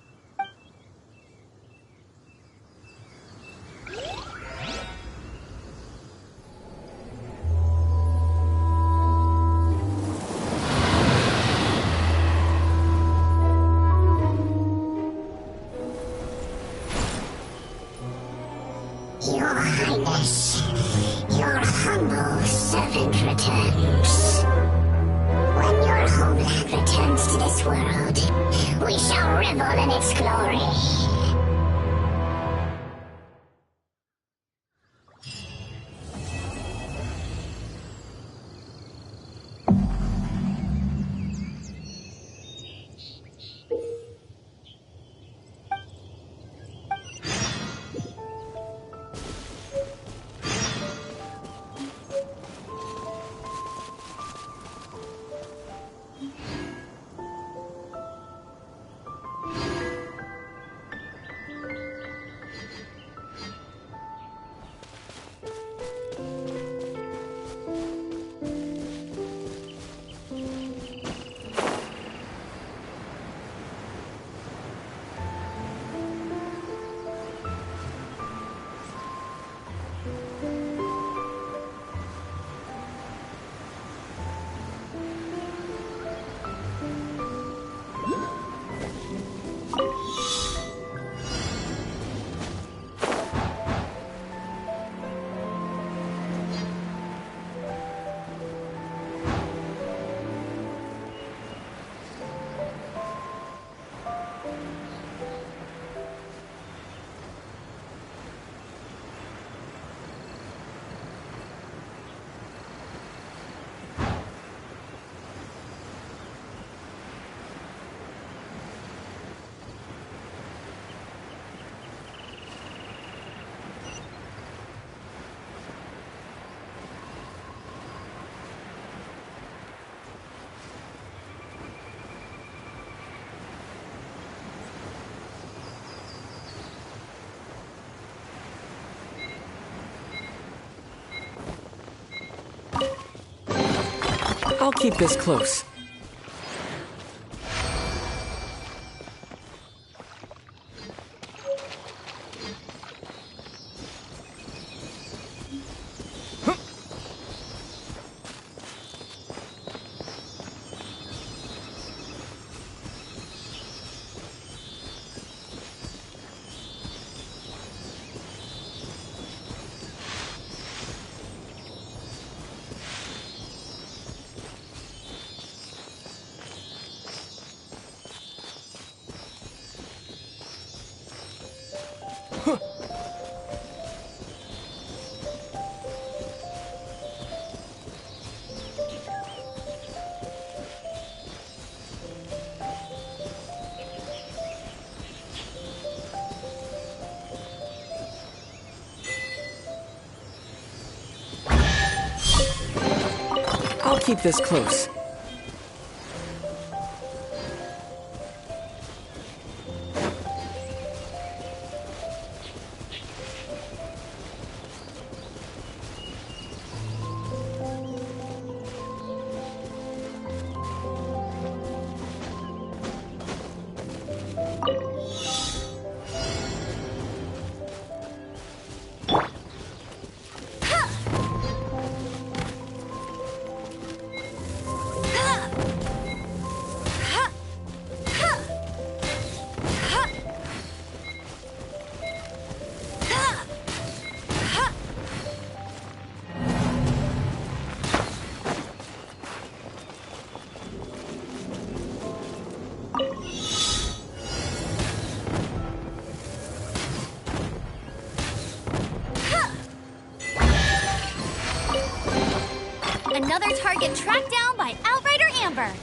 Your Highness, your humble servant returns. When your homeland returns to this world, we shall revel in its glory. I'll keep this close. I'll keep this close. Another target tracked down by Outrider Amber.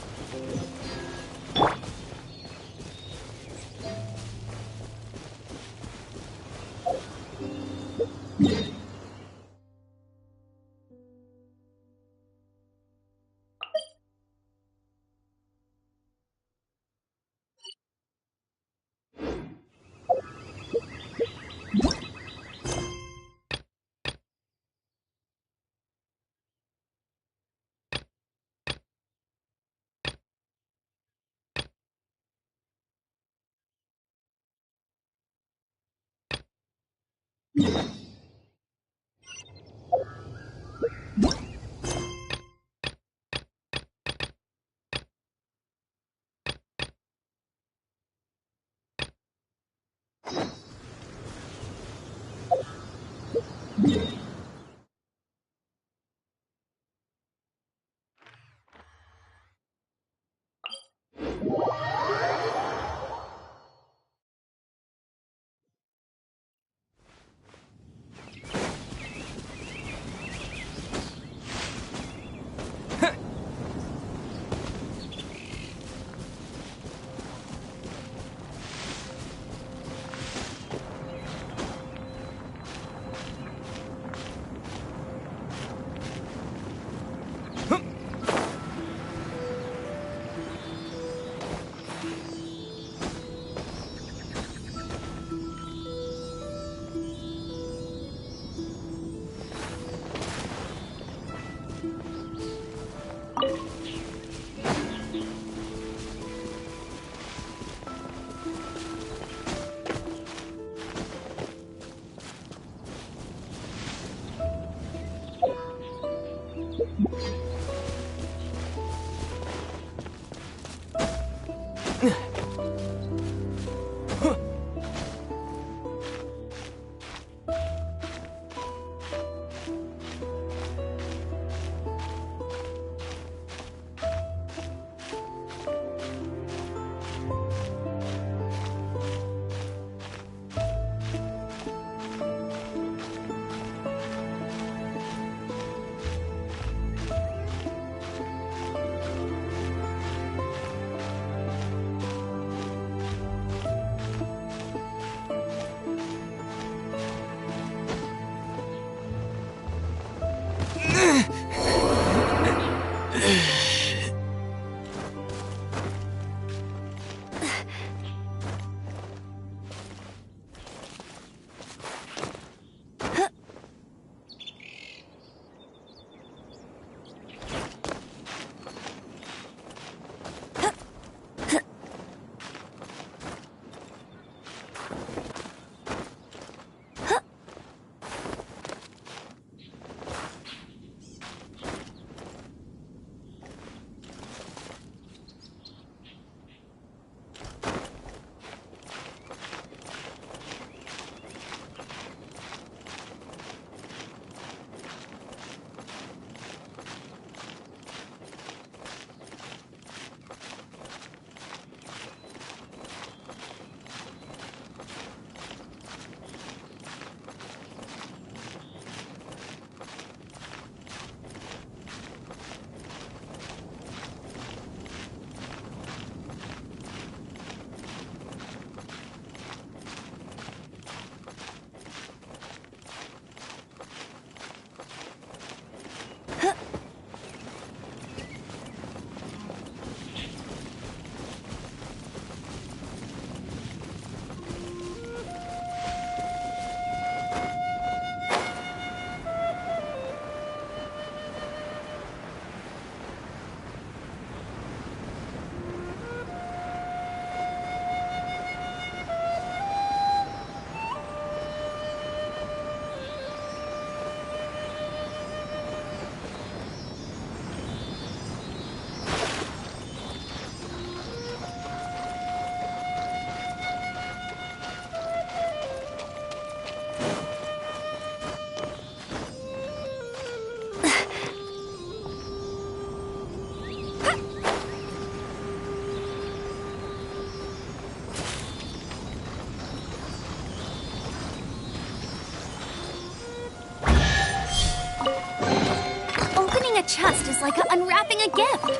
chest is like unwrapping a gift.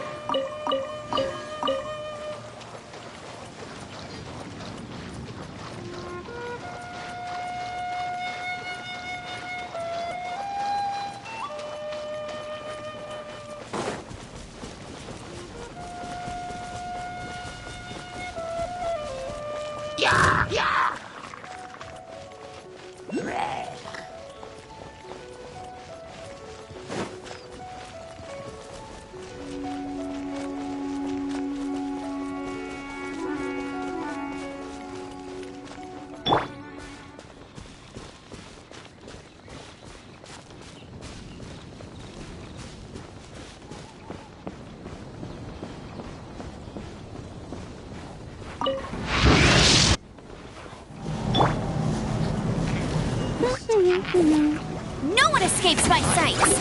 Yeah, yeah. No one escapes my sights!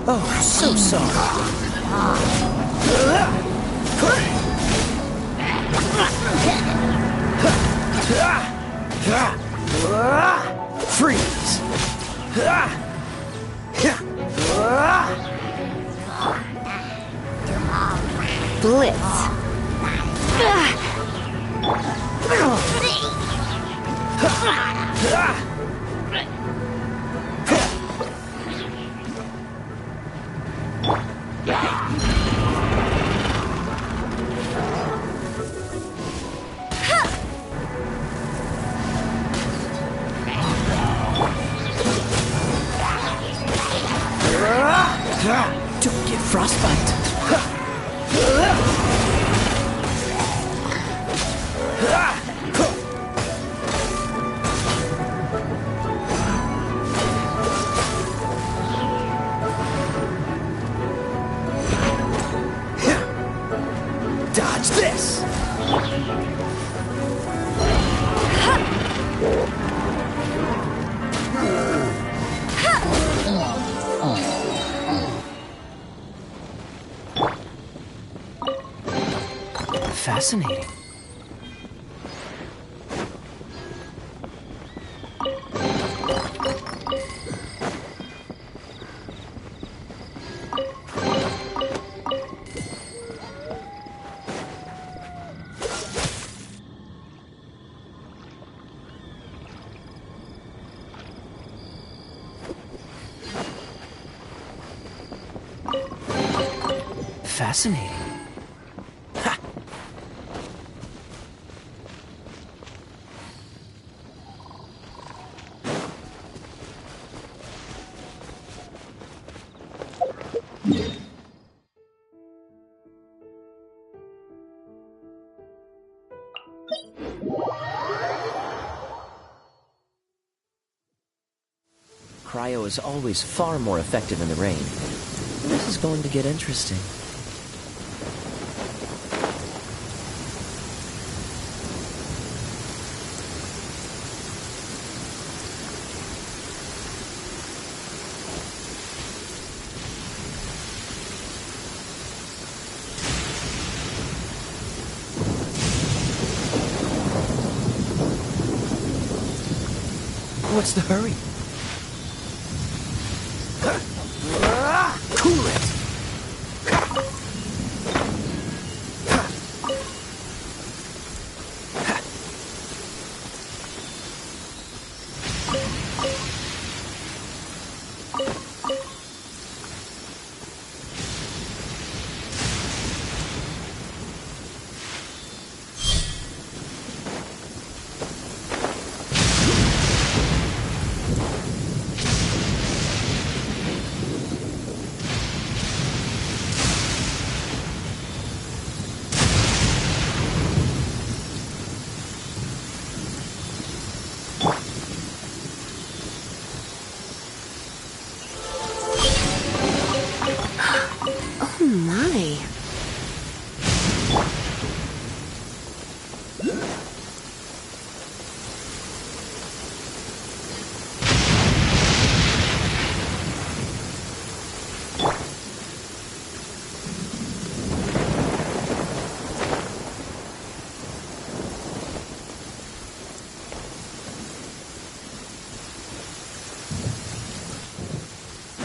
Oh, so sorry. Freeze! Blitz. Don't get frostbite. Dodge this. Fascinating. Fascinating. Ha! Cryo is always far more effective in the rain. This is going to get interesting. What's the hurry? Cool it!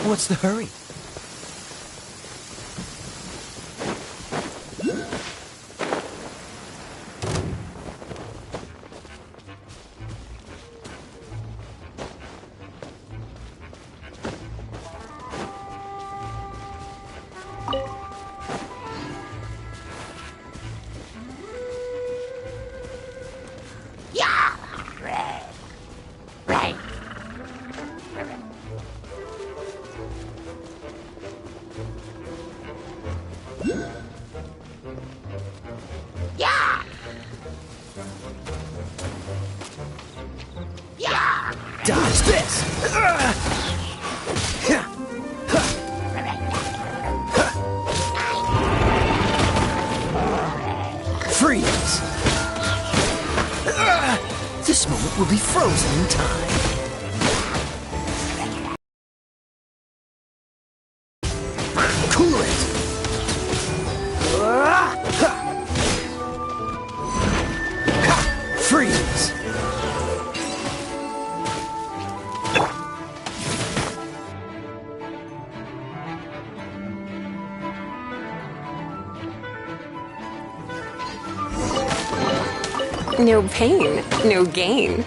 What's the hurry? Dodge this! Freeze! This moment will be frozen in time. Cool it! Freeze! No pain, no gain.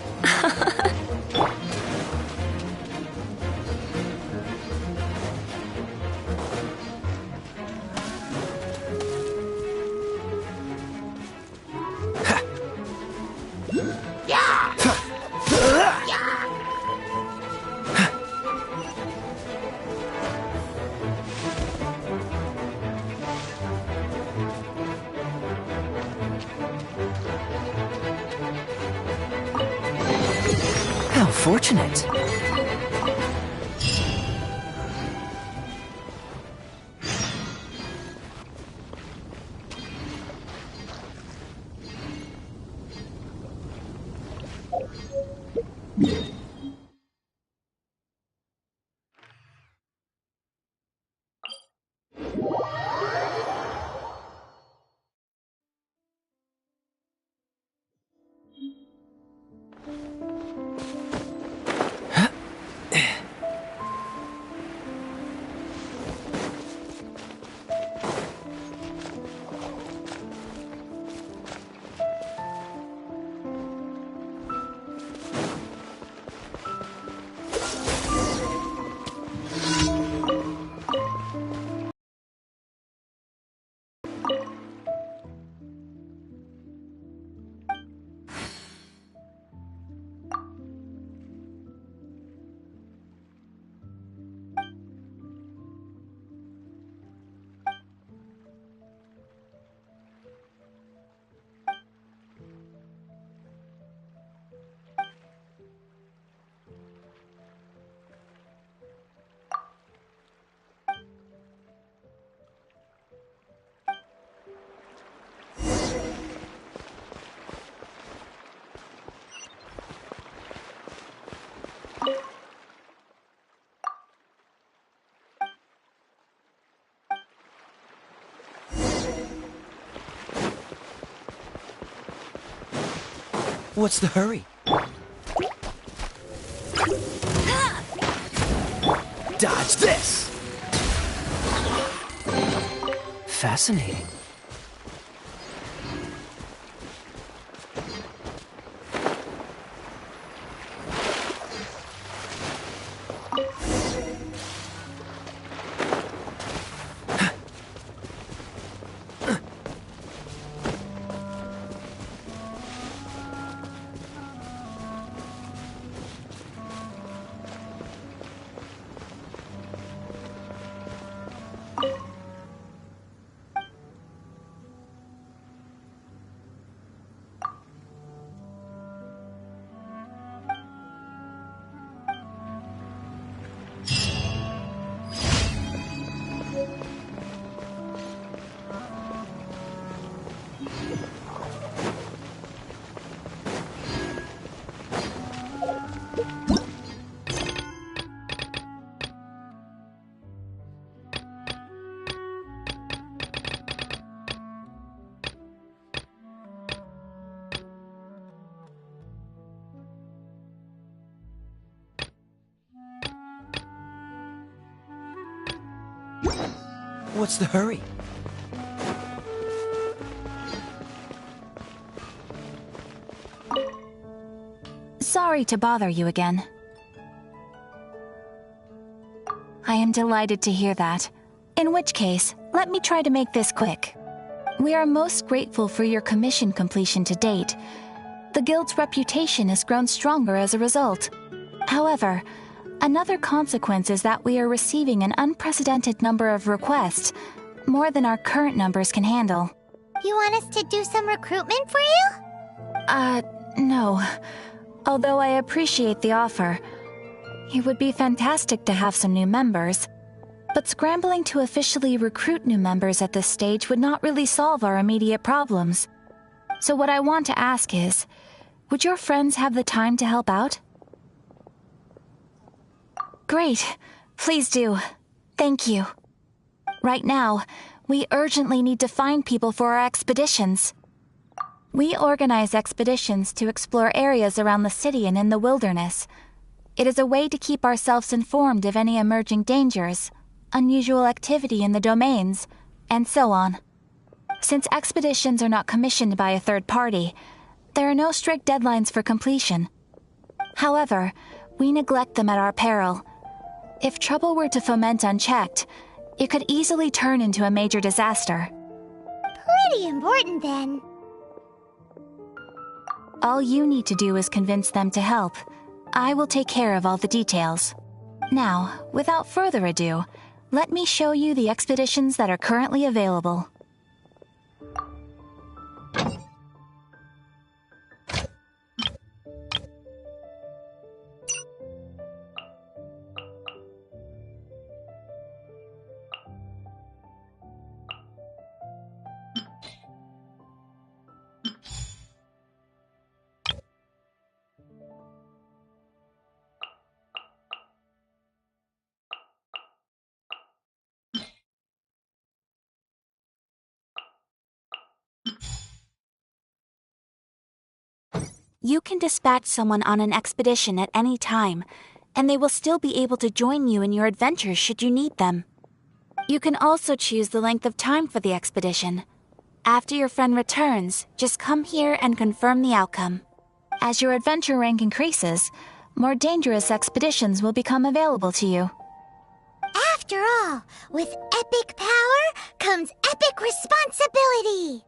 How fortunate. What's the hurry? Dodge this! Fascinating. What's the hurry? Sorry to bother you again. I am delighted to hear that. In which case, let me try to make this quick. We are most grateful for your commission completion to date. The Guild's reputation has grown stronger as a result. However, another consequence is that we are receiving an unprecedented number of requests, more than our current numbers can handle. You want us to do some recruitment for you? No. Although I appreciate the offer. It would be fantastic to have some new members. But scrambling to officially recruit new members at this stage would not really solve our immediate problems. So what I want to ask is, would your friends have the time to help out? Great. Please do. Thank you. Right now, we urgently need to find people for our expeditions. We organize expeditions to explore areas around the city and in the wilderness. It is a way to keep ourselves informed of any emerging dangers, unusual activity in the domains, and so on. Since expeditions are not commissioned by a third party, there are no strict deadlines for completion. However, we neglect them at our peril. If trouble were to foment unchecked, it could easily turn into a major disaster. Pretty important then. All you need to do is convince them to help. I will take care of all the details. Now, without further ado, let me show you the expeditions that are currently available. You can dispatch someone on an expedition at any time, and they will still be able to join you in your adventures should you need them. You can also choose the length of time for the expedition. After your friend returns, just come here and confirm the outcome. As your adventure rank increases, more dangerous expeditions will become available to you. After all, with epic power comes epic responsibility!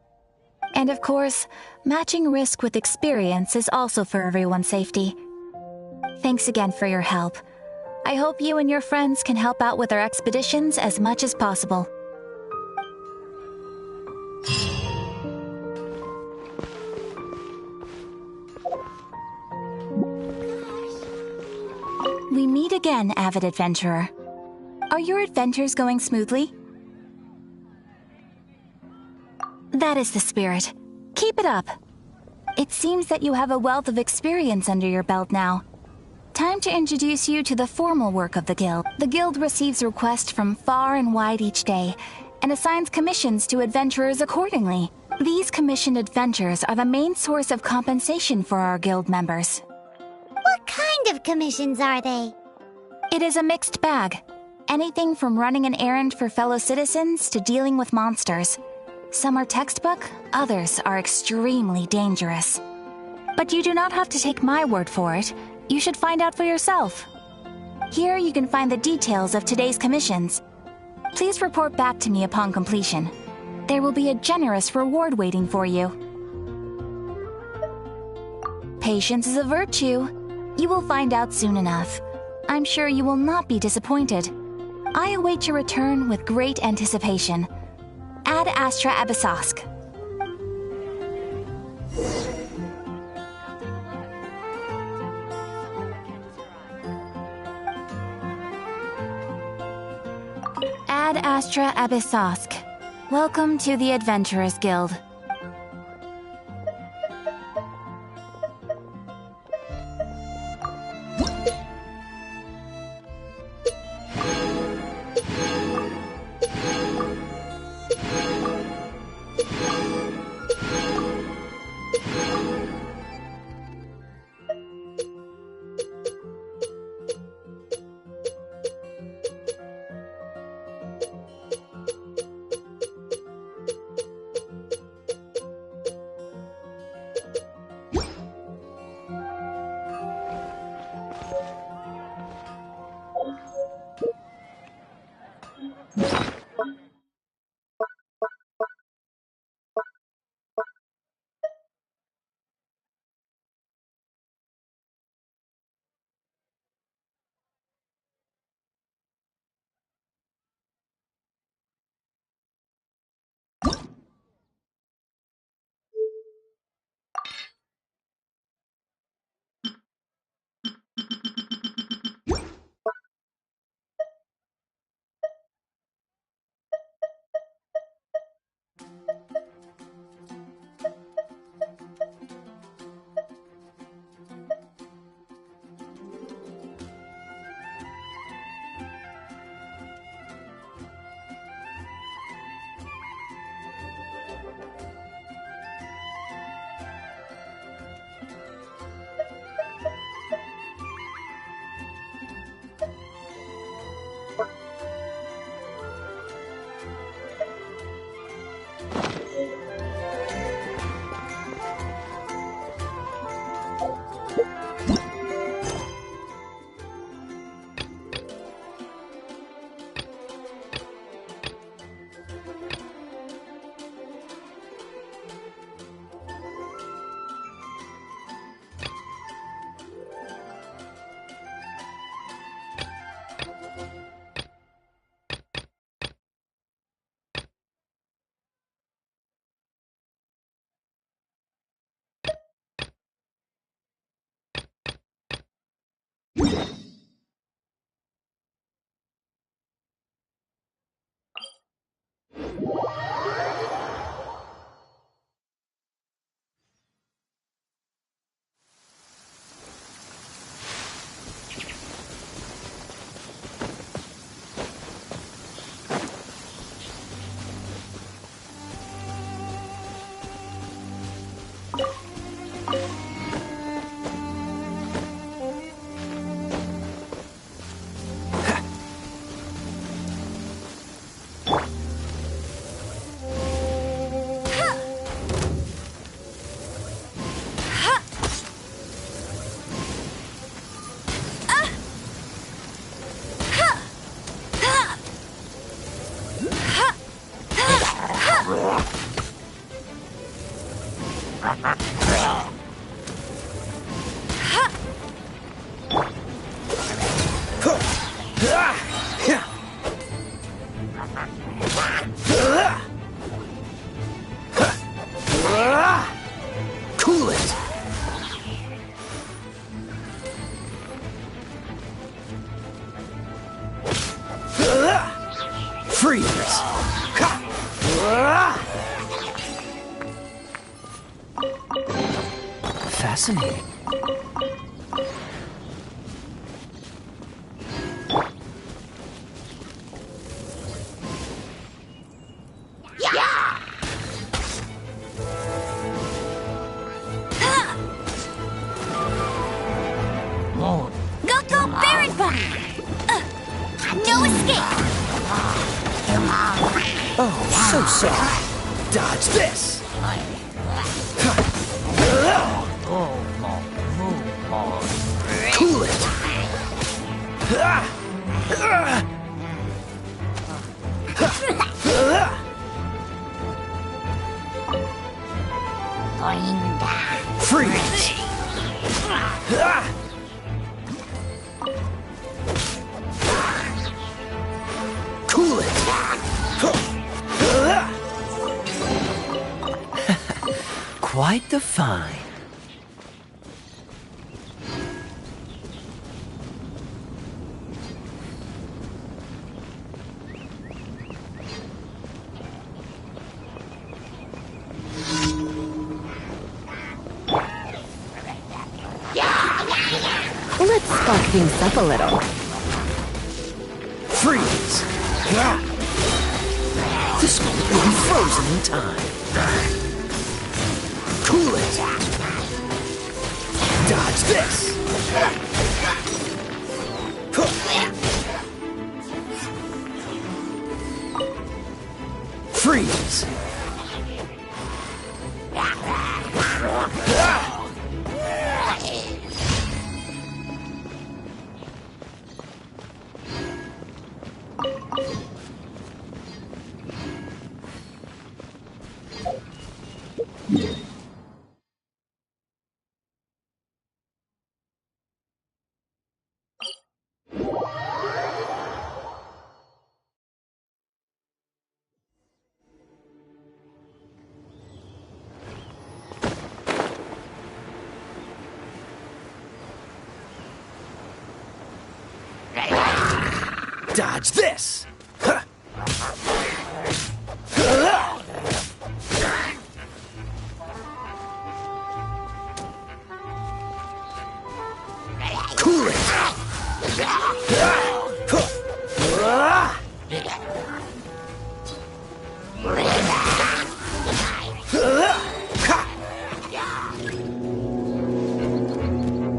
And of course, matching risk with experience is also for everyone's safety. Thanks again for your help. I hope you and your friends can help out with our expeditions as much as possible. We meet again, avid adventurer. Are your adventures going smoothly? That is the spirit. Keep it up. It seems that you have a wealth of experience under your belt now. Time to introduce you to the formal work of the Guild. The Guild receives requests from far and wide each day, and assigns commissions to adventurers accordingly. These commissioned adventures are the main source of compensation for our Guild members. What kind of commissions are they? It is a mixed bag. Anything from running an errand for fellow citizens to dealing with monsters. Some are textbook, others are extremely dangerous. But you do not have to take my word for it. You should find out for yourself. Here you can find the details of today's commissions. Please report back to me upon completion. There will be a generous reward waiting for you. Patience is a virtue. You will find out soon enough. I'm sure you will not be disappointed. I await your return with great anticipation. Ad Astra Abyssosk. Ad Astra Abyssosk. Welcome to the Adventurers Guild. Cool it! Freeze! Fascinating. Go, Barret Bunny! No escape! Oh, so sorry. Dodge this! Cool it! Freeze! Cool it! Quite the find. Let's spark things up a little. Freeze! This moment will be frozen in time. Cool it! Dodge this! Freeze! Dodge this! Cool it!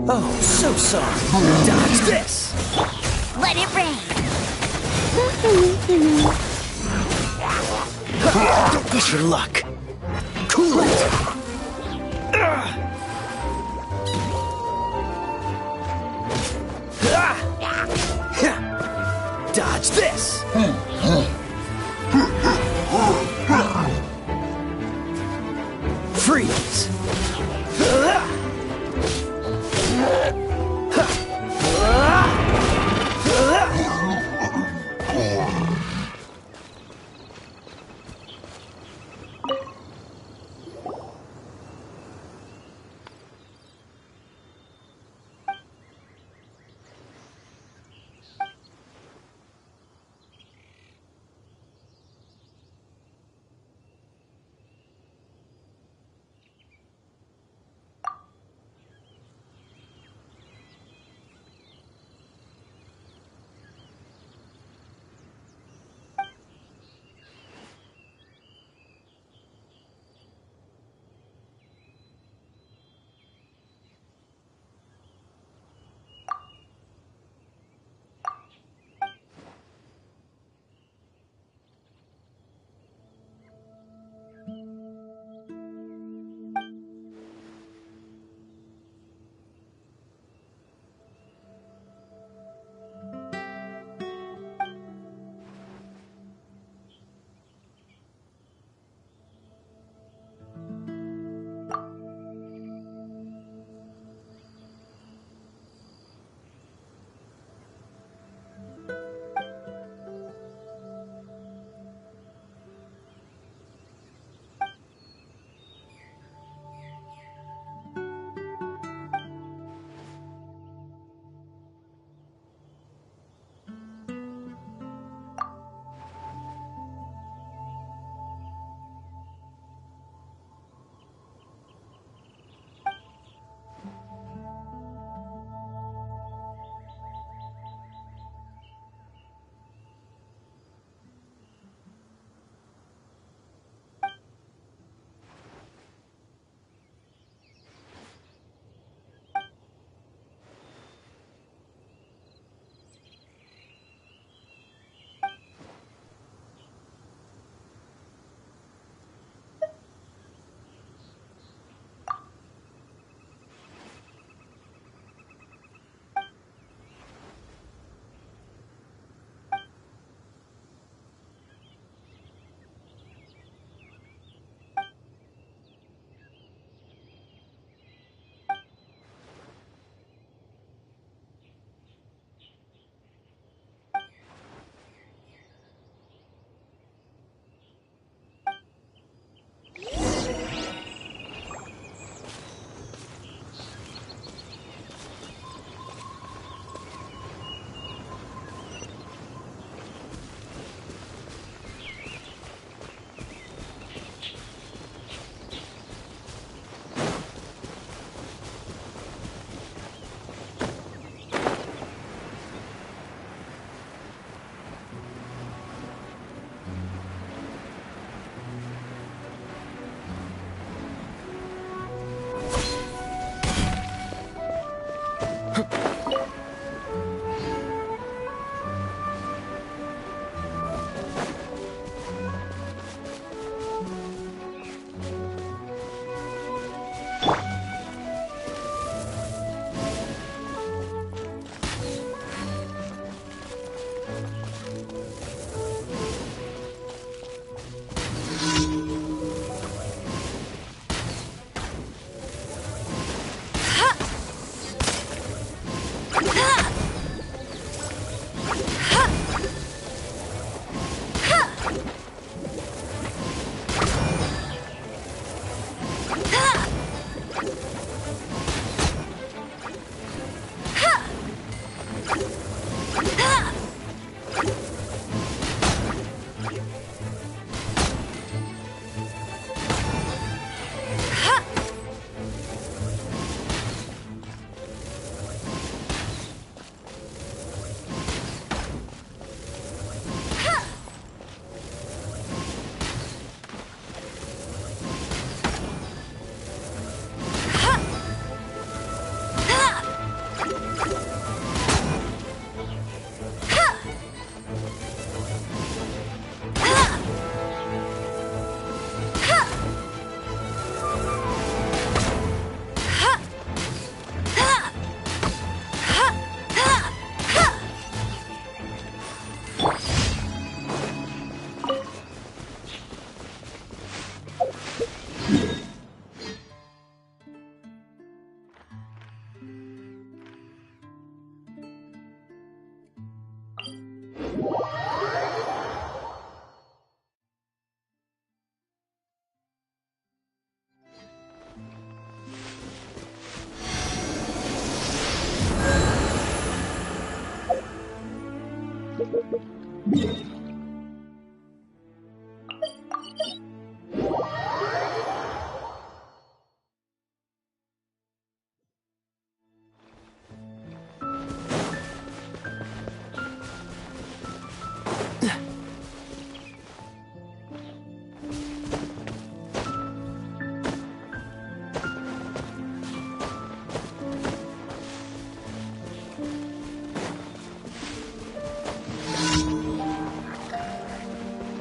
Oh, so sorry. Dodge this! Let it rain! Don't push your luck! Cool it! Dodge this! Freeze!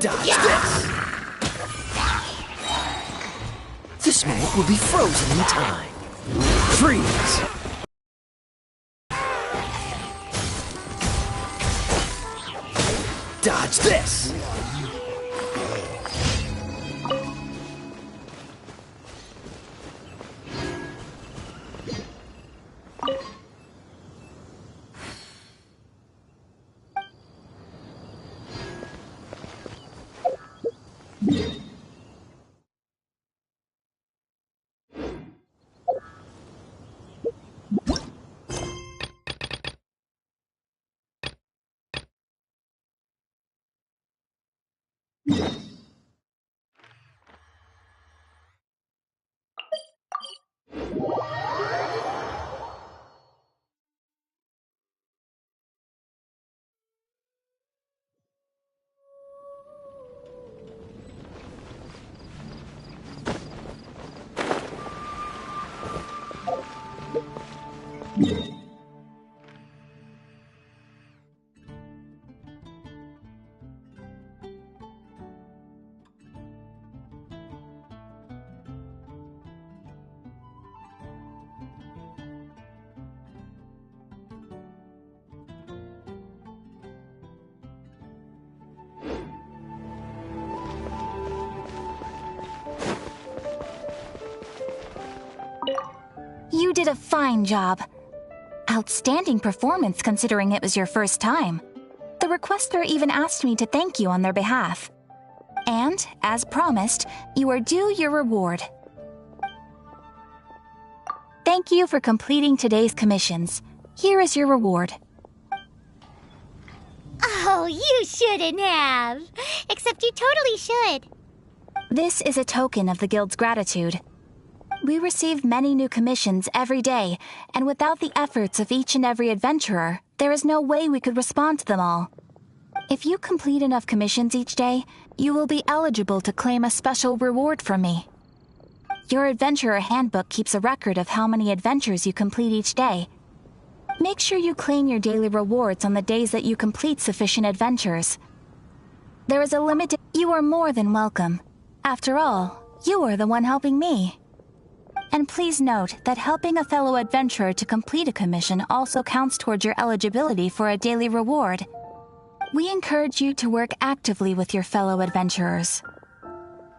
Dodge this! The smoke will be frozen in time. Freeze! Dodge this! You did a fine job. Outstanding performance considering it was your first time. The requester even asked me to thank you on their behalf. And, as promised, you are due your reward. Thank you for completing today's commissions. Here is your reward. Oh, you shouldn't have. Except you totally should. This is a token of the Guild's gratitude. We receive many new commissions every day, and without the efforts of each and every adventurer, there is no way we could respond to them all. If you complete enough commissions each day, you will be eligible to claim a special reward from me. Your Adventurer Handbook keeps a record of how many adventures you complete each day. Make sure you claim your daily rewards on the days that you complete sufficient adventures. There is a limited... You are more than welcome. After all, you are the one helping me. And please note that helping a fellow adventurer to complete a commission also counts towards your eligibility for a daily reward. We encourage you to work actively with your fellow adventurers.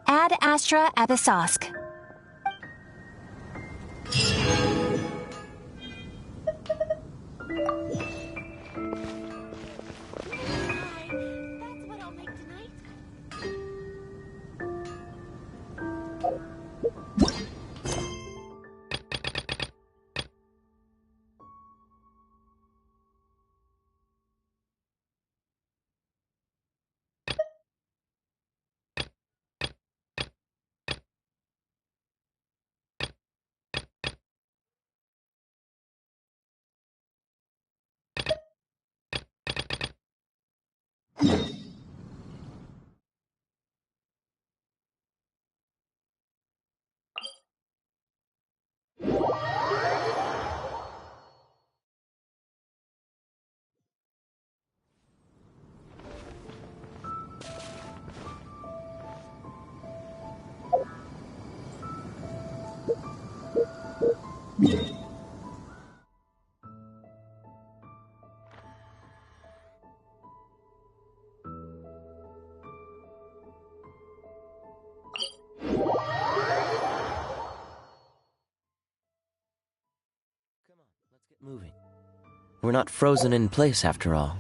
Ad Astra Abyssosque. Moving. We're not frozen in place after all.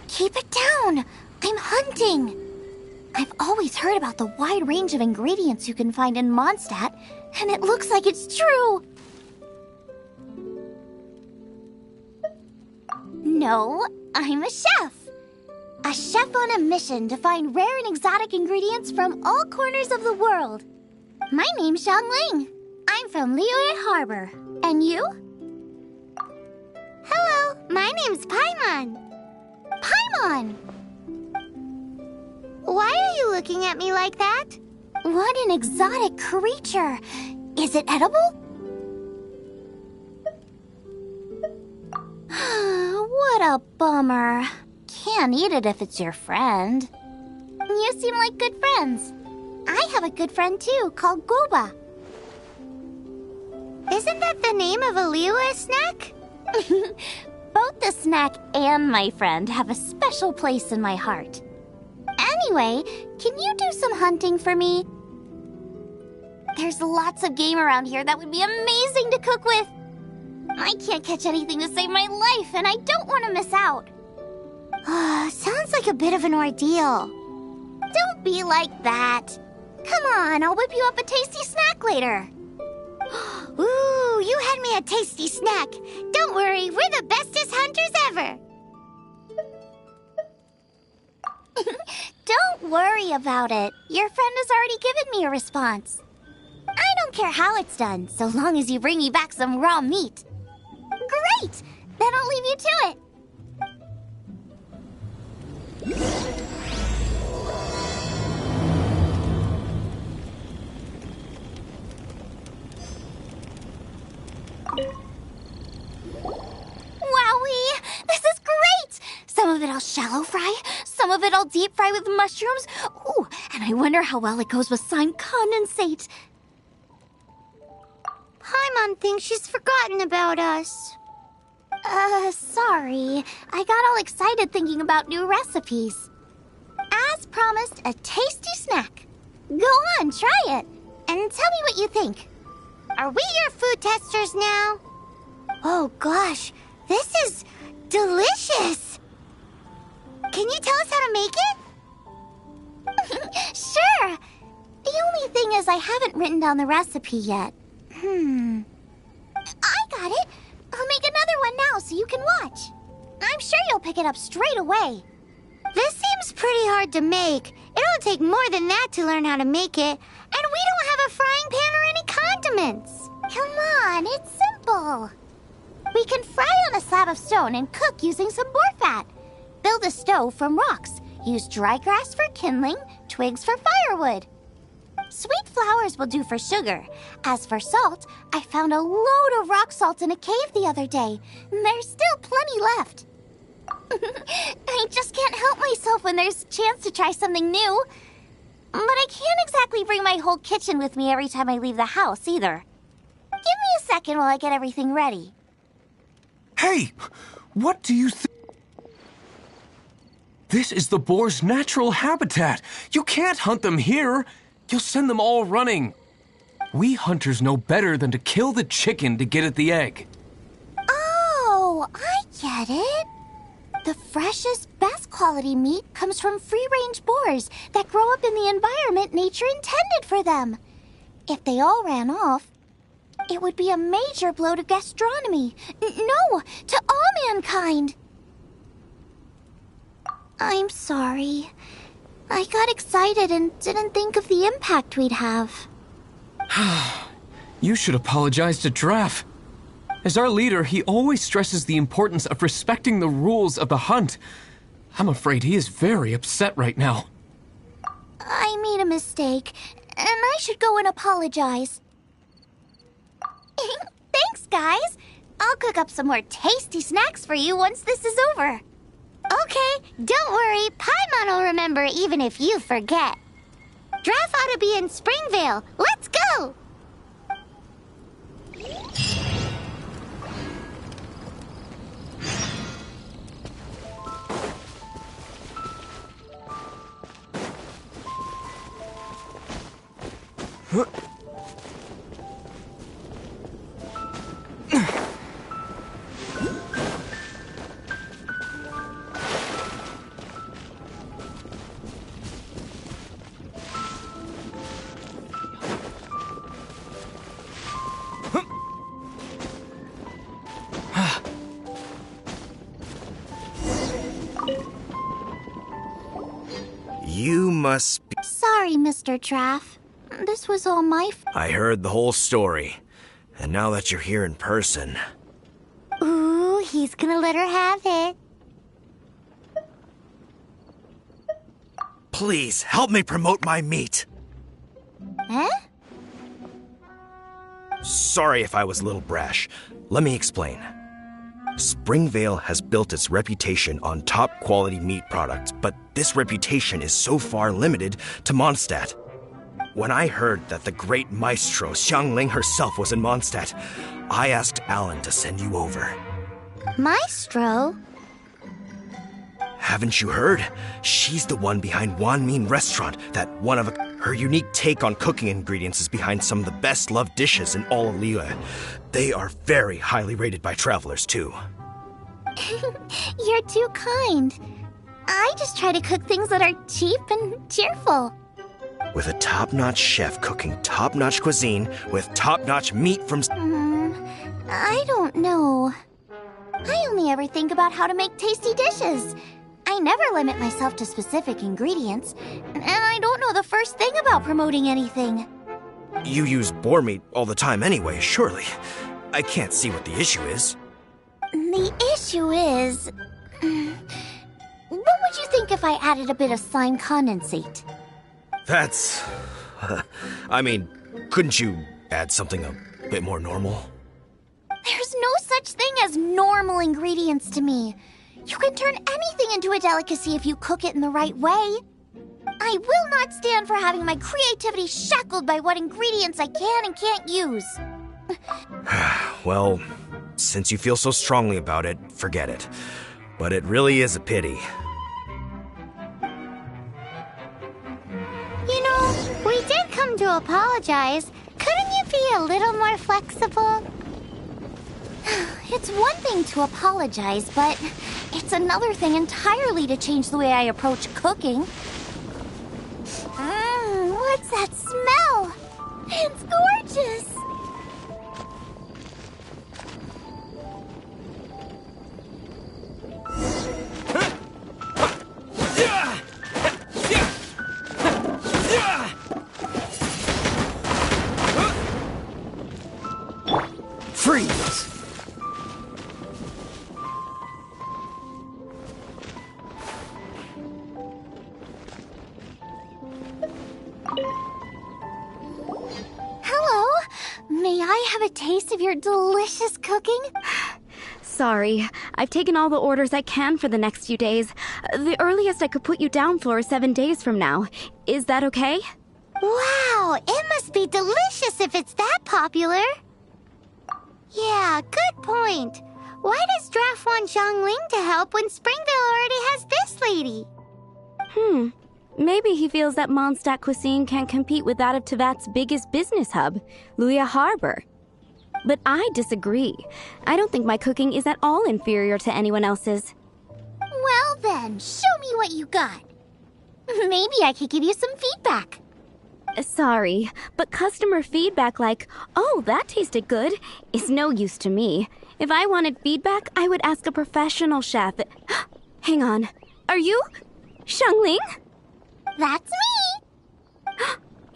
Keep it down! I'm hunting! I've always heard about the wide range of ingredients you can find in Mondstadt, and it looks like it's true! No, I'm a chef! A chef on a mission to find rare and exotic ingredients from all corners of the world. My name's Xiangling. I'm from Liyue Harbor. And you? Hello, my name's Paimon. Paimon! Why are you looking at me like that? What an exotic creature! Is it edible? What a bummer. Can't eat it if it's your friend. You seem like good friends. I have a good friend too, called Goba. Isn't that the name of a Liyue snack? Both the snack and my friend have a special place in my heart. Anyway, can you do some hunting for me? There's lots of game around here that would be amazing to cook with. I can't catch anything to save my life, and I don't want to miss out. Sounds like a bit of an ordeal. Don't be like that. Come on, I'll whip you up a tasty snack later. Ooh, you had me a tasty snack. Don't worry, we're the bestest hunters ever. Don't worry about it. Your friend has already given me a response. I don't care how it's done, so long as you bring me back some raw meat. Great! Then I'll leave you to it. Wowee! This is great! Some of it I'll shallow fry, some of it I'll deep fry with mushrooms. Ooh, and I wonder how well it goes with slime condensate. Paimon thinks she's forgotten about us. Sorry. I got all excited thinking about new recipes. As promised, a tasty snack. Go on, try it, and tell me what you think. Are we your food testers now? Oh gosh, this is delicious! Can you tell us how to make it? Sure! The only thing is I haven't written down the recipe yet. I got it! I'll make another one now so you can watch. I'm sure you'll pick it up straight away. This seems pretty hard to make. It'll take more than that to learn how to make it. And we don't have a frying pan or any condiments. Come on, it's simple. We can fry on a slab of stone and cook using some boar fat. Build a stove from rocks. Use dry grass for kindling, twigs for firewood. Sweet flowers will do for sugar. As for salt, I found a load of rock salt in a cave the other day. There's still plenty left. I just can't help myself when there's a chance to try something new. But I can't exactly bring my whole kitchen with me every time I leave the house, either. Give me a second while I get everything ready. Hey! What do you think? This is the boar's natural habitat. You can't hunt them here. you'll send them all running. We hunters know better than to kill the chicken to get at the egg. Oh, I get it. The freshest, best quality meat comes from free-range boars that grow up in the environment nature intended for them. If they all ran off, it would be a major blow to gastronomy. No, to all mankind. I'm sorry. I got excited and didn't think of the impact we'd have. You should apologize to Draff. As our leader, he always stresses the importance of respecting the rules of the hunt. I'm afraid he is very upset right now. I made a mistake, and I should go and apologize. Thanks, guys. I'll cook up some more tasty snacks for you once this is over. Okay, don't worry. Paimon will remember even if you forget. Draff ought to be in Springvale. Let's go! You must be... Sorry, Mr. Draff. This was all my I heard the whole story. And now that you're here in person... Ooh, he's gonna let her have it. Please, help me promote my meat. Huh? Sorry if I was a little brash. Let me explain. Springvale has built its reputation on top-quality meat products, but this reputation is so far limited to Mondstadt. When I heard that the great maestro Xiangling herself was in Mondstadt, I asked Alan to send you over. Maestro? Haven't you heard? She's the one behind Wanmin Restaurant, her unique take on cooking ingredients is behind some of the best-loved dishes in all of Liyue. They are very highly rated by travelers, too. You're too kind. I just try to cook things that are cheap and cheerful. With a top-notch chef cooking top-notch cuisine with top-notch meat from... I don't know. I only ever think about how to make tasty dishes. I never limit myself to specific ingredients, and I don't know the first thing about promoting anything. You use boar meat all the time anyway, surely. I can't see what the issue is. The issue is... What would you think if I added a bit of slime condensate? That's... I mean, couldn't you add something a bit more normal? There's no such thing as normal ingredients to me. You can turn anything into a delicacy if you cook it in the right way. I will not stand for having my creativity shackled by what ingredients I can and can't use. Well, since you feel so strongly about it, forget it. But it really is a pity. You know, we did come to apologize. Couldn't you be a little more flexible? It's one thing to apologize, but it's another thing entirely to change the way I approach cooking. What's that smell? It's gorgeous! Freeze! Hello. May I have a taste of your delicious cooking? Sorry, I've taken all the orders I can for the next few days. The earliest I could put you down for is 7 days from now. Is that okay? Wow, it must be delicious if it's that popular. Yeah, good point. Why does Draff want Xiangling to help when Springvale already has this lady? Maybe he feels that Mondstadt cuisine can't compete with that of Tevat's biggest business hub, Luya Harbor. But I disagree. I don't think my cooking is at all inferior to anyone else's. Well then, show me what you got. Maybe I could give you some feedback. Sorry, but customer feedback like, "Oh, that tasted good," is no use to me. If I wanted feedback, I would ask a professional chef. Hang on. Are you Xiangling? That's me!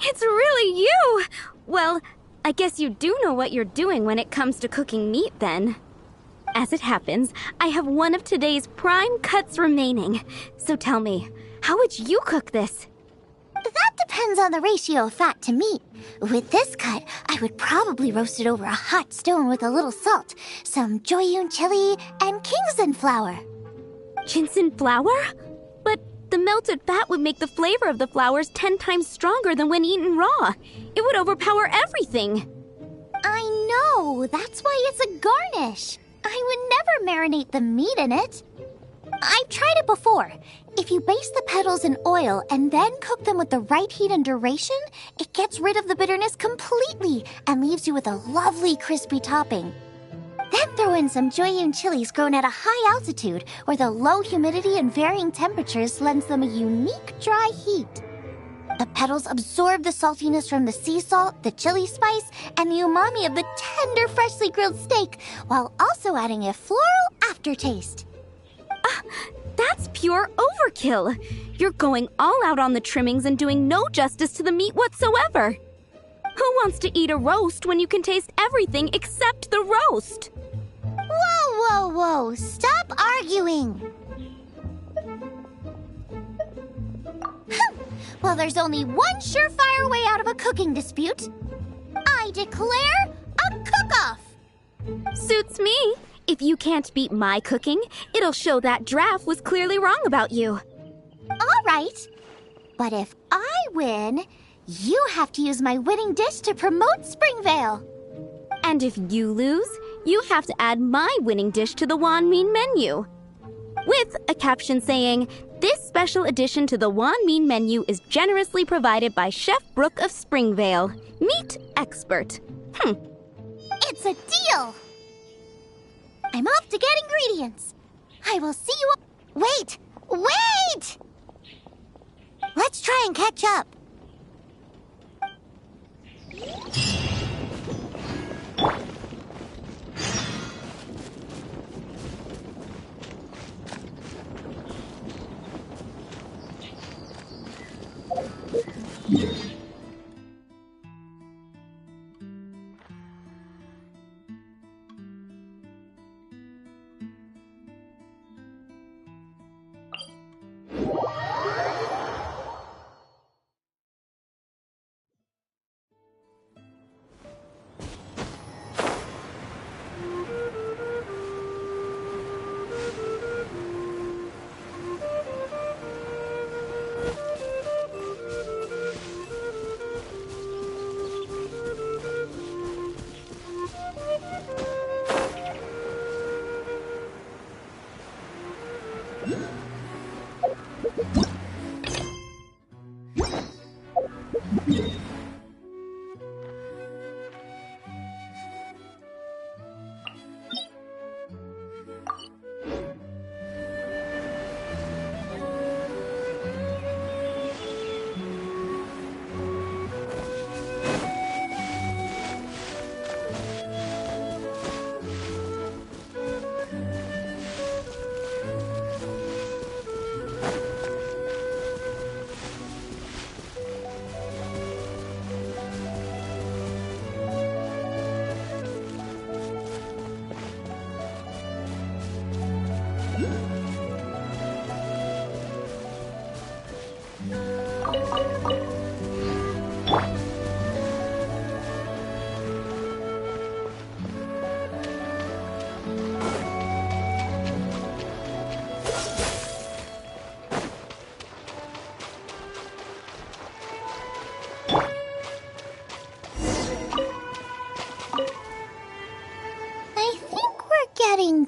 It's really you! Well, I guess you do know what you're doing when it comes to cooking meat, then. As it happens, I have one of today's prime cuts remaining. So tell me, how would you cook this? That depends on the ratio of fat to meat. With this cut, I would probably roast it over a hot stone with a little salt, some Joyun chili, and Kingston flour. Ginseng flour? But the melted fat would make the flavor of the flowers 10 times stronger than when eaten raw. It would overpower everything. I know, that's why it's a garnish. I would never marinate the meat in it. I've tried it before. If you baste the petals in oil and then cook them with the right heat and duration, it gets rid of the bitterness completely and leaves you with a lovely crispy topping. Then throw in some Joyun chilies grown at a high altitude where the low humidity and varying temperatures lends them a unique dry heat. The petals absorb the saltiness from the sea salt, the chili spice, and the umami of the tender, freshly grilled steak, while also adding a floral aftertaste. That's pure overkill. You're going all out on the trimmings and doing no justice to the meat whatsoever. Who wants to eat a roast when you can taste everything except the roast? Whoa, whoa, whoa! Stop arguing! Well, there's only one surefire way out of a cooking dispute. I declare a cook-off! Suits me. If you can't beat my cooking, it'll show that Draft was clearly wrong about you. All right. But if I win, you have to use my winning dish to promote Springvale. And if you lose, you have to add my winning dish to the Wanmin menu. With a caption saying, "This special addition to the Wanmin menu is generously provided by Chef Brooke of Springvale, meat expert." It's a deal! I'm off to get ingredients. I will see you... Wait! Wait! Let's try and catch up.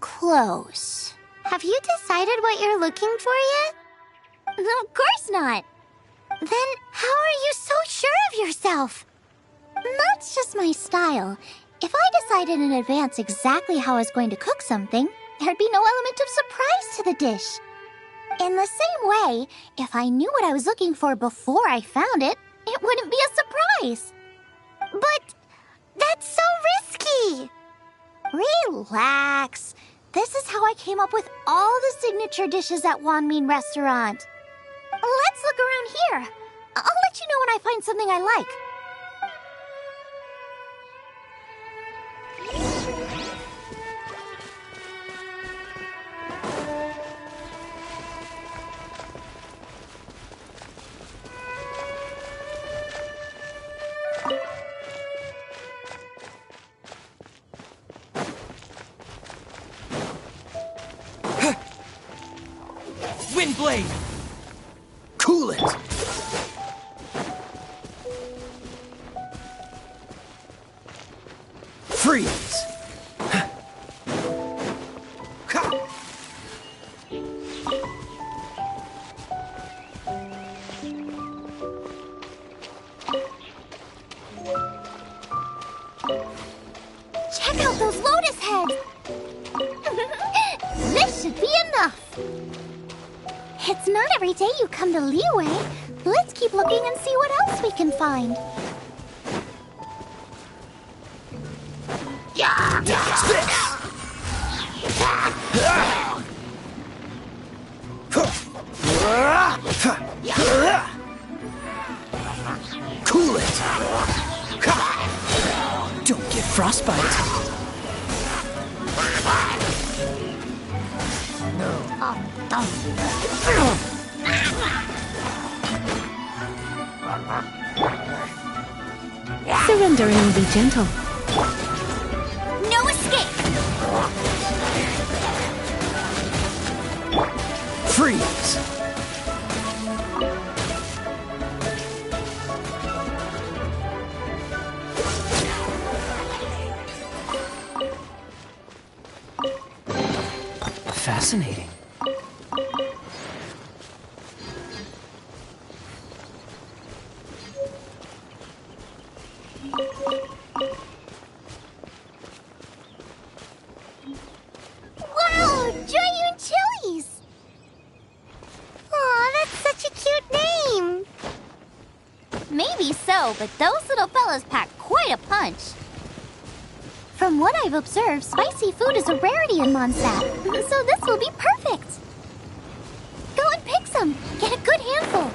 Close. Have you decided what you're looking for yet? Of course not. Then how are you so sure of yourself? That's just my style. If I decided in advance exactly how I was going to cook something, there'd be no element of surprise to the dish. In the same way, if I knew what I was looking for before I found it, it wouldn't be a surprise. But that's so risky. Relax. This is how I came up with all the signature dishes at Wanmin Restaurant. Let's look around here. I'll let you know when I find something I like. Windblade! Cool it! Freeze! Check out those lotus heads! This should be enough! It's not every day you come to Liyue. Let's keep looking and see what else we can find. Cool it! Don't get frostbite. Surrender and be gentle. No escape! Freeze! Fascinating. Wow, Joyun Chilies! Aw, that's such a cute name. Maybe so, but those little fellas pack quite a punch. From what I've observed, spicy food is a rarity in Mondstadt, so this will be perfect. Go and pick some. Get a good handful.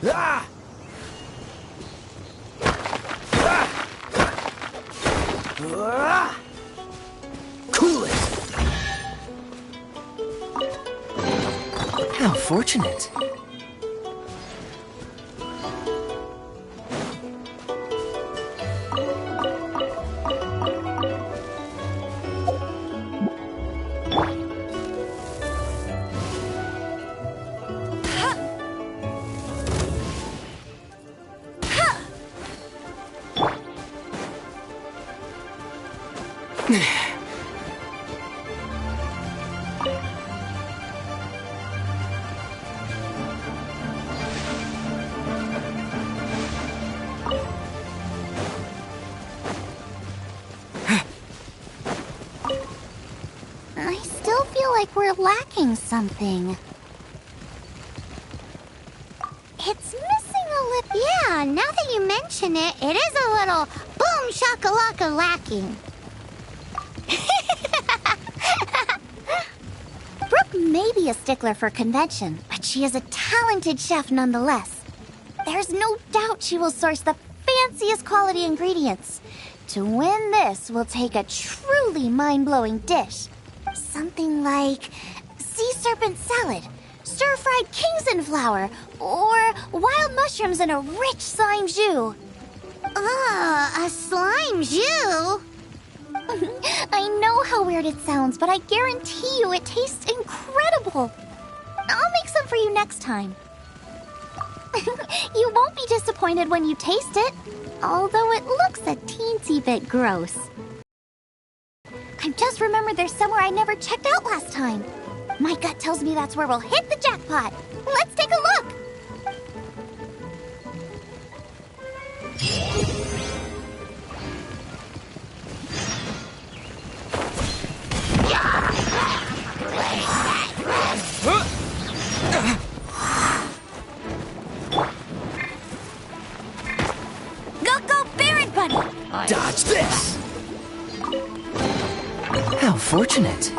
Ah! Cool it! How fortunate. I still feel like we're lacking something. It's missing a lip. Yeah, now that you mention it, it is a little boom shakalaka lacking. Brooke may be a stickler for convention, but she is a talented chef nonetheless. There's no doubt she will source the fanciest quality ingredients. To win this will take a truly mind-blowing dish. Something like sea serpent salad, stir-fried kingsden flower, or wild mushrooms in a rich slime jus. A slime jus? I know how weird it sounds, but I guarantee you it tastes incredible. I'll make some for you next time. You won't be disappointed when you taste it, although it looks a teensy bit gross. I've just remembered there's somewhere I never checked out last time. My gut tells me that's where we'll hit the jackpot. Let's take a look. Go, Baron Bunny! Dodge this! How fortunate.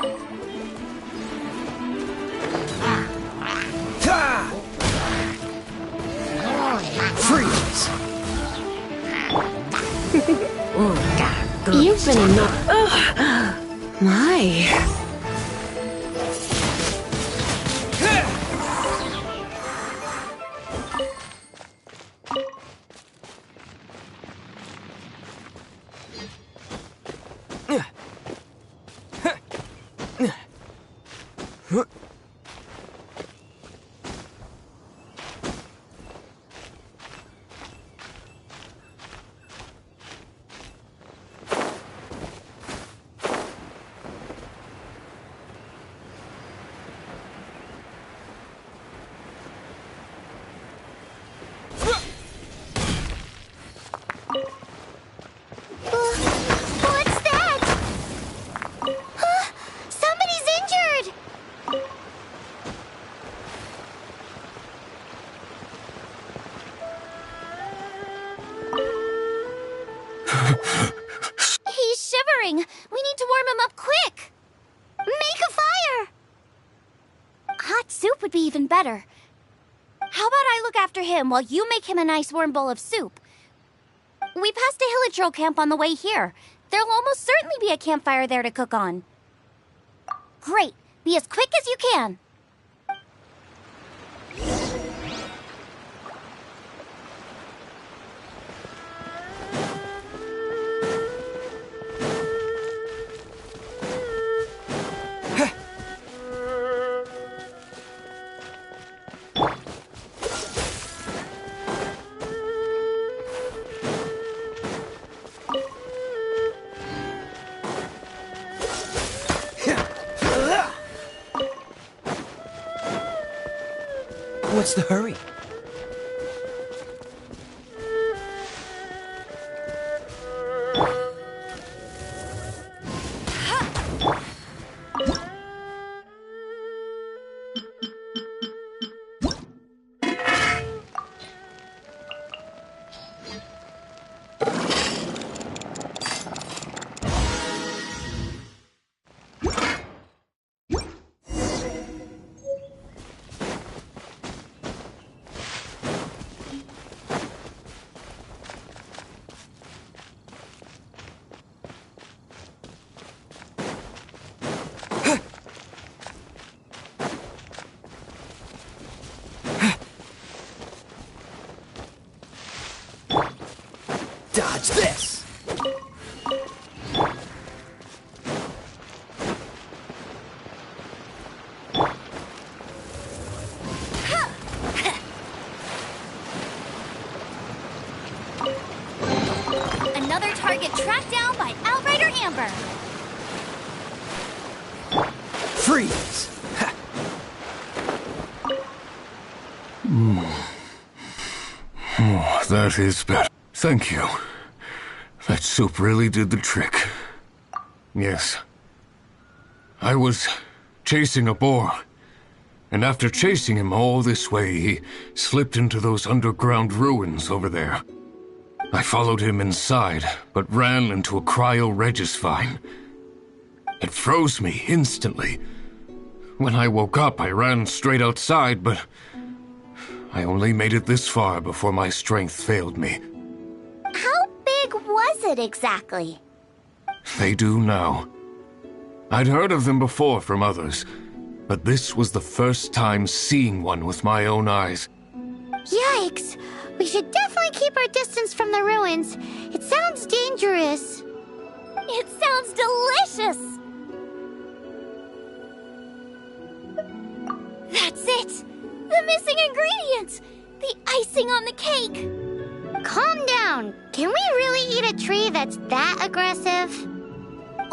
Freeze! You've been My. What's that? Somebody's injured! He's shivering. We need to warm him up quick. Make a fire! Hot soup would be even better. How about I look after him while you make him a nice warm bowl of soup? We passed a Hilichurl camp on the way here. There'll almost certainly be a campfire there to cook on. Great. Be as quick as you can. What's the hurry? Dodge this! Another target tracked down by Outrider Amber. Freeze! Oh, that is better. Thank you. That soup really did the trick. Yes. I was chasing a boar, and after chasing him all this way, he slipped into those underground ruins over there. I followed him inside, but ran into a cryo-regis vine. It froze me instantly. When I woke up, I ran straight outside, but I only made it this far before my strength failed me. How big was it exactly? They do now. I'd heard of them before from others, but this was the first time seeing one with my own eyes. Yikes! We should definitely keep our distance from the ruins. It sounds dangerous. It sounds delicious! That's it! The missing ingredient! The icing on the cake! Calm down. Can we really eat a tree that's that aggressive?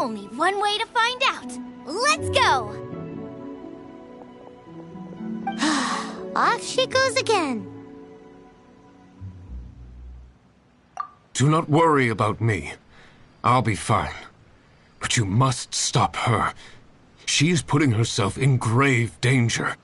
Only one way to find out. Let's go! Off she goes again. Do not worry about me. I'll be fine. But you must stop her. She is putting herself in grave danger.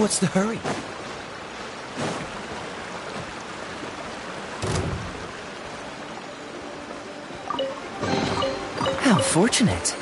What's the hurry? How fortunate.